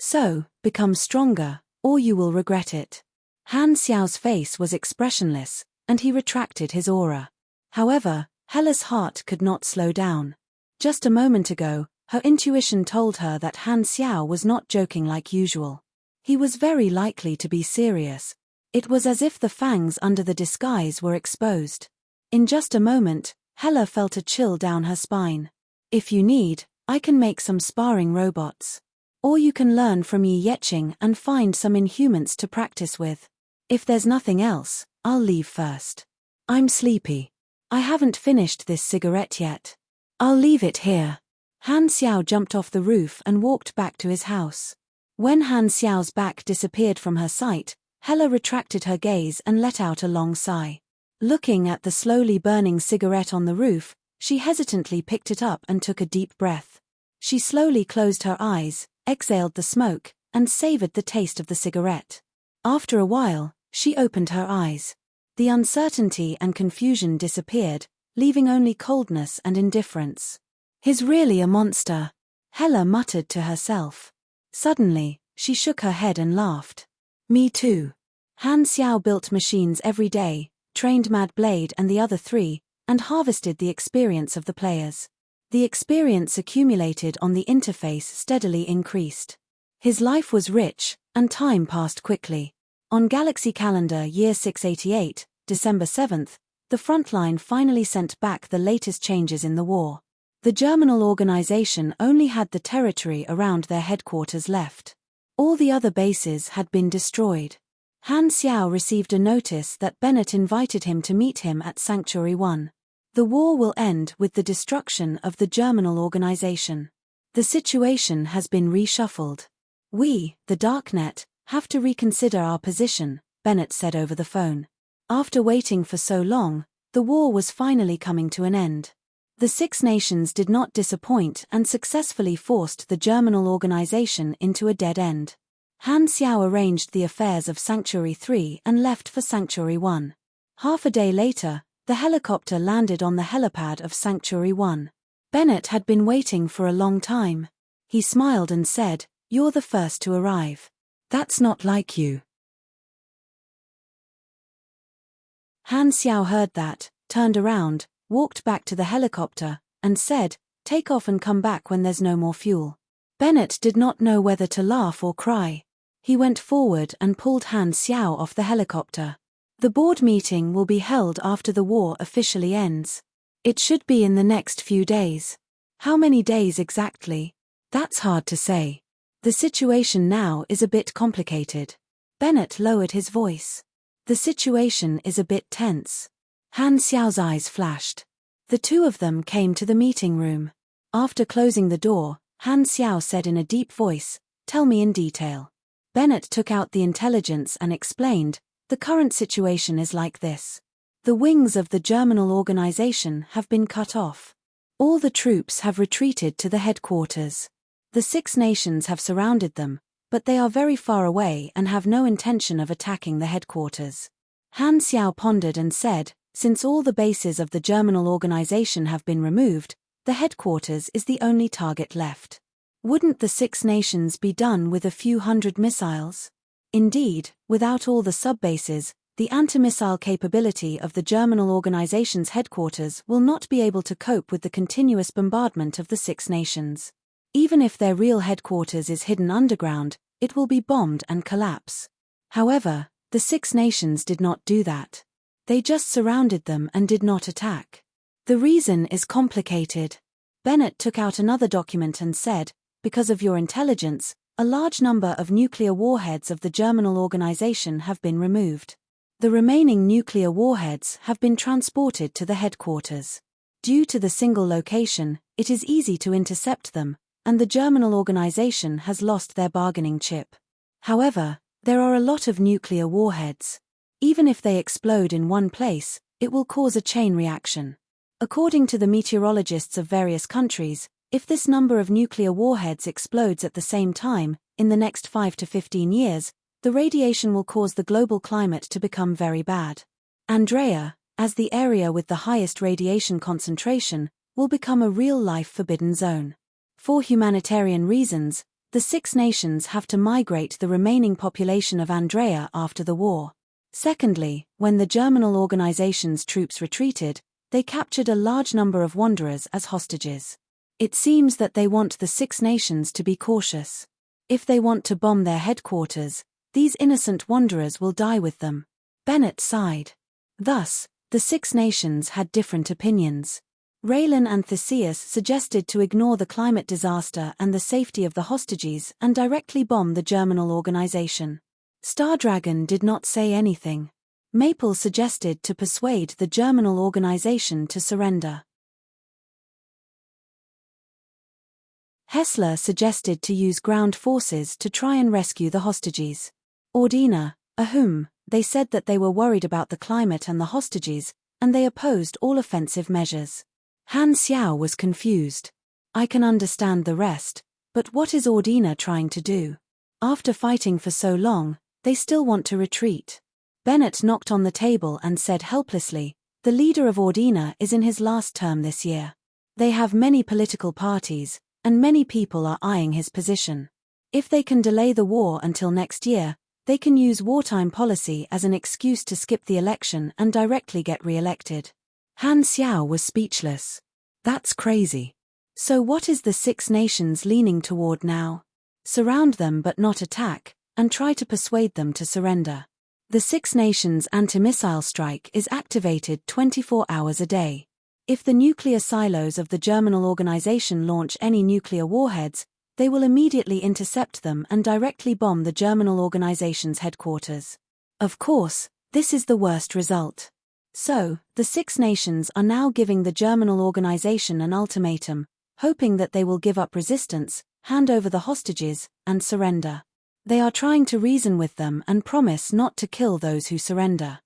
S1: so, become stronger, or you will regret it." Han Xiao's face was expressionless, and he retracted his aura. However, Hela's heart could not slow down. Just a moment ago, her intuition told her that Han Xiao was not joking like usual. He was very likely to be serious. It was as if the fangs under the disguise were exposed. In just a moment, Hella felt a chill down her spine. If you need, I can make some sparring robots. Or you can learn from Yi Yetching and find some inhumans to practice with. If there's nothing else, I'll leave first. I'm sleepy. I haven't finished this cigarette yet. I'll leave it here. Han Xiao jumped off the roof and walked back to his house. When Han Xiao's back disappeared from her sight, Hella retracted her gaze and let out a long sigh. Looking at the slowly burning cigarette on the roof, she hesitantly picked it up and took a deep breath. She slowly closed her eyes, exhaled the smoke, and savored the taste of the cigarette. After a while, she opened her eyes. The uncertainty and confusion disappeared, leaving only coldness and indifference. He's really a monster, Hella muttered to herself. Suddenly, she shook her head and laughed. Me too. Han Xiao built machines every day, trained Mad Blade and the other three, and harvested the experience of the players. The experience accumulated on the interface steadily increased. His life was rich, and time passed quickly. On Galaxy Calendar Year 688, December 7th, the frontline finally sent back the latest changes in the war. The Germinal organization only had the territory around their headquarters left. All the other bases had been destroyed. Han Xiao received a notice that Bennett invited him to meet him at Sanctuary 1. The war will end with the destruction of the Germinal organization. The situation has been reshuffled. We, the Darknet, have to reconsider our position, Bennett said over the phone. After waiting for so long, the war was finally coming to an end. The Six Nations did not disappoint and successfully forced the Germinal organization into a dead end. Han Xiao arranged the affairs of Sanctuary 3 and left for Sanctuary 1. Half a day later, the helicopter landed on the helipad of Sanctuary 1. Bennett had been waiting for a long time. He smiled and said, "You're the first to arrive. That's not like you." Han Xiao heard that, turned around, walked back to the helicopter, and said, "Take off and come back when there's no more fuel." Bennett did not know whether to laugh or cry. He went forward and pulled Han Xiao off the helicopter. The board meeting will be held after the war officially ends. It should be in the next few days. How many days exactly? That's hard to say. The situation now is a bit complicated. Bennett lowered his voice. The situation is a bit tense. Han Xiao's eyes flashed. The two of them came to the meeting room. After closing the door, Han Xiao said in a deep voice, "Tell me in detail." Bennett took out the intelligence and explained, "The current situation is like this. The wings of the Germinal organization have been cut off. All the troops have retreated to the headquarters. The Six Nations have surrounded them, but they are very far away and have no intention of attacking the headquarters." Han Xiao pondered and said, "Since all the bases of the Germinal organization have been removed, the headquarters is the only target left. Wouldn't the Six Nations be done with a few hundred missiles? Indeed, without all the sub-bases, the anti-missile capability of the Germinal organization's headquarters will not be able to cope with the continuous bombardment of the Six Nations. Even if their real headquarters is hidden underground, it will be bombed and collapse." However, the Six Nations did not do that. They just surrounded them and did not attack. The reason is complicated. Bennett took out another document and said, "Because of your intelligence, a large number of nuclear warheads of the Germinal organization have been removed. The remaining nuclear warheads have been transported to the headquarters. Due to the single location, it is easy to intercept them, and the Germinal organization has lost their bargaining chip. However, there are a lot of nuclear warheads. Even if they explode in one place, it will cause a chain reaction. According to the meteorologists of various countries, if this number of nuclear warheads explodes at the same time, in the next 5 to 15 years, the radiation will cause the global climate to become very bad. Andrea, as the area with the highest radiation concentration, will become a real-life forbidden zone. For humanitarian reasons, the Six Nations have to migrate the remaining population of Andrea after the war. Secondly, when the Germinal organization's troops retreated, they captured a large number of wanderers as hostages. It seems that they want the Six Nations to be cautious. If they want to bomb their headquarters, these innocent wanderers will die with them." Bennett sighed. Thus, the Six Nations had different opinions. Raylan and Theseus suggested to ignore the climate disaster and the safety of the hostages and directly bomb the Germinal organization. Stardragon did not say anything. Maple suggested to persuade the Germinal organization to surrender. Hessler suggested to use ground forces to try and rescue the hostages. Ordina, they said that they were worried about the climate and the hostages, and they opposed all offensive measures. Han Xiao was confused. I can understand the rest, but what is Ordina trying to do? After fighting for so long, they still want to retreat. Bennett knocked on the table and said helplessly, the leader of Ordina is in his last term this year. They have many political parties, and many people are eyeing his position. If they can delay the war until next year, they can use wartime policy as an excuse to skip the election and directly get re-elected. Han Xiao was speechless. That's crazy. So what is the Six Nations leaning toward now? Surround them but not attack, and try to persuade them to surrender. The Six Nations anti-missile strike is activated 24 hours a day. If the nuclear silos of the Germinal organization launch any nuclear warheads, they will immediately intercept them and directly bomb the Germinal organization's headquarters. Of course, this is the worst result. So, the Six Nations are now giving the Germinal organization an ultimatum, hoping that they will give up resistance, hand over the hostages, and surrender. They are trying to reason with them and promise not to kill those who surrender.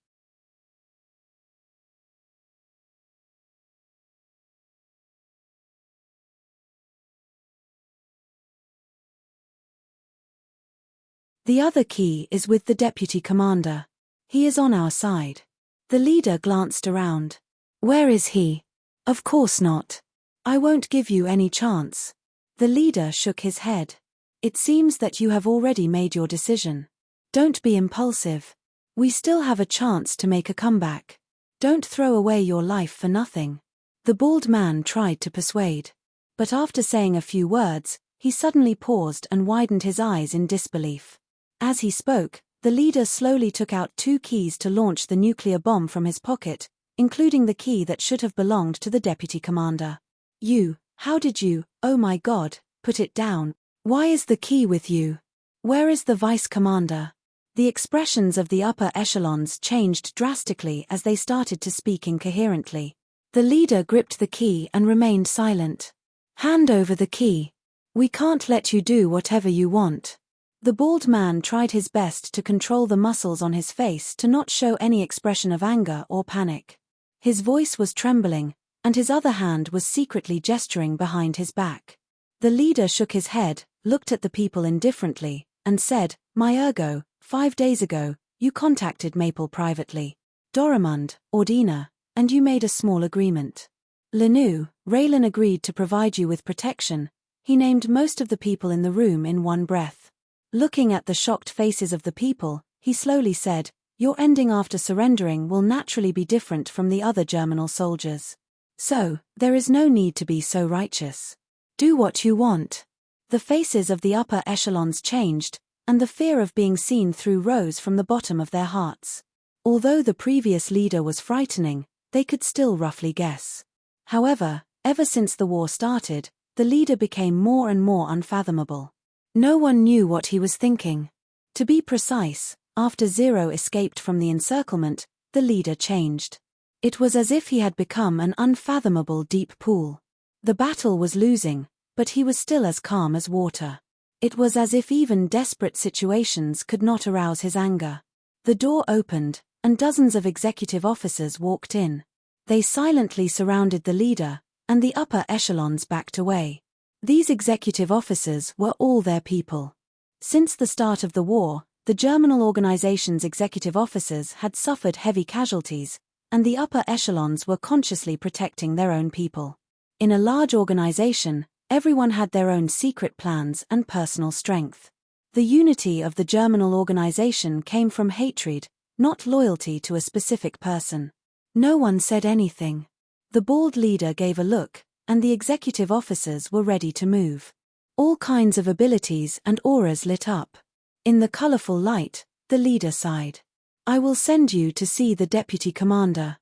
S1: The other key is with the deputy commander. He is on our side. The leader glanced around. Where is he? Of course not. I won't give you any chance. The leader shook his head. It seems that you have already made your decision. Don't be impulsive. We still have a chance to make a comeback. Don't throw away your life for nothing. The bald man tried to persuade. But after saying a few words, he suddenly paused and widened his eyes in disbelief. As he spoke, the leader slowly took out 2 keys to launch the nuclear bomb from his pocket, including the key that should have belonged to the deputy commander. How did you, oh my God, put it down? Why is the key with you? Where is the vice commander? The expressions of the upper echelons changed drastically as they started to speak incoherently. The leader gripped the key and remained silent. Hand over the key. We can't let you do whatever you want. The bald man tried his best to control the muscles on his face to not show any expression of anger or panic. His voice was trembling, and his other hand was secretly gesturing behind his back. The leader shook his head, looked at the people indifferently, and said, My ergo, 5 days ago, you contacted Maple privately. Doramund, Ordina, and you made a small agreement. Lanu, Raylan agreed to provide you with protection. He named most of the people in the room in one breath. Looking at the shocked faces of the people, he slowly said, Your ending after surrendering will naturally be different from the other Germinal soldiers. So, there is no need to be so righteous. Do what you want. The faces of the upper echelons changed, and the fear of being seen through rose from the bottom of their hearts. Although the previous leader was frightening, they could still roughly guess. However, ever since the war started, the leader became more and more unfathomable. No one knew what he was thinking. To be precise, after Zero escaped from the encirclement, the leader changed. It was as if he had become an unfathomable deep pool. The battle was losing, but he was still as calm as water. It was as if even desperate situations could not arouse his anger. The door opened, and dozens of executive officers walked in. They silently surrounded the leader, and the upper echelons backed away. These executive officers were all their people. Since the start of the war, the Germinal organization's executive officers had suffered heavy casualties, and the upper echelons were consciously protecting their own people. In a large organization, everyone had their own secret plans and personal strength. The unity of the Germinal organization came from hatred, not loyalty to a specific person. No one said anything. The bald leader gave a look, and the executive officers were ready to move. All kinds of abilities and auras lit up. In the colorful light, the leader sighed. I will send you to see the deputy commander.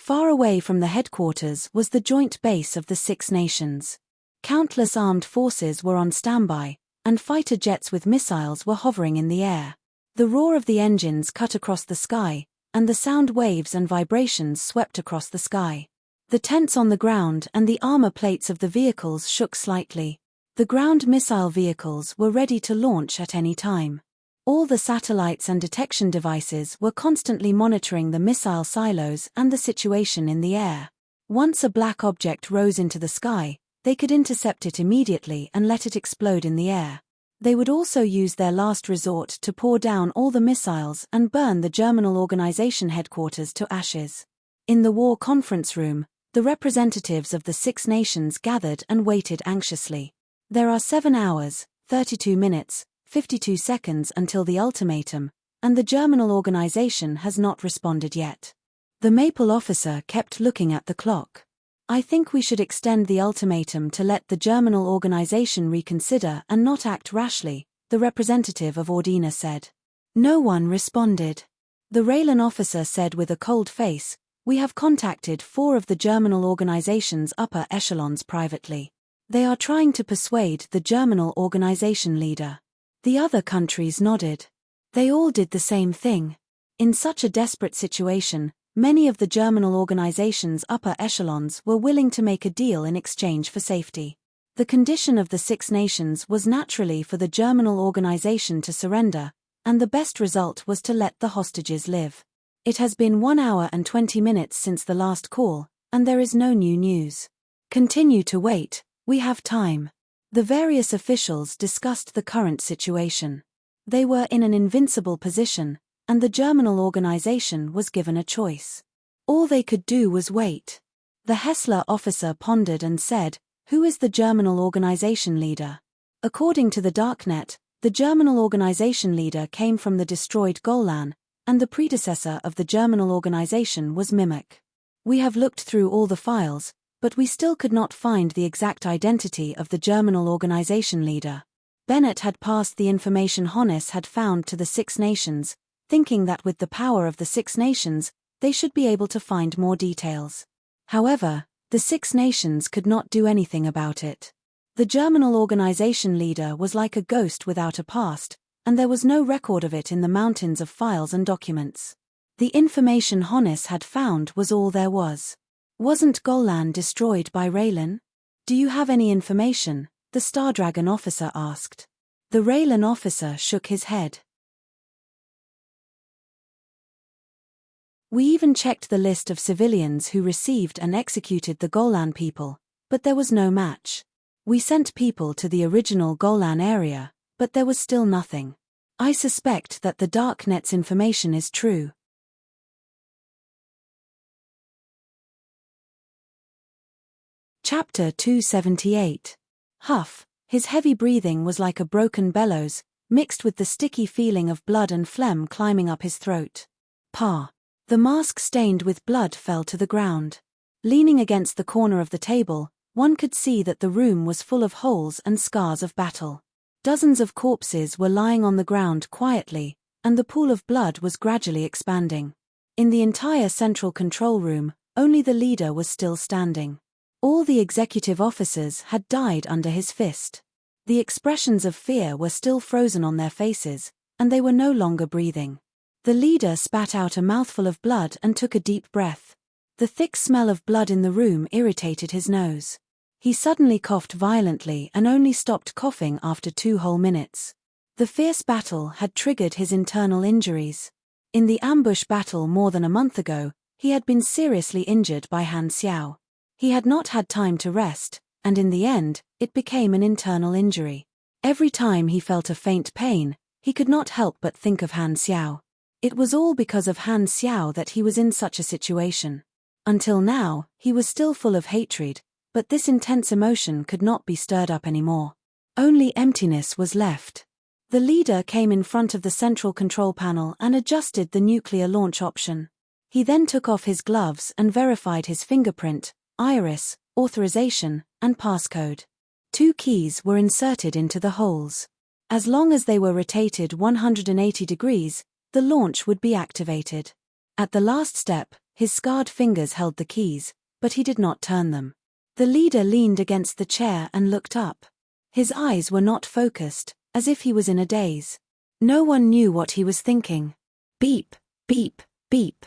S1: Far away from the headquarters was the joint base of the Six Nations. Countless armed forces were on standby, and fighter jets with missiles were hovering in the air. The roar of the engines cut across the sky, and the sound waves and vibrations swept across the sky. The tents on the ground and the armor plates of the vehicles shook slightly. The ground missile vehicles were ready to launch at any time. All the satellites and detection devices were constantly monitoring the missile silos and the situation in the air. Once a black object rose into the sky, they could intercept it immediately and let it explode in the air. They would also use their last resort to pour down all the missiles and burn the German organization headquarters to ashes. In the war conference room, the representatives of the Six Nations gathered and waited anxiously. There are 7 hours, 32 minutes, 52 seconds until the ultimatum, and the German organization has not responded yet. The Maple officer kept looking at the clock. I think we should extend the ultimatum to let the German organization reconsider and not act rashly, the representative of Ordina said. No one responded. The Raylan officer said with a cold face, "We have contacted 4 of the German organization's upper echelons privately. They are trying to persuade the German organization leader." The other countries nodded. They all did the same thing. In such a desperate situation, many of the German organization's upper echelons were willing to make a deal in exchange for safety. The condition of the Six Nations was naturally for the German organization to surrender, and the best result was to let the hostages live. It has been 1 hour and 20 minutes since the last call, and there is no new news. Continue to wait, we have time. The various officials discussed the current situation. They were in an invincible position, and the German organization was given a choice. All they could do was wait. The Hessler officer pondered and said, "Who is the German organization leader?" According to the Darknet, the German organization leader came from the destroyed Golan, and the predecessor of the German organization was Mimic. We have looked through all the files, but we still could not find the exact identity of the German organization leader. Bennett had passed the information Honnis had found to the Six Nations, thinking that with the power of the Six Nations, they should be able to find more details. However, the Six Nations could not do anything about it. The German organization leader was like a ghost without a past, and there was no record of it in the mountains of files and documents. The information Honnis had found was all there was. Wasn't Golan destroyed by Raylan? Do you have any information? The Star Dragon officer asked. The Raylan officer shook his head. We even checked the list of civilians who received and executed the Golan people, but there was no match. We sent people to the original Golan area, but there was still nothing. I suspect that the Darknet's information is true. Chapter 278. Huff. His heavy breathing was like a broken bellows, mixed with the sticky feeling of blood and phlegm climbing up his throat. Pa. The mask stained with blood fell to the ground. Leaning against the corner of the table, one could see that the room was full of holes and scars of battle. Dozens of corpses were lying on the ground quietly, and the pool of blood was gradually expanding. In the entire central control room, only the leader was still standing. All the executive officers had died under his fist. The expressions of fear were still frozen on their faces, and they were no longer breathing. The leader spat out a mouthful of blood and took a deep breath. The thick smell of blood in the room irritated his nose. He suddenly coughed violently and only stopped coughing after 2 whole minutes. The fierce battle had triggered his internal injuries. In the ambush battle more than a month ago, he had been seriously injured by Han Xiao. He had not had time to rest, and in the end, it became an internal injury. Every time he felt a faint pain, he could not help but think of Han Xiao. It was all because of Han Xiao that he was in such a situation. Until now, he was still full of hatred, but this intense emotion could not be stirred up anymore. Only emptiness was left. The leader came in front of the central control panel and adjusted the nuclear launch option. He then took off his gloves and verified his fingerprint, iris, authorization, and passcode. 2 keys were inserted into the holes. As long as they were rotated 180 degrees, the launch would be activated. At the last step, His scarred fingers held the keys, but he did not turn them. The leader leaned against the chair and looked up. His eyes were not focused, as if he was in a daze. No one knew what he was thinking. Beep, beep, beep.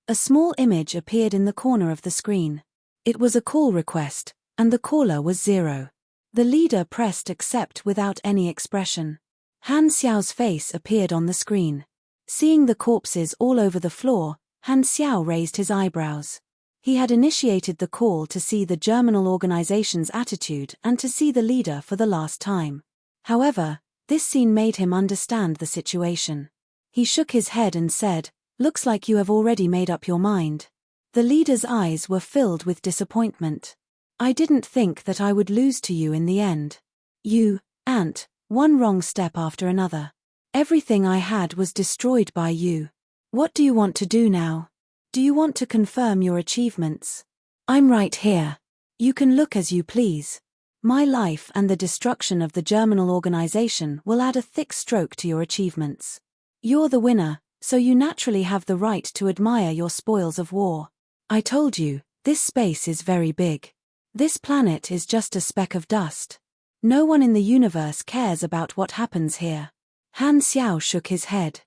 S1: A small image appeared in the corner of the screen. It was a call request, and the caller was 0. The leader pressed accept without any expression. Han Xiao's face appeared on the screen. Seeing the corpses all over the floor, Han Xiao raised his eyebrows. He had initiated the call to see the Germinal organization's attitude and to see the leader for the last time. However, this scene made him understand the situation. He shook his head and said, "Looks like you have already made up your mind." The leader's eyes were filled with disappointment. "I didn't think that I would lose to you in the end. You, Ant, one wrong step after another. Everything I had was destroyed by you. What do you want to do now? Do you want to confirm your achievements? I'm right here. You can look as you please. My life and the destruction of the Germinal organization will add a thick stroke to your achievements. You're the winner, so you naturally have the right to admire your spoils of war. I told you, this space is very big. This planet is just a speck of dust. No one in the universe cares about what happens here." Han Xiao shook his head.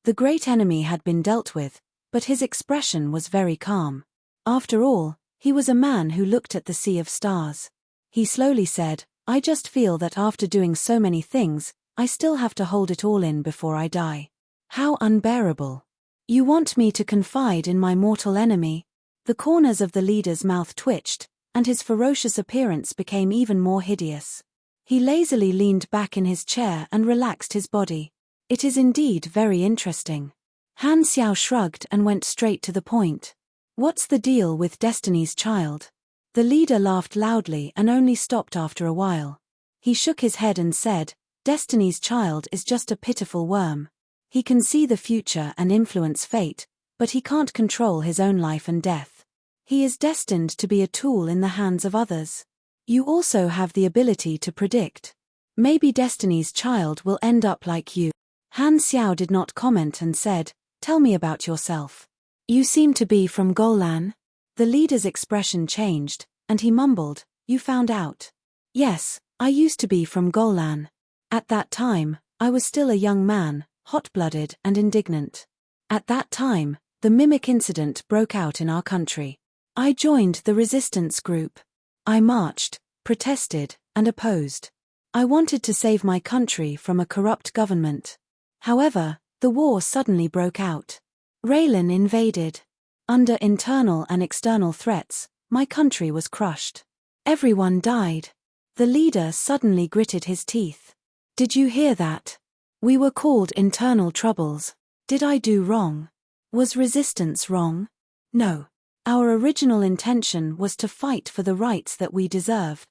S1: The great enemy had been dealt with, but his expression was very calm. After all, he was a man who looked at the sea of stars. He slowly said, "I just feel that after doing so many things, I still have to hold it all in before I die. How unbearable. You want me to confide in my mortal enemy?" The corners of the leader's mouth twitched, and his ferocious appearance became even more hideous. He lazily leaned back in his chair and relaxed his body. "It is indeed very interesting." Han Xiao shrugged and went straight to the point. "What's the deal with Destiny's Child?" The leader laughed loudly and only stopped after a while. He shook his head and said, "Destiny's Child is just a pitiful worm. He can see the future and influence fate, but he can't control his own life and death. He is destined to be a tool in the hands of others. You also have the ability to predict. Maybe Destiny's Child will end up like you." Han Xiao did not comment and said, "Tell me about yourself. You seem to be from Golan." The leader's expression changed, and he mumbled, "You found out?" "Yes, I used to be from Golan. At that time, I was still a young man, hot-blooded and indignant. At that time, the mimic incident broke out in our country. I joined the resistance group. I marched, protested, and opposed. I wanted to save my country from a corrupt government. However, the war suddenly broke out. Raylan invaded. Under internal and external threats, my country was crushed. Everyone died." The leader suddenly gritted his teeth. "Did you hear that? We were called internal troubles. Did I do wrong? Was resistance wrong? No. Our original intention was to fight for the rights that we deserve.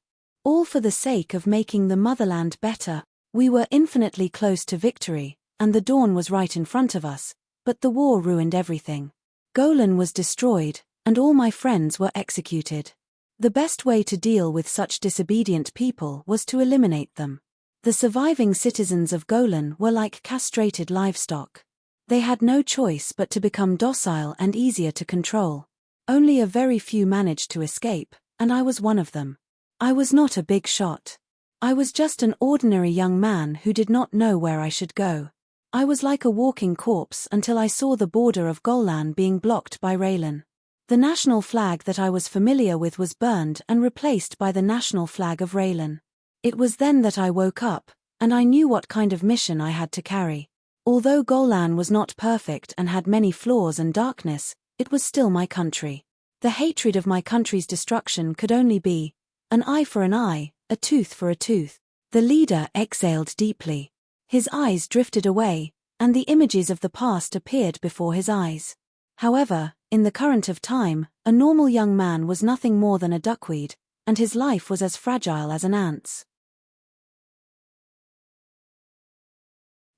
S1: All for the sake of making the motherland better. We were infinitely close to victory, and the dawn was right in front of us, but the war ruined everything. Golan was destroyed, and all my friends were executed. The best way to deal with such disobedient people was to eliminate them. The surviving citizens of Golan were like castrated livestock. They had no choice but to become docile and easier to control. Only a very few managed to escape, and I was one of them. I was not a big shot. I was just an ordinary young man who did not know where I should go. I was like a walking corpse until I saw the border of Golan being blocked by Raylan. The national flag that I was familiar with was burned and replaced by the national flag of Raylan. It was then that I woke up, and I knew what kind of mission I had to carry. Although Golan was not perfect and had many flaws and darkness, it was still my country. The hatred of my country's destruction could only be an eye for an eye, a tooth for a tooth." The leader exhaled deeply. His eyes drifted away, and the images of the past appeared before his eyes. However, in the current of time, a normal young man was nothing more than a duckweed, and his life was as fragile as an ant's.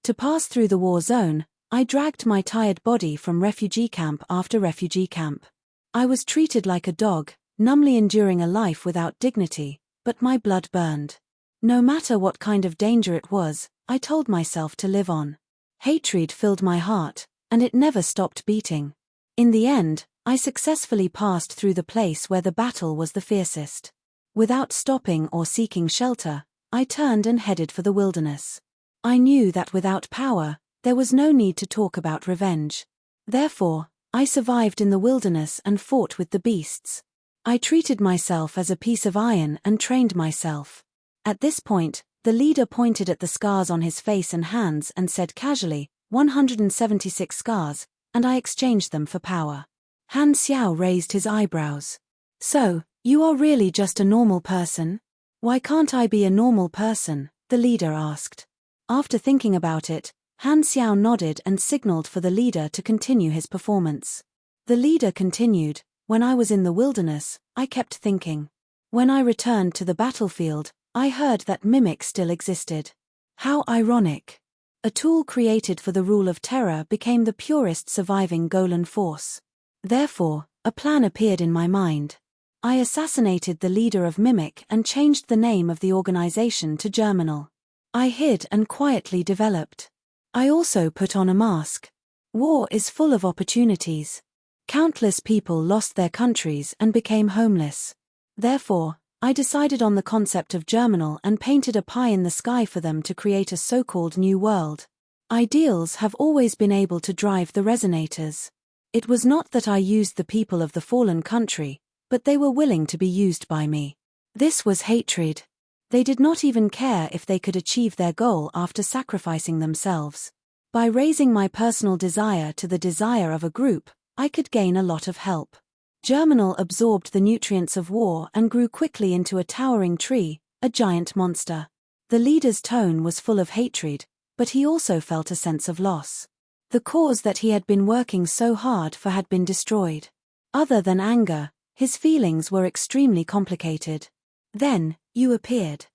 S1: To pass through the war zone, I dragged my tired body from refugee camp after refugee camp. I was treated like a dog, numbly enduring a life without dignity, but my blood burned. No matter what kind of danger it was, I told myself to live on. Hatred filled my heart, and it never stopped beating. In the end, I successfully passed through the place where the battle was the fiercest. Without stopping or seeking shelter, I turned and headed for the wilderness. I knew that without power, there was no need to talk about revenge. Therefore, I survived in the wilderness and fought with the beasts. I treated myself as a piece of iron and trained myself. At this point, the leader pointed at the scars on his face and hands and said casually, 176 scars, and I exchanged them for power. Han Xiao raised his eyebrows. So, you are really just a normal person? Why can't I be a normal person? The leader asked. After thinking about it, Han Xiao nodded and signaled for the leader to continue his performance. The leader continued, when I was in the wilderness, I kept thinking. When I returned to the battlefield, I heard that mimic still existed. How ironic. A tool created for the rule of terror became the purest surviving Golan force. Therefore, a plan appeared in my mind. I assassinated the leader of Mimic and changed the name of the organization to Germinal. I hid and quietly developed. I also put on a mask. War is full of opportunities. Countless people lost their countries and became homeless. Therefore, I decided on the concept of Germinal and painted a pie in the sky for them to create a so-called new world. Ideals have always been able to drive the resonators. It was not that I used the people of the fallen country, but they were willing to be used by me. This was hatred. They did not even care if they could achieve their goal after sacrificing themselves. By raising my personal desire to the desire of a group, I could gain a lot of help. Germinal absorbed the nutrients of war and grew quickly into a towering tree, a giant monster. The leader's tone was full of hatred, but he also felt a sense of loss. The cause that he had been working so hard for had been destroyed. Other than anger, his feelings were extremely complicated. Then, you appeared.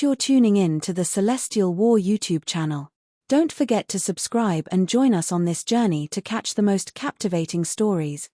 S1: You're tuning in to the Celestial War YouTube channel. Don't forget to subscribe and join us on this journey to catch the most captivating stories,